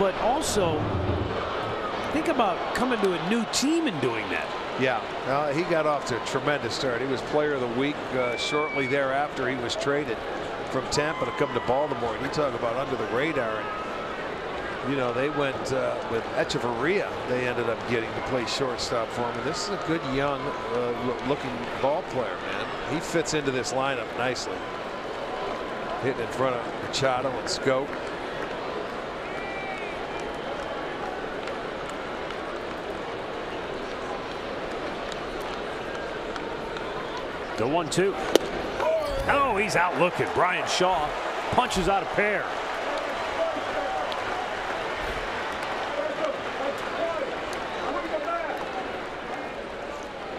but also think about coming to a new team and doing that. Yeah, he got off to a tremendous start. He was player of the week shortly thereafter. He was traded from Tampa to come to Baltimore. And you talk about under the radar. And, you know, they went with Echeverria. They ended up getting to play shortstop for him. And this is a good young looking ball player, man. He fits into this lineup nicely. Hitting in front of Machado and Scope. The 1-2. Oh, he's out looking. Brian Shaw punches out a pair.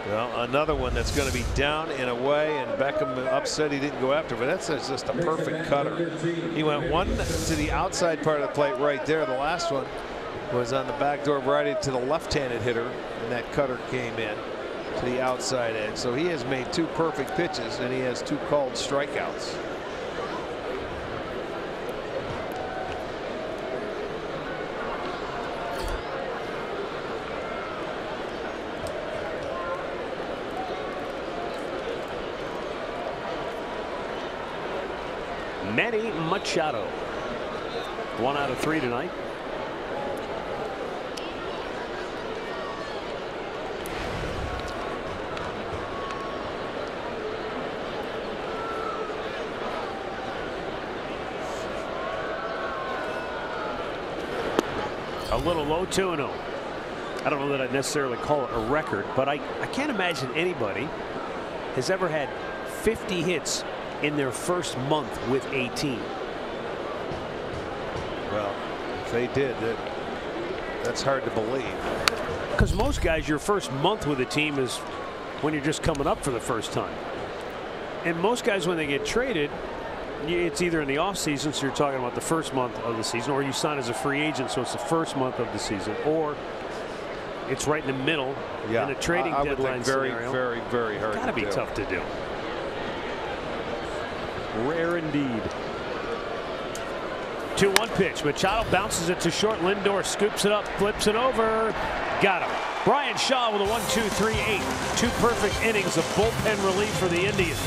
Well, another one that's going to be down and away, and Beckham upset he didn't go after, but that's just a perfect cutter. He went one to the outside part of the plate right there. The last one was on the backdoor variety to the left-handed hitter, and that cutter came in to the outside edge. So he has made 2 perfect pitches, and he has 2 called strikeouts. Manny Machado. 1 out of 3 tonight. A little low 2-0. I don't know that I'd necessarily call it a record, but I can't imagine anybody has ever had 50 hits in their first month with a team. Well, if they did, that's hard to believe. Because most guys, your first month with a team is when you're just coming up for the first time. And most guys, when they get traded, it's either in the off season, so you're talking about the first month of the season, or you sign as a free agent, so it's the first month of the season, or it's right in the middle in a trading deadline scenario. Very hard. Gotta be tough to do. Rare indeed. 2-1 pitch. Machado bounces it to short. Lindor scoops it up, flips it over. Got him. Brian Shaw with a 1-2-3-8. 2 perfect innings of bullpen relief for the Indians.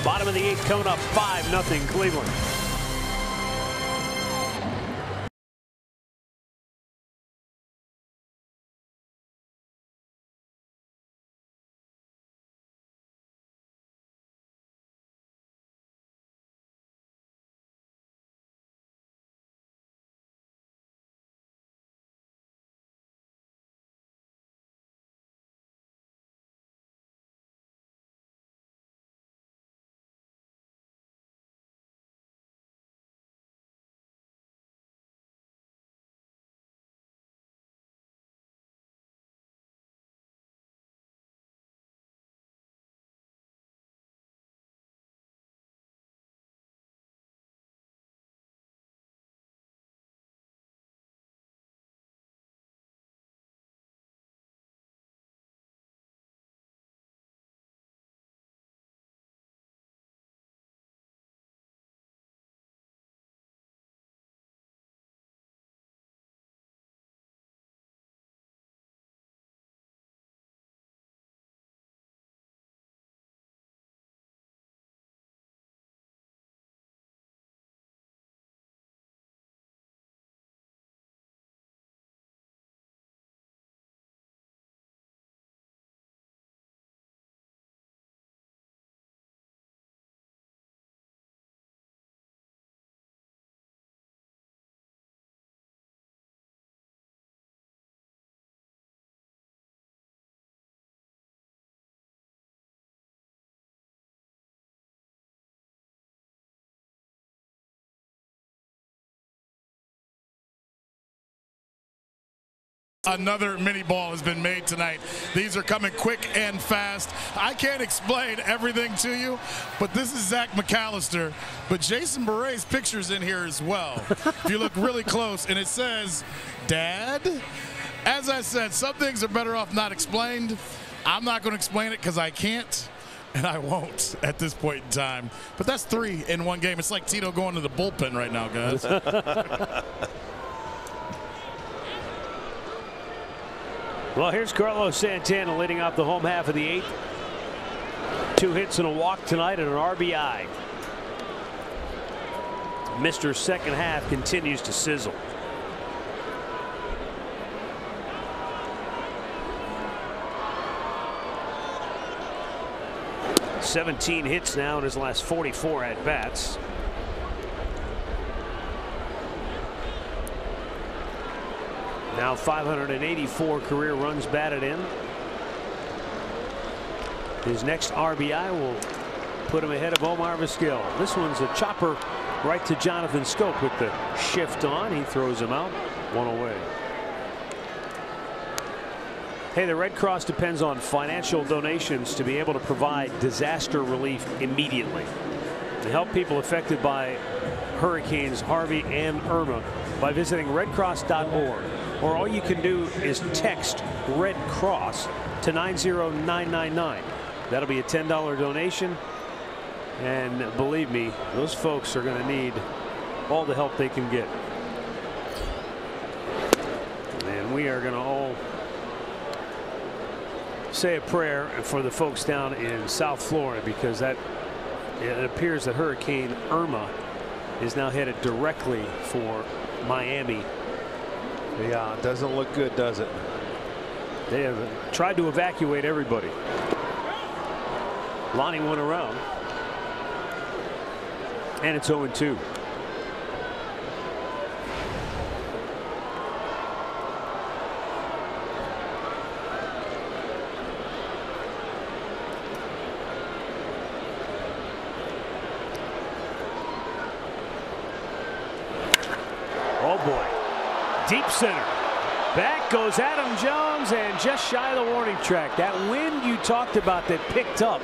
Bottom of the 8th coming up 5-0 Cleveland. Another mini ball has been made tonight. These are coming quick and fast. I can't explain everything to you, but this is Zach McAllister. But Jason Barre's picture's in here as well. If you look really close, and it says, Dad? As I said, some things are better off not explained. I'm not going to explain it because I can't, and I won't at this point in time. But that's 3 in one game. It's like Tito going to the bullpen right now, guys. Well, here's Carlos Santana leading off the home half of the 8th. 2 hits and a walk tonight and an RBI. Mr. Second half continues to sizzle. "17 hits now in his last 44 at-bats. Now 584 career runs batted in. His next RBI will put him ahead of Omar Vizquel. This one's a chopper right to Jonathan Scope with the shift on. He throws him out. One away. Hey, the Red Cross depends on financial donations to be able to provide disaster relief immediately. To help people affected by Hurricanes Harvey and Irma by visiting redcross.org. Or all you can do is text Red Cross to 90999. That'll be a $10 donation. And believe me, those folks are going to need all the help they can get. And we are going to all say a prayer for the folks down in South Florida, because it appears that Hurricane Irma is now headed directly for Miami. Yeah, it doesn't look good, does it? They have tried to evacuate everybody. Lonnie went around. And it's 0-2. Oh boy. Deep center. Back goes Adam Jones, and just shy of the warning track. That wind you talked about that picked up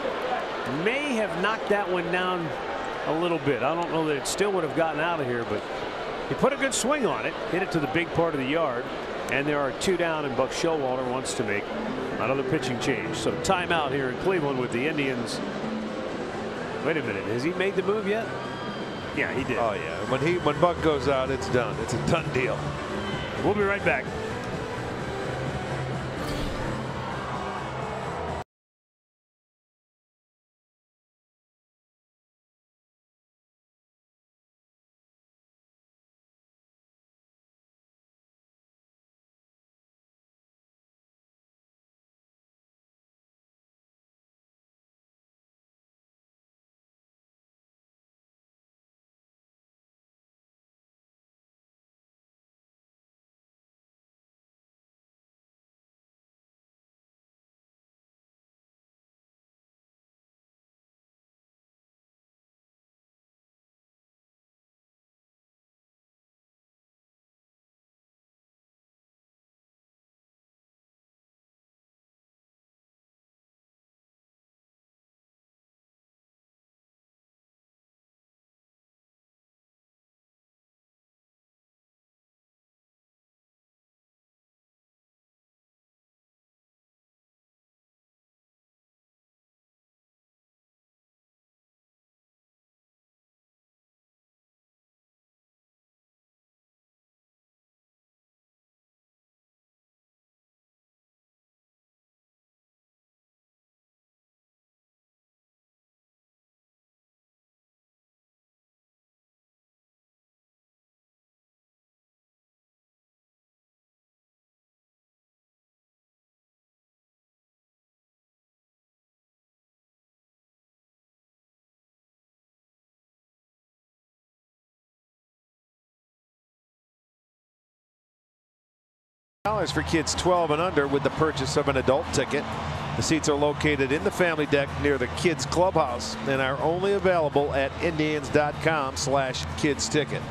may have knocked that one down a little bit. I don't know that it still would have gotten out of here, but he put a good swing on it, hit it to the big part of the yard, and there are 2 down, and Buck Showalter wants to make another pitching change. So timeout here in Cleveland with the Indians. Wait a minute, has he made the move yet? Yeah, he did. Oh yeah, when Buck goes out, it's done. It's a done deal. We'll be right back. For kids 12 and under with the purchase of an adult ticket. The seats are located in the family deck near the kids clubhouse and are only available at indians.com/kids ticket.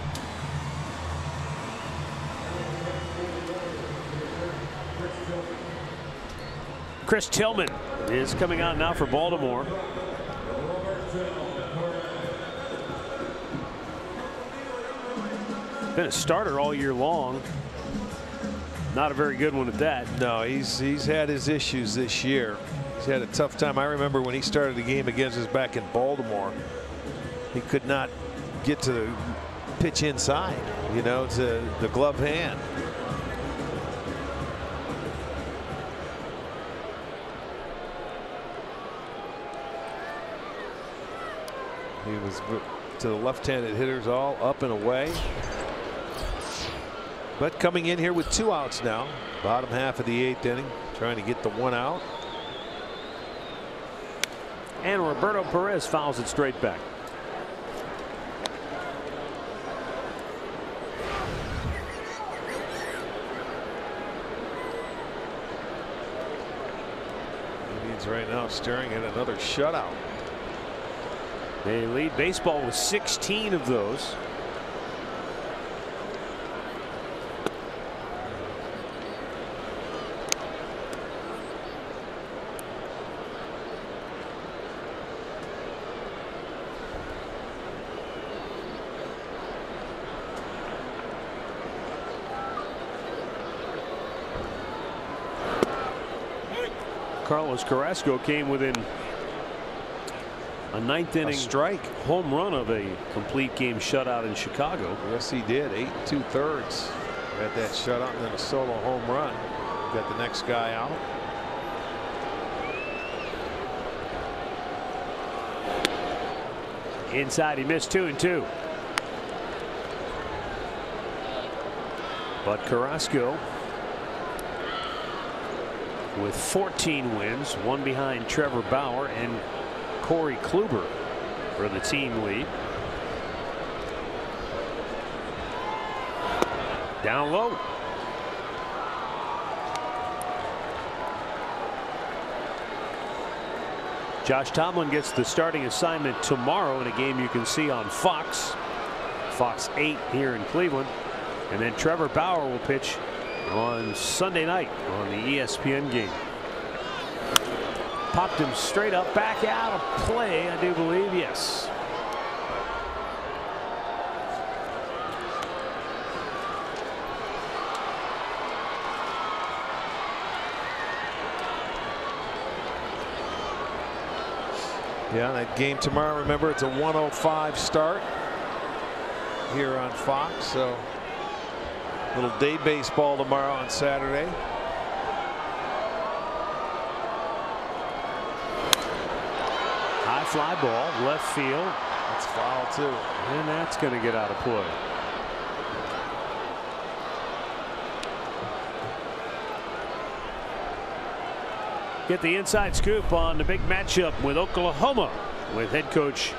Chris Tillman is coming out now for Baltimore. Been a starter all year long. Not a very good one at that. No, he's had his issues this year. He's had a tough time. I remember when he started the game against us back in Baltimore, he could not get to the pitch inside, you know, to the glove hand. He was to the left-handed hitters all up and away. But coming in here with 2 outs now, bottom half of the 8th inning, trying to get the 1 out. And Roberto Perez fouls it straight back. Indians Indians right now staring at another shutout. They lead baseball with 16 of those. Carlos Carrasco came within a ninth inning strike home run of a complete game shutout in Chicago. Yes, he did. 8 2/3. Had that shutout and then a solo home run. Got the next guy out. Inside, he missed 2-2. But Carrasco with 14 wins, one behind Trevor Bauer and Corey Kluber for the team lead. Down low. Josh Tomlin gets the starting assignment tomorrow in a game you can see on Fox 8 here in Cleveland, and then Trevor Bauer will pitch on Sunday night on the ESPN game. Popped him straight up, back out of play, I do believe. Yes. Yeah, that game tomorrow, remember, it's a 1:05 start here on Fox, so little day baseball tomorrow on Saturday. High fly ball, left field. That's foul too. And that's going to get out of play. Get the inside scoop on the big matchup with Oklahoma with head coach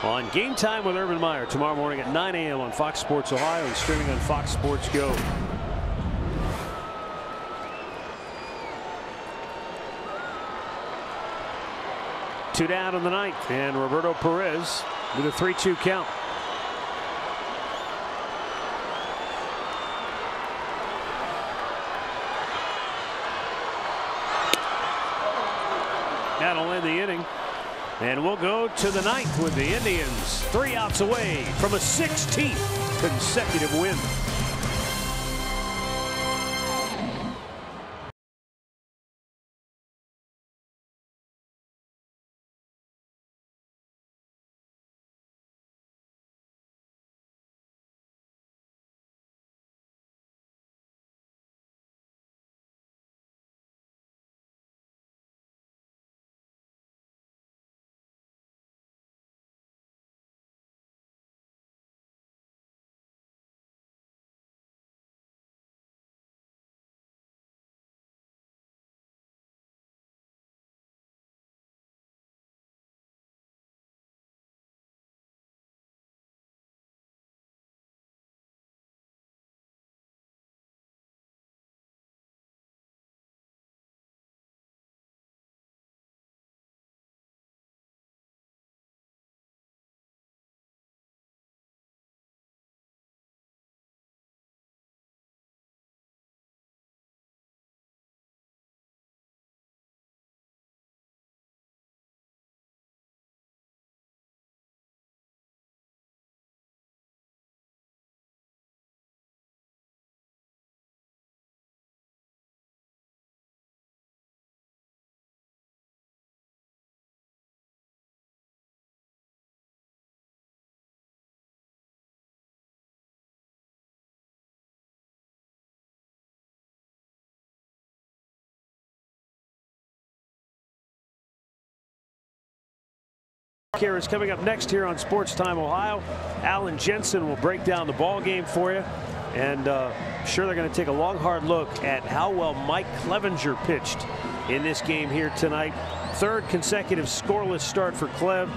on Game Time with Urban Meyer tomorrow morning at 9 a.m. on Fox Sports Ohio and streaming on Fox Sports Go. Two down in the ninth, and Roberto Perez with a 3-2 count. That'll end the inning. And we'll go to the ninth with the Indians 3 outs away from a 16th consecutive win. Here is coming up next here on Sports Time Ohio. Alan Jensen will break down the ball game for you, and sure they're going to take a long hard look at how well Mike Clevenger pitched in this game here tonight. Third consecutive scoreless start for Clev.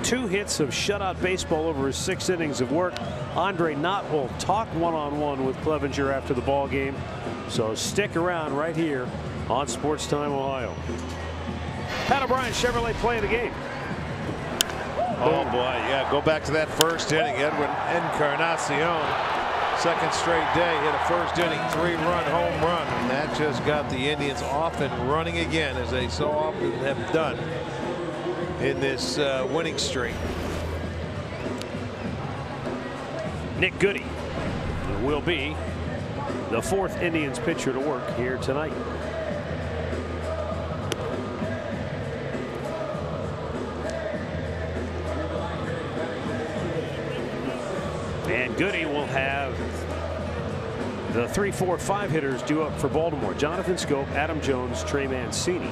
2 hits of shutout baseball over his 6 innings of work. Andre Knott will talk one-on-one with Clevenger after the ball game, so stick around right here on Sports Time Ohio. Pat O'Brien Chevrolet play of the game. Oh boy, yeah, go back to that first inning. Edwin Encarnacion, second straight day, hit a first inning 3-run home run, and that just got the Indians off and running again, as they so often have done in this winning streak. Nick Goody will be the 4th Indians pitcher to work here tonight. And Goody will have the 3, 4, 5 hitters due up for Baltimore. Jonathan Scope, Adam Jones, Trey Mancini.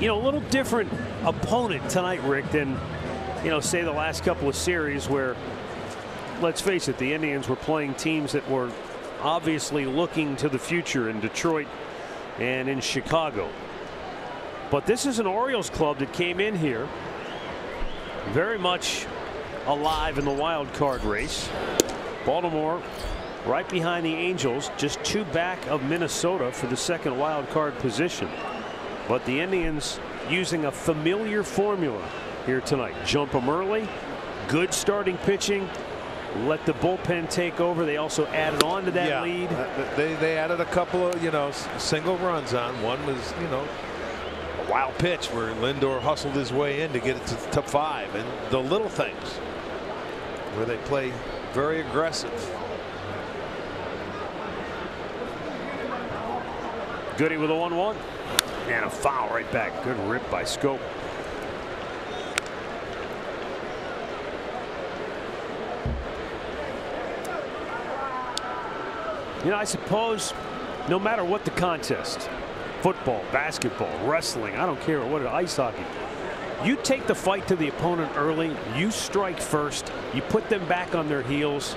You know, a little different opponent tonight, Rick, than, you know, say the last couple of series where, let's face it, the Indians were playing teams that were obviously looking to the future in Detroit and in Chicago. But this is an Orioles club that came in here very much alive in the wild card race. Baltimore right behind the Angels, just 2 back of Minnesota for the 2nd wild card position. But the Indians using a familiar formula here tonight. Jump them early, good starting pitching, let the bullpen take over. They also added on to that lead. They added a couple of, you know, single runs on. One was, you know, a wild pitch where Lindor hustled his way in to get it to 5, and the little things where they play very aggressive. Goody with a 1-1 and a foul right back. Good rip by Scope. You know, I suppose no matter what the contest, football, basketball, wrestling, I don't care what, ice hockey, you take the fight to the opponent early, you strike first, you put them back on their heels,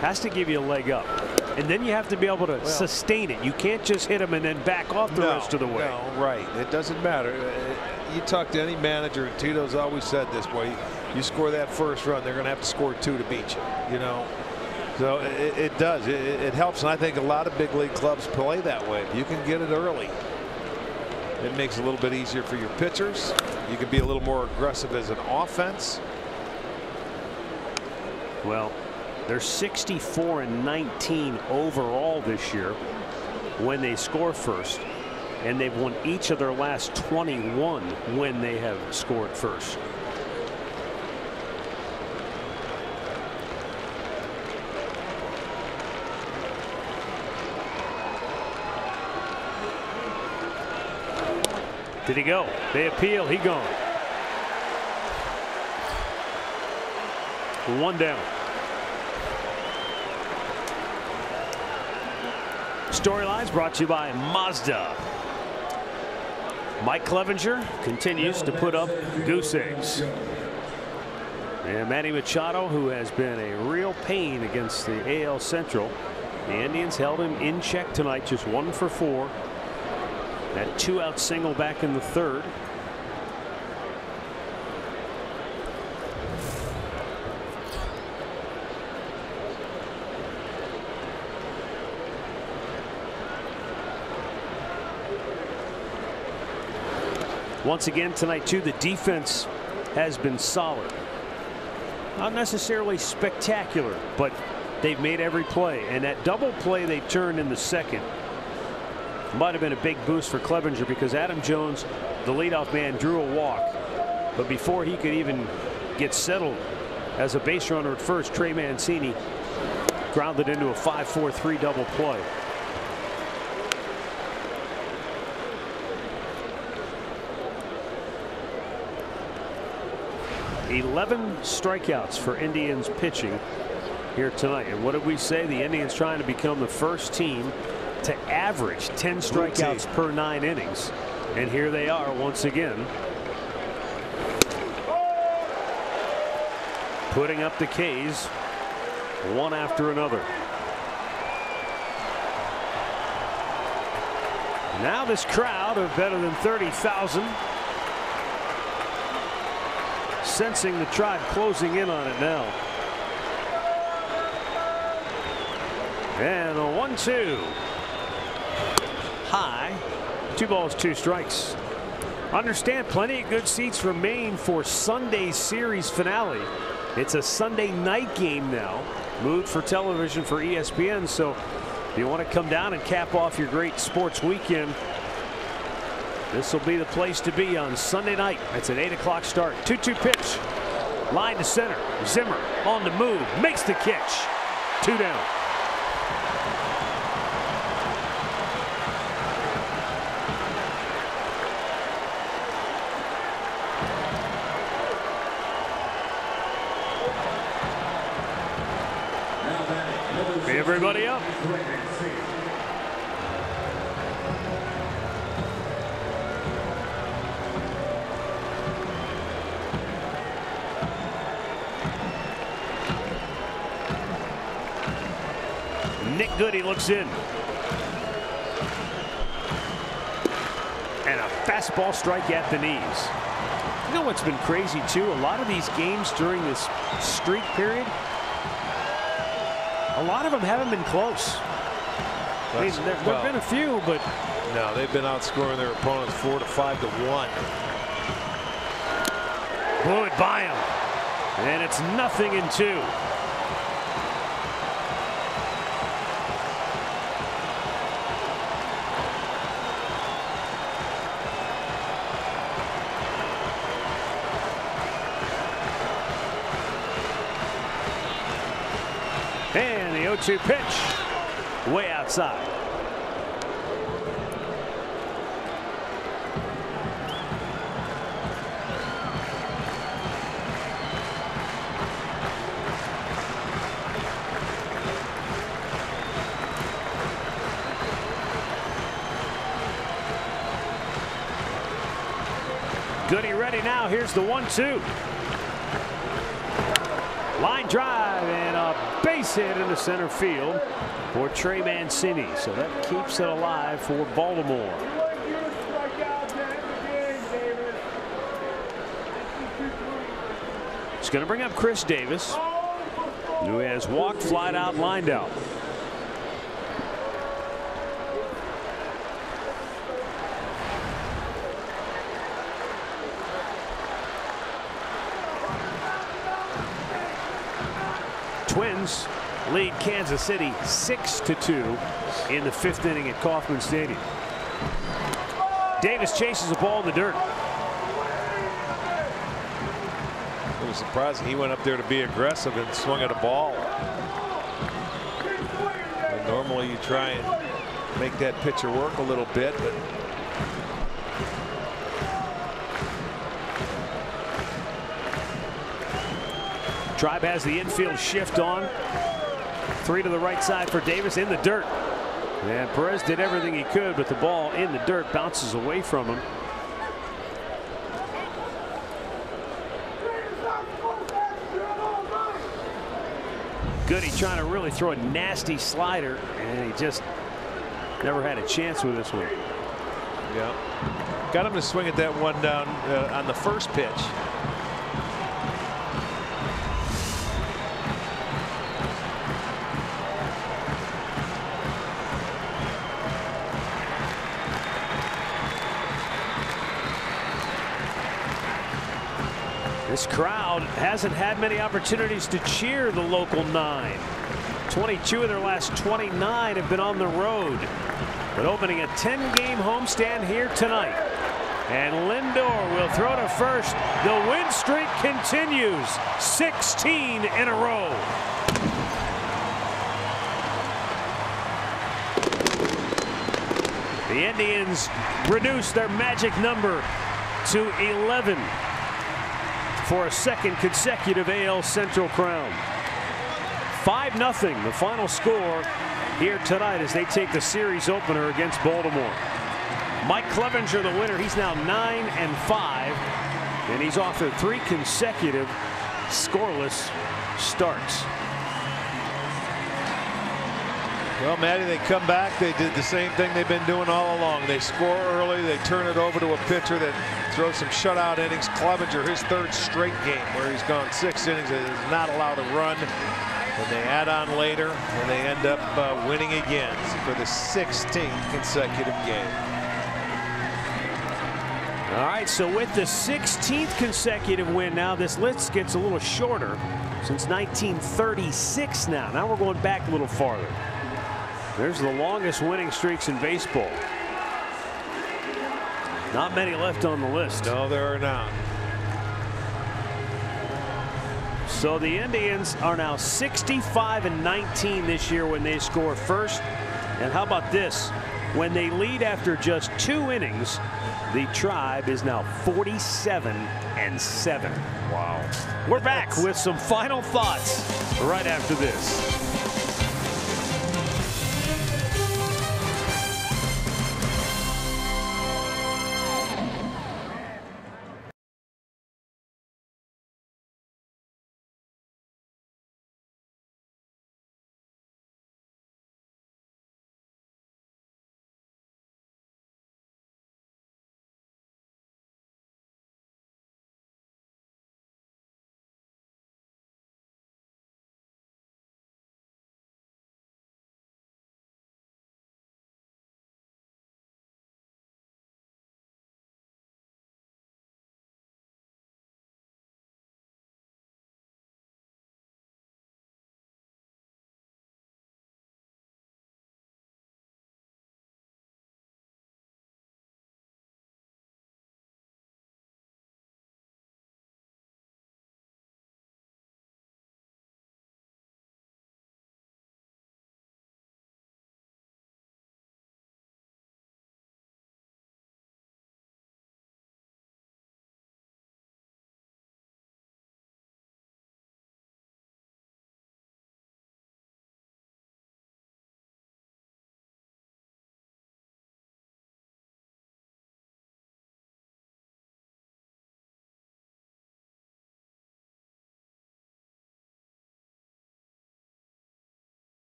has to give you a leg up. And then you have to be able to sustain it. You can't just hit them and then back off the rest of the way. No, right. It doesn't matter. You talk to any manager, and Tito's always said this way, you score that first run, they're going to have to score 2 to beat you, you know. So it does. It helps, and I think a lot of big league clubs play that way. If you can get it early, it makes it a little bit easier for your pitchers. You can be a little more aggressive as an offense. Well, they're 64-19 overall this year when they score first, and they've won each of their last 21 when they have scored first. Did he go? They appeal. He gone. 1 down. Storylines brought to you by Mazda. Mike Clevenger continues to put up goose eggs. And Manny Machado, who has been a real pain against the AL Central. The Indians held him in check tonight, just 1 for 4. That 2-out single back in the 3rd. Once again tonight, too, the defense has been solid. Not necessarily spectacular, but they've made every play. And that double play they turned in the 2nd might have been a big boost for Clevenger, because Adam Jones, the leadoff man, drew a walk. But before he could even get settled as a base runner at first, Trey Mancini grounded into a 5-4-3 double play. $11 strikeouts for Indians pitching here tonight. And what did we say? The Indians trying to become the first team to average 10 strikeouts per 9 innings. And here they are once again, putting up the Ks one after another. Now this crowd of better than 30,000 sensing the Tribe closing in on it now. And a 1-2. high. 2 balls, 2 strikes. Understand, plenty of good seats remain for Sunday's series finale. It's a Sunday night game now, moved for television for ESPN. So if you want to come down and cap off your great sports weekend, this will be the place to be on Sunday night. It's an 8 o'clock start. 2-2 pitch. Line to center. Zimmer on the move. Makes the catch. 2 down. Everybody up. Nick Goody looks in. And a fastball strike at the knees. You know what's been crazy too? A lot of these games during this streak period, a lot of them haven't been close. There have been a few, but no, they've been outscoring their opponents 4 to 5 to 1. Blew it by him, and it's 0-2. And the 0-2 pitch, way outside. Goody ready now. Here's the 1-2. Line drive and a base hit into center field for Trey Mancini. So that keeps it alive for Baltimore. It's going to bring up Chris Davis, who has walked, flied out, lined out. Twins lead Kansas City 6-2 in the 5th inning at Kauffman Stadium. Davis chases a ball in the dirt. It was surprising he went up there to be aggressive and swung at a ball. And normally you try and make that pitcher work a little bit, but Tribe has the infield shift on. 3 to the right side for Davis in the dirt. And Perez did everything he could, but the ball in the dirt bounces away from him. Goody trying to really throw a nasty slider, and he just never had a chance with this one. yeah, got him to swing at that one down on the first pitch. This crowd hasn't had many opportunities to cheer the local 9. 22 of their last 29 have been on the road, but opening a 10-game homestand here tonight. And Lindor will throw to first. The win streak continues. 16 in a row. The Indians reduce their magic number to 11. For a second consecutive AL Central crown. 5-0 the final score here tonight as they take the series opener against Baltimore. Mike Clevenger the winner. He's now 9-5 and he's off to 3 consecutive scoreless starts. Well, Matty, they come back. They did the same thing they've been doing all along. They score early. They turn it over to a pitcher that throws some shutout innings. Clevenger, his 3rd straight game where he's gone 6 innings and is not allowed to run. And they add on later, and they end up winning again for the 16th consecutive game. All right, so with the 16th consecutive win now, this list gets a little shorter since 1936 now. Now we're going back a little farther. There's the longest winning streaks in baseball. Not many left on the list. No, there are not. So the Indians are now 65-19 this year when they score first. And how about this? When they lead after just 2 innings, the Tribe is now 47-7. Wow. We're back with some final thoughts right after this.